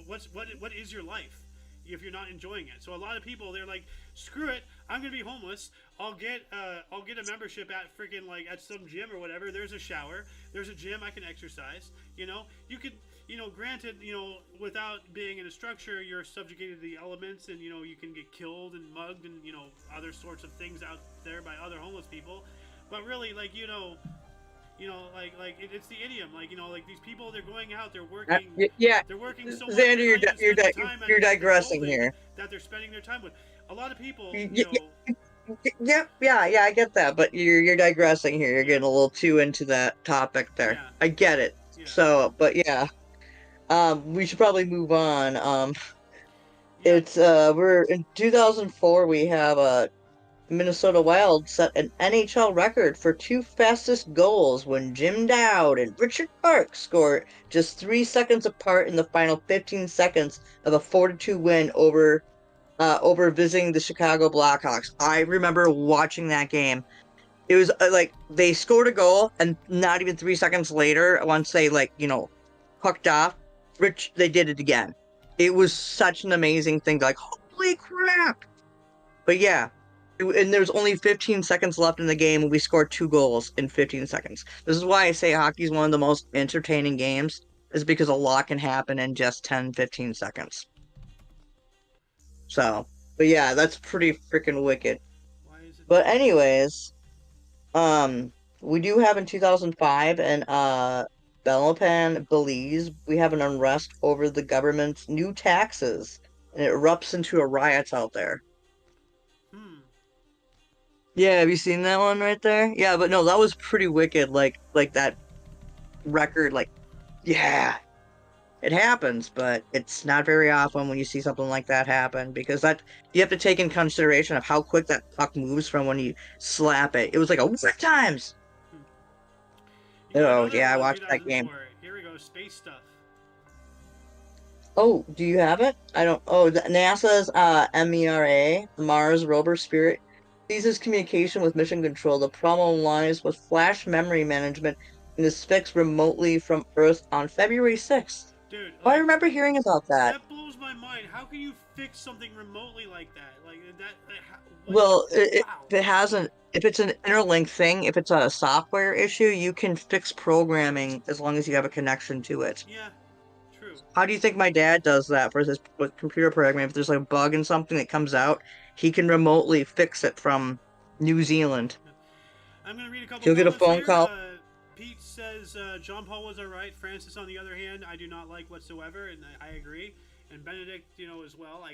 What is your life if you're not enjoying it? So a lot of people, they're like, screw it, I'm gonna be homeless. I'll get a membership at freaking like at some gym or whatever. There's a shower, there's a gym, I can exercise. You know, you could, granted, without being in a structure, you're subjugated to the elements, and you can get killed and mugged and other sorts of things out there by other homeless people. But really, like it's the idiom. Like these people, they're going out, they're working. They're working so much. Xander, you're digressing here. That they're spending their time with. A lot of people, Yeah, I get that, but you're digressing here. You're getting a little too into that topic there. Yeah. I get it. Yeah. So, but yeah, we should probably move on. It's we're in 2004. We have Minnesota Wild set an NHL record for 2 fastest goals when Jim Dowd and Richard Park scored just 3 seconds apart in the final 15 seconds of a 4-2 win over visiting the Chicago Blackhawks. I remember watching that game. It was like they scored a goal, and not even 3 seconds later, once they pucked off, they did it again. It was such an amazing thing. Like, holy crap! But yeah. And there's only 15 seconds left in the game, and we scored 2 goals in 15 seconds. This is why I say hockey is one of the most entertaining games, is because a lot can happen in just 10, 15 seconds. So, but yeah, that's pretty freaking wicked. But anyways, we do have in 2005 in Belmopan, Belize, we have an unrest over the government's new taxes, and it erupts into a riot out there. Yeah, have you seen that one right there? Yeah, but no, that was pretty wicked. Like that record. Yeah, it happens, but it's not very often when you see something like that happen, because you have to take in consideration of how quick that puck moves from when you slap it. It was like a whip times. Oh yeah, I watched that game. Here we go, space stuff. Oh, do you have it? I don't. Oh, NASA's MERA, the Mars Rover Spirit, ceases communication with mission control. The problem lies with flash memory management and is fixed remotely from Earth on February 6th. Dude, I remember hearing about that. That blows my mind. How can you fix something remotely like that? If it's an interlink thing, if it's a software issue, you can fix programming as long as you have a connection to it. Yeah, true. How do you think my dad does that for his computer program? If there's like a bug in something that comes out, he can remotely fix it from New Zealand. I'm going to read a couple. He'll get a phone here. call. Pete says John Paul was alright. Francis, on the other hand, I do not like whatsoever, and I agree. And Benedict, as well.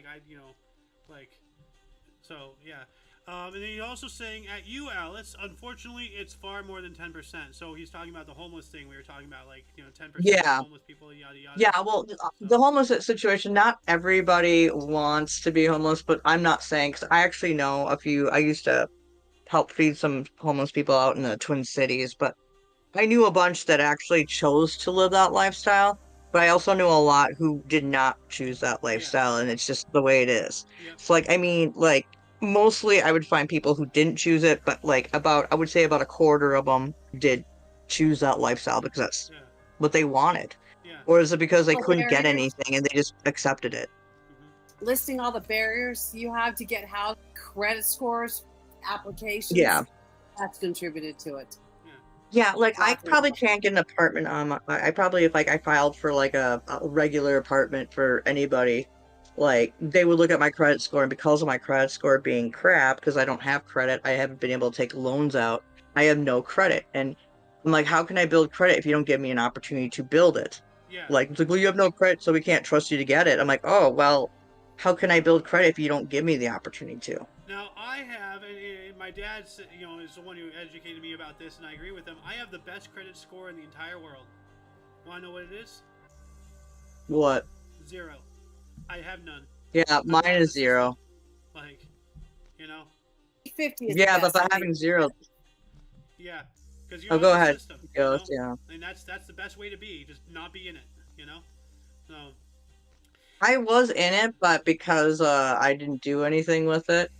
So yeah. And then he's also saying at you, Alice. Unfortunately, it's far more than 10%. So he's talking about the homeless thing we were talking about, 10% of homeless people, yada yada. Yeah, well, the homeless situation. Not everybody wants to be homeless, but I'm not saying, because I actually know a few. I used to help feed some homeless people out in the Twin Cities, but I knew a bunch that actually chose to live that lifestyle. But I also knew a lot who did not choose that lifestyle, and it's just the way it is. Yeah. So, mostly I would find people who didn't choose it, but I would say about a quarter of them did choose that lifestyle because that's what they wanted. Yeah. Or is it because they couldn't get anything and they just accepted it? Listing all the barriers you have to get house, credit scores, applications. Yeah. That's contributed to it. Yeah, I probably can't get an apartment on my. I probably, if I filed for a regular apartment for anybody, like they would look at my credit score, and because of my credit score being crap, because I don't have credit, I haven't been able to take loans out. I have no credit, and I'm like, how can I build credit if you don't give me an opportunity to build it? Yeah. Like, it's like, well, you have no credit, so we can't trust you to get it. I'm like, oh, well, how can I build credit if you don't give me the opportunity to? Now I have, and my dad, is the one who educated me about this, and I agree with him. I have the best credit score in the entire world. Want to know what it is? What? 0. I have none. Yeah, I'm mine out of is the 0. system. Like, you know. 50 is Yeah, the but best. by having 0, Yeah, because you're oh, out go of the ahead. system. Go, You know? yeah. And that's the best way to be. Just not be in it. You know. So. I was in it, but because I didn't do anything with it,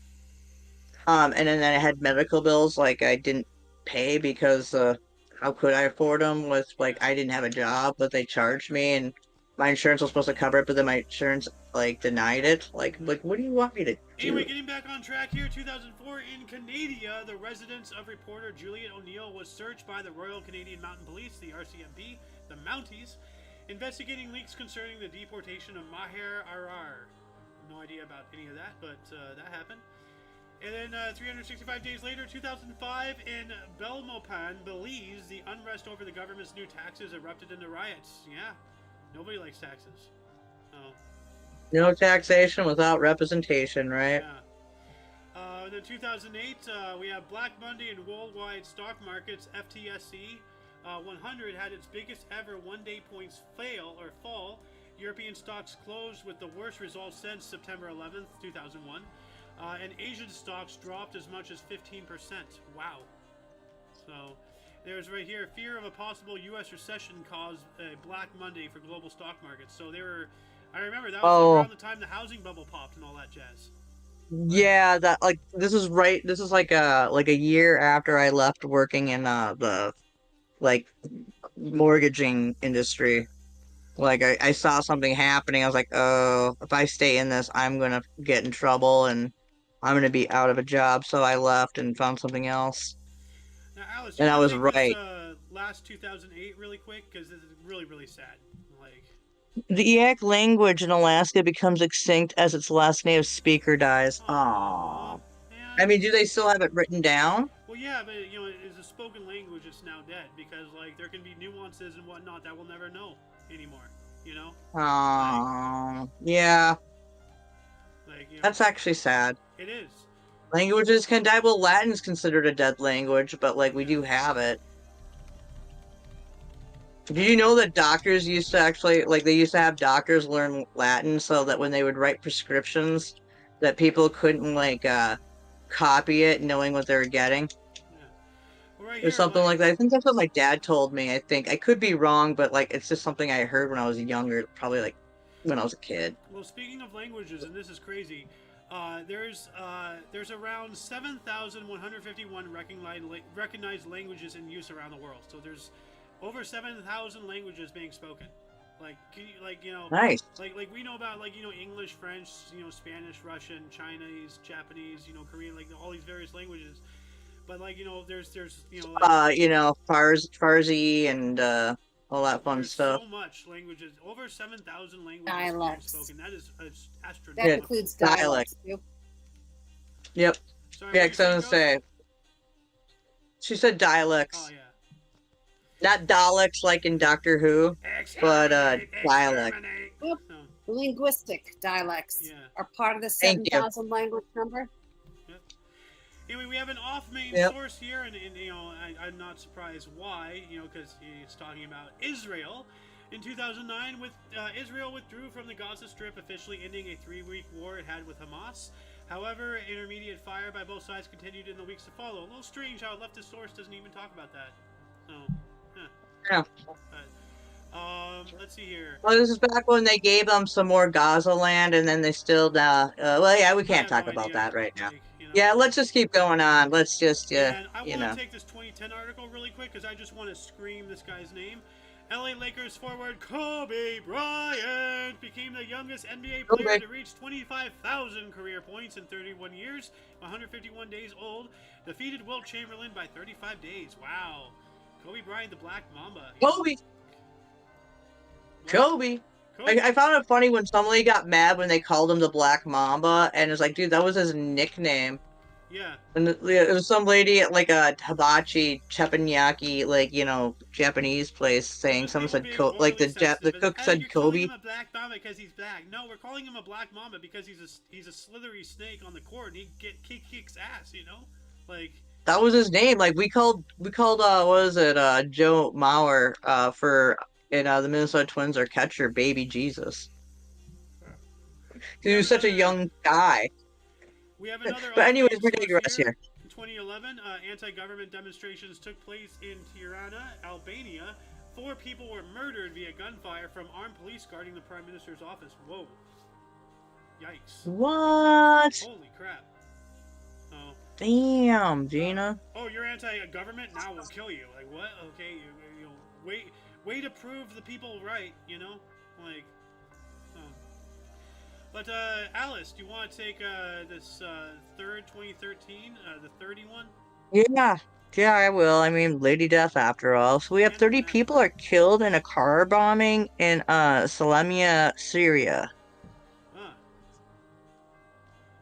and then I had medical bills like I didn't pay because how could I afford them? With like I didn't have a job, but they charged me, and my insurance was supposed to cover it, but then my insurance like denied it. Like what do you want me to Anyway, do? getting back on track here, 2004 in Canada, the residence of reporter Juliet O'Neill was searched by the Royal Canadian Mountain Police, the RCMP, the Mounties, investigating leaks concerning the deportation of Maher Arar. No idea about any of that, but that happened. And then 365 days later, 2005, in Belmopan, Belize, the unrest over the government's new taxes erupted into riots. Yeah, nobody likes taxes. Oh. No taxation without representation, right? Yeah. Then 2008, we have Black Monday in worldwide stock markets. FTSE 100 had its biggest ever one-day points fall. European stocks closed with the worst results since September 11th, 2001. And Asian stocks dropped as much as 15%. Wow. So there's right here, fear of a possible U.S. recession caused a Black Monday for global stock markets. So they were, I remember that was around the time the housing bubble popped and all that jazz. Yeah, that like this is right. This is like a year after I left working in the like mortgaging industry. Like I saw something happening. I was like, oh, if I stay in this, I'm gonna get in trouble and I'm gonna be out of a job. So I left and found something else. Now, Alice, you And I want was to take this right. last 2008 really quick? Because this is really, really sad. Like, The Eyak language in Alaska becomes extinct as its last native speaker dies. aww, Aww. man. I mean, do they still have it written down? Well, yeah, but it's a spoken language. It's now dead because like there can be nuances and whatnot that we'll never know anymore. You know? Aww. Yeah, Like that's actually sad. it is. Languages can die. Well, Latin's considered a dead language, but like we Yeah. do have it. Did you know that doctors used to actually like they used to have doctors learn Latin so that when they would write prescriptions, that people couldn't like copy it knowing what they were getting? Yeah. Well, right Or here, something like that. I think that's what my dad told me. I think I could be wrong, but like it's just something I heard when I was younger, probably like when I was a kid. Well, speaking of languages, and this is crazy, there's around 7,151 recognized languages in use around the world. So there's over 7,000 languages being spoken. Like, Nice. like we know about English, French, Spanish, Russian, Chinese, Japanese, Korean, like all these various languages. But like there's Farsi and all that fun there's stuff. so much languages, over 7,000 languages Dialects. being spoken. That is That astronomical. includes dialect. dialects too. Yep. Sorry, Yeah, what because I you was saying, gonna say. She said dialects. Oh yeah. Not Daleks like in Doctor Who, but dialect. Yep. No, Linguistic dialects Yeah. are part of the Thank you. 7,000 language number. anyway, we have an off-main Yep. source here, and I'm not surprised why, because it's talking about Israel. In 2009, Israel withdrew from the Gaza Strip, officially ending a 3-week war it had with Hamas. However, intermediate fire by both sides continued in the weeks to follow. A little strange how a leftist source doesn't even talk about that. So, Yeah. let's see here. Well, this is back when they gave them some more Gaza land, and then they still. Well, yeah, we can't I have talk no about idea, that right now. like, Yeah, let's just keep going on. Let's just, And I you want know. to take this 2010 article really quick because I just want to scream this guy's name. LA Lakers forward Kobe Bryant became the youngest NBA player Kobe. to reach 25,000 career points in 31 years, 151 days old. Defeated Wilt Chamberlain by 35 days. Wow. Kobe Bryant, the Black Mamba. Kobe. Kobe. I found it funny when somebody got mad when they called him the Black Mamba, and it's like, dude, that was his nickname. Yeah. And it was some lady at like a hibachi teppanyaki, like, Japanese place saying They someone were said being like overly sensitive. the It's cook like, said you're calling Kobe. him a black mamba because he's black. No, we're calling him a black mamba because he's a slithery snake on the court and he kicks ass. Like That was his name. Like what was it, Joe Mauer for in the Minnesota Twins, our catcher, Baby Jesus. we He have was such a another young guy. we have another But anyways, off-main we source digress here. here. In 2011, anti-government demonstrations took place in Tirana, Albania. 4 people were murdered via gunfire from armed police guarding the Prime Minister's office. Whoa. Yikes. What? Holy crap. Oh. Damn, Gina. Oh, you're anti-government? Now we'll kill you. Like, what? Okay, way to prove the people right, Like, oh. But, Alice, do you want to take, this, third 2013, the 31? Yeah, I will. I mean, Lady Death after all. So we have 30 people are killed in a car bombing in Salamia, Syria. Huh.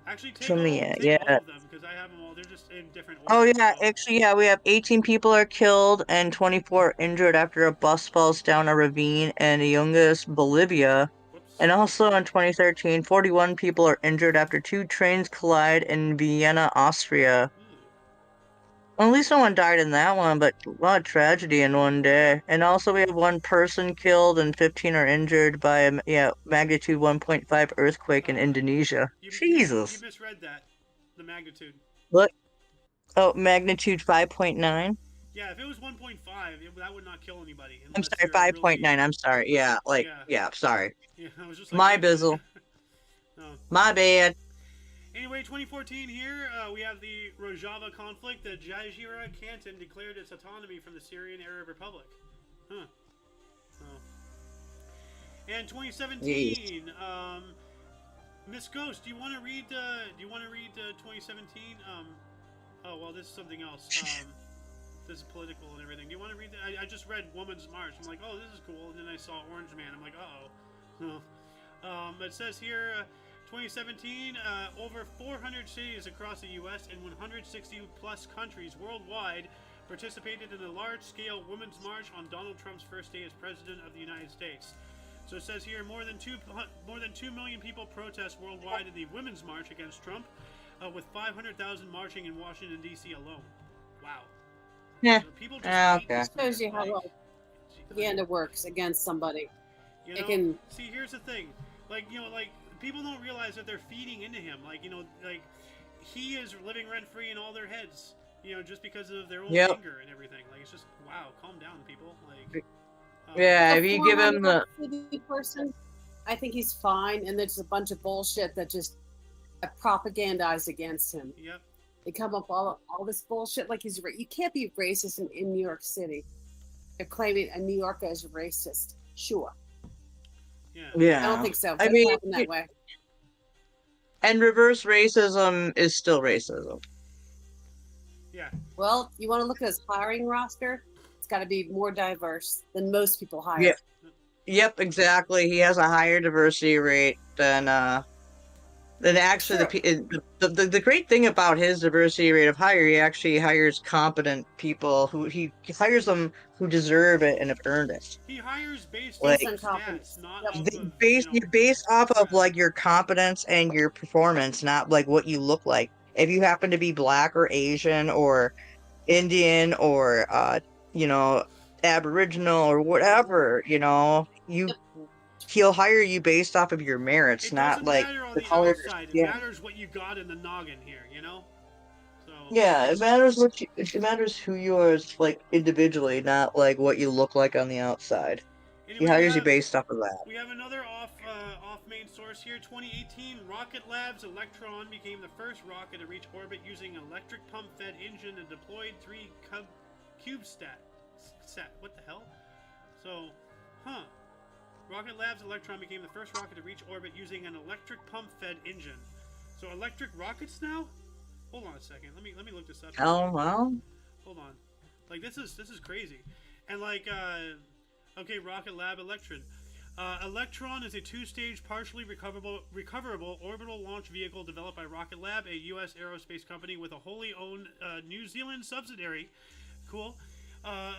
Actually, take From all the of them, because I have them all. They're just in different Oh orders. yeah, So. actually, yeah, we have 18 people are killed and 24 injured after a bus falls down a ravine in Yungas, Bolivia. Whoops. And also in 2013, 41 people are injured after 2 trains collide in Vienna, Austria. Well, at least no one died in that one, but a lot of tragedy in one day. And also we have 1 person killed and 15 are injured by a magnitude 1.5 earthquake in Indonesia. Jesus. You misread that. The magnitude. What? Oh, magnitude 5.9? Yeah, if it was 1.5, that would not kill anybody. I'm sorry, 5.9. Really... I'm sorry. Yeah, sorry. Yeah, I was just like... My bizzle. No. My bad. Anyway, 2014 here, we have the Rojava conflict. The Jazira Canton declared its autonomy from the Syrian Arab Republic. Huh. Oh. And 2017, Miss Ghost, do you want to read 2017? Oh well, this is something else. This is political and everything. Do you want to read that? I just read Woman's March. I'm like, oh, this is cool. And then I saw Orange Man. I'm like, uh-oh. It says here, 2017, over 400 cities across the U.S. and 160 plus countries worldwide participated in a large-scale Women's March on Donald Trump's first day as President of the United States. So it says here, more than 2 million people protest worldwide in the Women's March against Trump, with 500,000 marching in Washington, D.C. alone. Wow. Yeah. So people just Okay. Shows you how well propaganda works against somebody. See, here's the thing. People don't realize that they're feeding into him. He is living rent-free in all their heads, just because of their own anger and everything. It's just, wow, calm down, people. If you give him the... person, I think he's fine, and there's a bunch of bullshit that just propagandized against him. Yep. They come up all this bullshit like he's... You can't be racist in New York City. They're claiming a New Yorker is racist. Sure. Yeah. I don't think so. I mean, that way. And reverse racism is still racism. Yeah. Well, you want to look at his hiring roster? It's got to be more diverse than most people hire. Yeah. Yep, exactly. He has a higher diversity rate than actually the great thing about his diversity rate of hire, he actually hires competent people he hires them who deserve it and have earned it. He hires based on stats, not based off of like your competence and your performance, not like what you look like. If you happen to be Black or Asian or Indian or Aboriginal or whatever, he'll hire you based off of your merits, not like the color of your skin. It matters what you got in the noggin here, So yeah, it matters it matters who you are like individually, not like what you look like on the outside. Anyway, He hires you based off of that. We have another off main source here. 2018, Rocket Lab's Electron became the first rocket to reach orbit using an electric pump-fed engine and deployed 3 CubeSat. What the hell? So, Rocket Lab's Electron became the first rocket to reach orbit using an electric pump-fed engine. So electric rockets now? Hold on a second. Let me look this up. Oh well. Hold on. This is crazy. And okay, Rocket Lab Electron. Electron is a two-stage, partially recoverable orbital launch vehicle developed by Rocket Lab, a U.S. aerospace company with a wholly owned New Zealand subsidiary. Cool.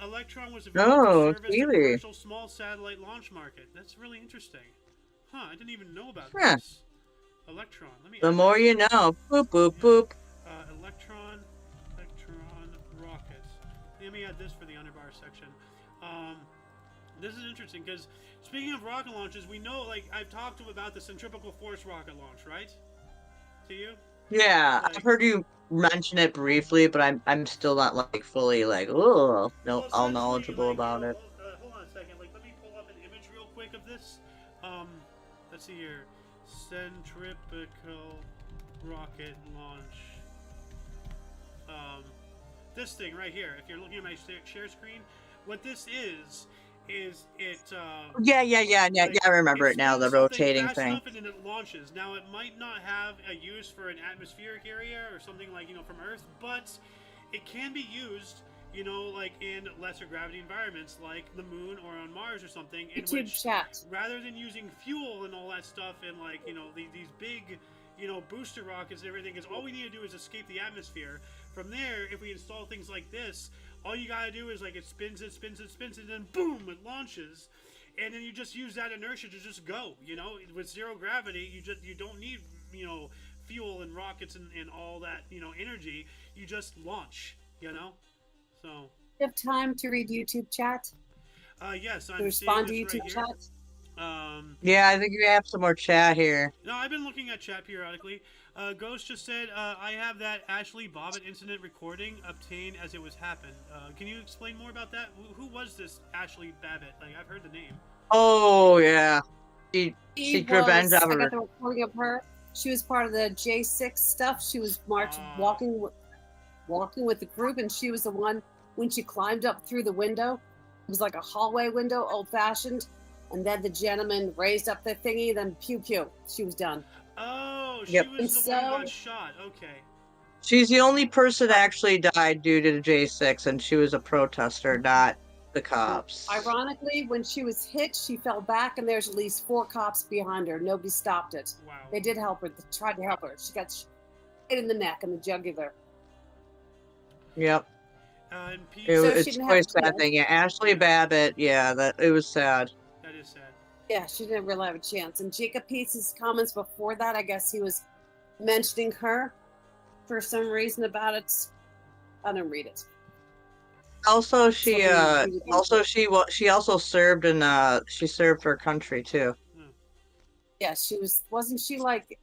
Electron was developed to service the Kiwi. commercial small satellite launch market. That's really interesting. Huh, I didn't even know about Huh. this. Electron. Let me The add more this. you know. Boop, boop, boop. Electron rockets. Let me add this for the underbar section. This is interesting because speaking of rocket launches, we know, like, I've talked about the centrifugal force rocket launch, right? To you? Yeah, Like, I've heard you mention it briefly, but I'm still not like fully like, oh, no, well, all essentially, knowledgeable like, about it. hold on a second. Like, let me pull up an image real quick of this. Let's see here. Centrifugal rocket launch. This thing right here. If you're looking at my share screen, what this is it? Yeah, I remember it now. spins The something rotating fast thing. enough and then it launches. Now, it might not have a use for an atmospheric area or something like, from Earth, but it can be used, like in lesser gravity environments, like the moon or on Mars or something, in YouTube which chat. rather than using fuel and all that stuff and like, these big, booster rockets and everything, is all we need to do is escape the atmosphere. From there, if we install things like this, all you gotta do is, like, it spins, and then boom, it launches, and then you just use that inertia to just go. With zero gravity, you don't need fuel and rockets and all that energy. You just launch. So. You have time to read YouTube chat? Yes, To I'm respond to seeing this YouTube right here. chat? Yeah, I think we have some more chat here. No, I've been looking at chat periodically. Ghost just said, I have that Ashley Bobbitt incident recording obtained as it was happened. Can you explain more about that? Who was this Ashley Babbitt? Like, I've heard the name. Oh, yeah. She Secret was, Revenge of I her. got the recording of her. She was part of the J6 stuff. She was walking with the group, and she was the one when she climbed up through the window. It was like a hallway window, old-fashioned. And then the gentleman raised up the thingy, then pew pew. She was done. Oh, she Yep. was the one who got shot. Okay. She's the only person that actually died due to the J6, and she was a protester, not the cops. Ironically, when she was hit, she fell back, and there's at least 4 cops behind her. Nobody stopped it. Wow. They did help her. They tried to help her. She got hit in the neck and the jugular. Yep. And Pete, It's quite a sad thing. Yeah, Ashley Babbitt. Yeah, it was sad. that is sad. Yeah, she didn't really have a chance. And Jacob Pete's comments before that, I guess he was mentioning her for some reason about it. I didn't read it. Also, she also served in she served her country too. Yeah, she wasn't she like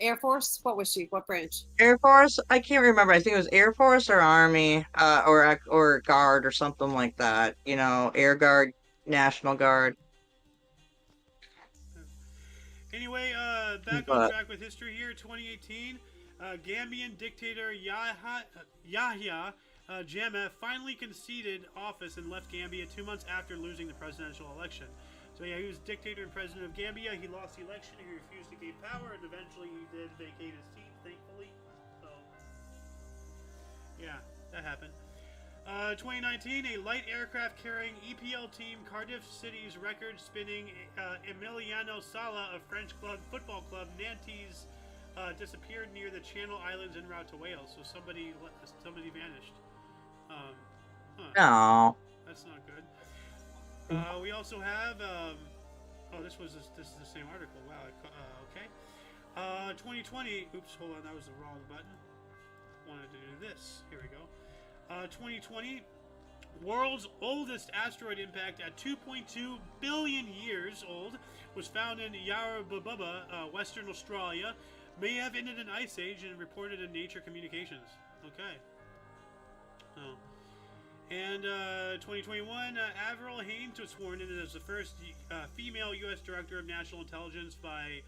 Air Force? What was she? What branch? Air Force? I can't remember. I think it was Air Force or Army, or Guard or something like that. Air Guard, National Guard. Anyway, back on track with history here. 2018, Gambian dictator Yahya Jammeh finally conceded office and left Gambia 2 months after losing the presidential election. So yeah, he was dictator and president of Gambia. He lost the election. He refused to gain power, and eventually he did vacate his seat, thankfully. So yeah, that happened. 2019, a light aircraft carrying EPL team Cardiff City's record-spinning Emiliano Sala of French football club Nantes disappeared near the Channel Islands en route to Wales. So somebody vanished. No. That's not good. We also have. This is the same article. Wow. Okay. 2020. Oops. Hold on. That was the wrong button. Wanted to do this. Here we go. 2020. World's oldest asteroid impact at 2.2 billion years old was found in Yarrabubba, Western Australia. May have ended an ice age and reported in Nature Communications. Okay. Oh. And 2021, Avril Haines was sworn in as the first female U.S. Director of National Intelligence by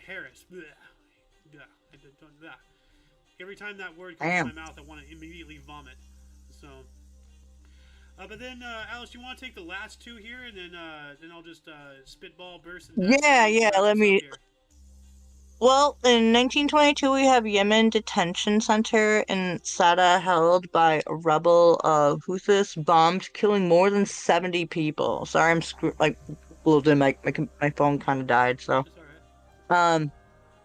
Harris. Blah. Blah. Every time that word comes to my mouth, I want to immediately vomit. So, but then, Alice, you want to take the last two here, and then I'll just spitball burst. Yeah. Let me. Well, in 1922, we have Yemen Detention Center in Sada held by a rebel of Houthis bombed, killing more than 70 people. Sorry, I'm like, my phone kind of died, so. That's all right.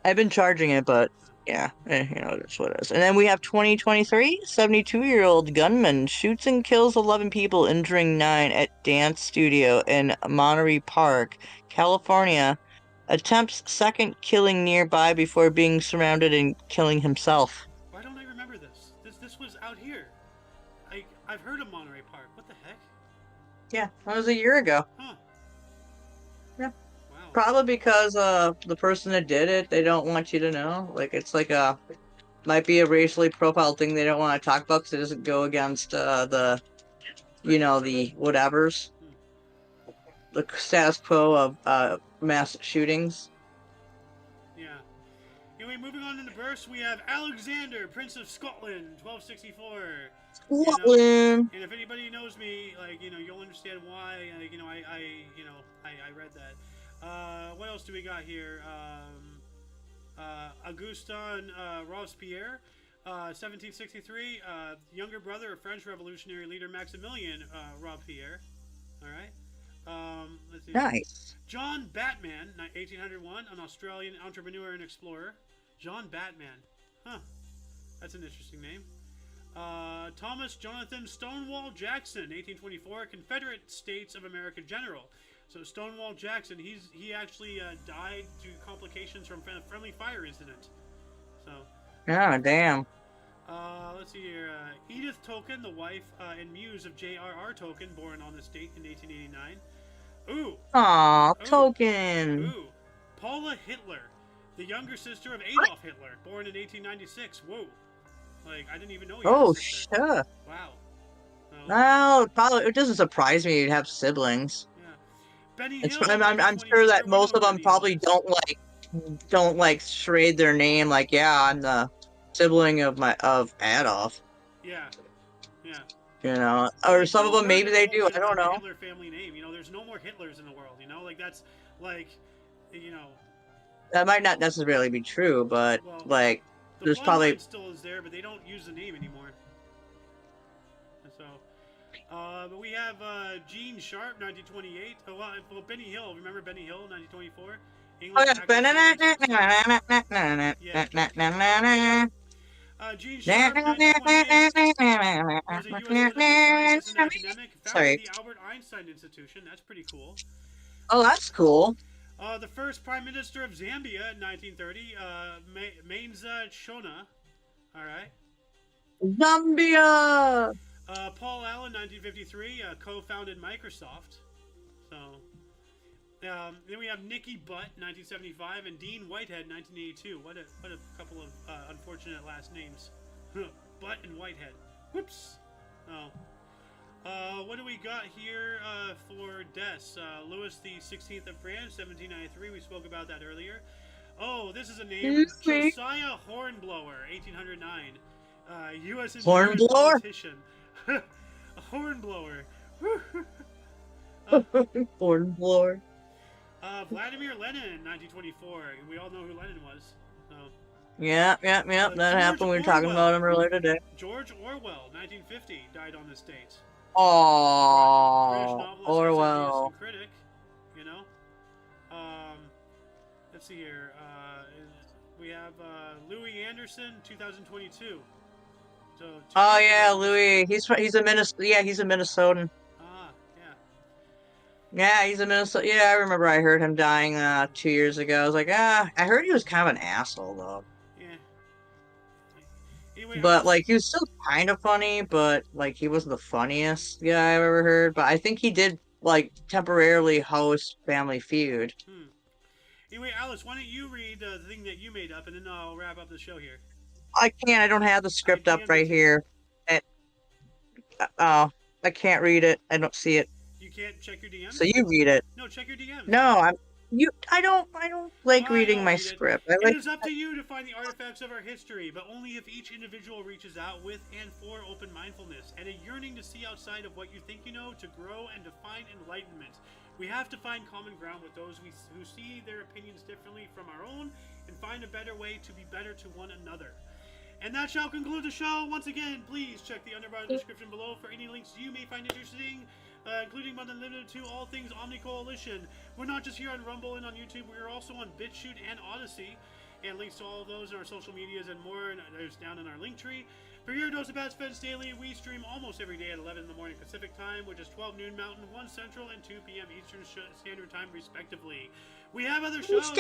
I've been charging it, but yeah, that's what it is. And then we have 2023, 72-year-old gunman shoots and kills 11 people, injuring 9 at dance studio in Monterey Park, California. Attempts second killing nearby before being surrounded and killing himself. Why don't I remember this? This was out here. I've heard of Monterey Park. What the heck? Yeah, that was a year ago. Huh. Yeah. Wow. Probably because the person that did it, they don't want you to know. Like, it's like might be a racially profiled thing they don't want to talk about because it doesn't go against the whatevers, the status quo of mass shootings. Yeah. Anyway, moving on in the verse, we have Alexander, Prince of Scotland, 1264. Scotland. And if anybody knows me, you'll understand why. I read that. What else do we got here? Augustin Robespierre, 1763, younger brother of French revolutionary leader Maximilien Robespierre. All right. Let's see. Nice. John Batman, 1801, an Australian entrepreneur and explorer. John Batman. Huh. That's an interesting name. Thomas Jonathan Stonewall Jackson, 1824, Confederate States of America general. So Stonewall Jackson, he actually died due to complications from a friendly fire incident. So. Oh, damn. Let's see here. Edith Tocon, the wife and muse of J.R.R. Tolkien, born on this date in 1889. Ooh. Aw, Tolkien. Ooh. Paula Hitler, the younger sister of Adolf Hitler, born in 1896. Whoa. Like, I didn't even know you had a sister. Sure. Wow. Well, probably it doesn't surprise me you'd have siblings. Yeah. Benny It's, Hill, I'm sure that most of them probably don't trade their name. Like, yeah, I'm the sibling of Adolf. Yeah. Yeah. You know, or some of them maybe they do. I don't know. Hitler family name. There's no more Hitlers in the world. Like that's like, That might not necessarily be true, but like, there's probably still is there, but they don't use the name anymore. So, but we have Gene Sharp, 1928. Well, Benny Hill. Remember Benny Hill, 1924. English Gene Sharp, 1928, was a U.S. political scientist and academic, founded the Albert Einstein Institution. That's pretty cool. Oh, that's cool. The first Prime Minister of Zambia in 1930, Mainza Shona. All right. Zambia! Paul Allen, 1953, co-founded Microsoft. So, then we have Nicky Butt, 1975, and Dean Whitehead, 1982. What a couple of unfortunate last names. Butt and Whitehead. Whoops. Oh. What do we got here for deaths? Louis the 16th of France, 1793. We spoke about that earlier. Oh, this is a name. Josiah Hornblower, 1809. U.S. politician. A hornblower. Hornblower. Vladimir Lenin, 1924. We all know who Lenin was. So. Yeah. That happened. We were talking about him earlier today. George Orwell, 1950, died on this date. Oh, Orwell. And critic, let's see here. We have Louis Anderson, 2022. So. Oh yeah, Louis. He's a he's a Minnesotan. Ah, yeah. Yeah, he's a Minnesota. Yeah, I remember I heard him dying 2 years ago. I was like, I heard he was kind of an asshole though. Yeah. Anyway, but like he was still kind of funny, but like he wasn't the funniest guy I've ever heard. But I think he did like temporarily host Family Feud. Anyway, Alice, why don't you read the thing that you made up, and then I'll wrap up the show here. I can't. I don't have the script up right here. I can't read it. I don't see it. You can't check your DMs? So you read it. No, check your DMs. No, I don't like reading my script. It is up to you to find the artifacts of our history, but only if each individual reaches out with and for open mindfulness and a yearning to see outside of what you think you know, to grow and to find enlightenment. We have to find common ground with those who see their opinions differently from our own and find a better way to be better to one another. And that shall conclude the show. Once again, please check the underbar description below for any links you may find interesting, including but not limited to all things Omni Coalition. We're not just here on Rumble and on YouTube, we're also on BitChute and Odyssey. And links to all of those in our social medias and more, and there's down in our link tree. For your dose of Bad Spence Daily, we stream almost every day at 11 in the morning Pacific Time, which is 12 noon Mountain, 1 Central, and 2 p.m. Eastern Standard Time, respectively. We have other shows.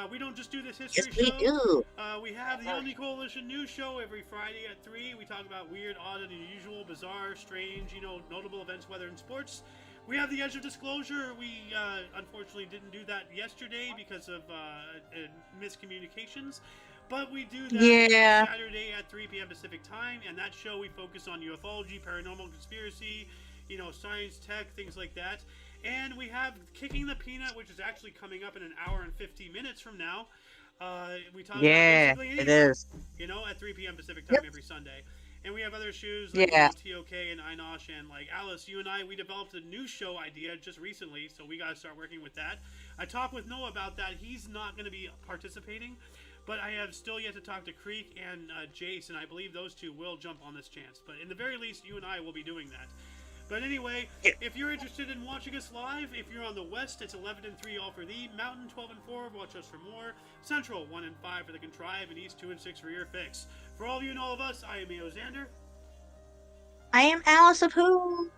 We don't just do this history show. Do. We have the Omni Coalition news show every Friday at 3. We talk about weird, odd, and unusual, bizarre, strange, notable events, weather, and sports. We have the Edge of Disclosure. We unfortunately didn't do that yesterday because of miscommunications. But we do that Saturday at 3 p.m. Pacific Time. And that show we focus on UFOlogy, paranormal conspiracy, science, tech, things like that. And we have Kicking the Peanut, which is actually coming up in an hour and 50 minutes from now. We talk about basically anything, it is. At 3 p.m. Pacific Time every Sunday. And we have other shows like TOK and Inosh and like Alice, you and I, we developed a new show idea just recently, so we got to start working with that. I talked with Noah about that. He's not going to be participating, but I have still yet to talk to Creek and Jace, and I believe those two will jump on this chance. But in the very least, you and I will be doing that. But anyway, if you're interested in watching us live, if you're on the West, it's 11 and 3 all for thee. Mountain 12 and 4, watch us for more. Central 1 and 5 for the Contrive, and East 2 and 6 for your fix. For all of you and all of us, I am A.O. Xander. I am Alice of Who.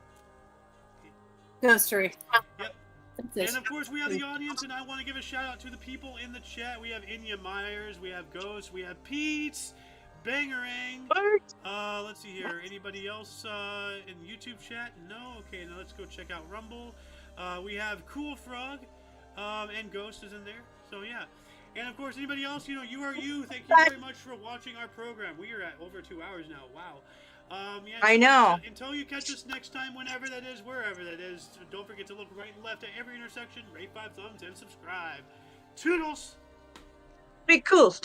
Ghostery. Yep. And of course, we have the audience, and I want to give a shout out to the people in the chat. We have Inya Myers, we have Ghost, we have Pete, Bangerang. Let's see here. Anybody else in YouTube chat? No? Okay, now let's go check out Rumble. We have Cool Frog, and Ghost is in there. So yeah. And of course, anybody else, you are you. Thank you very much for watching our program. We are at over 2 hours now. Wow. I know. Until you catch us next time, whenever that is, wherever that is, don't forget to look right and left at every intersection, rate 5 thumbs, and subscribe. Toodles! Be cool. Stay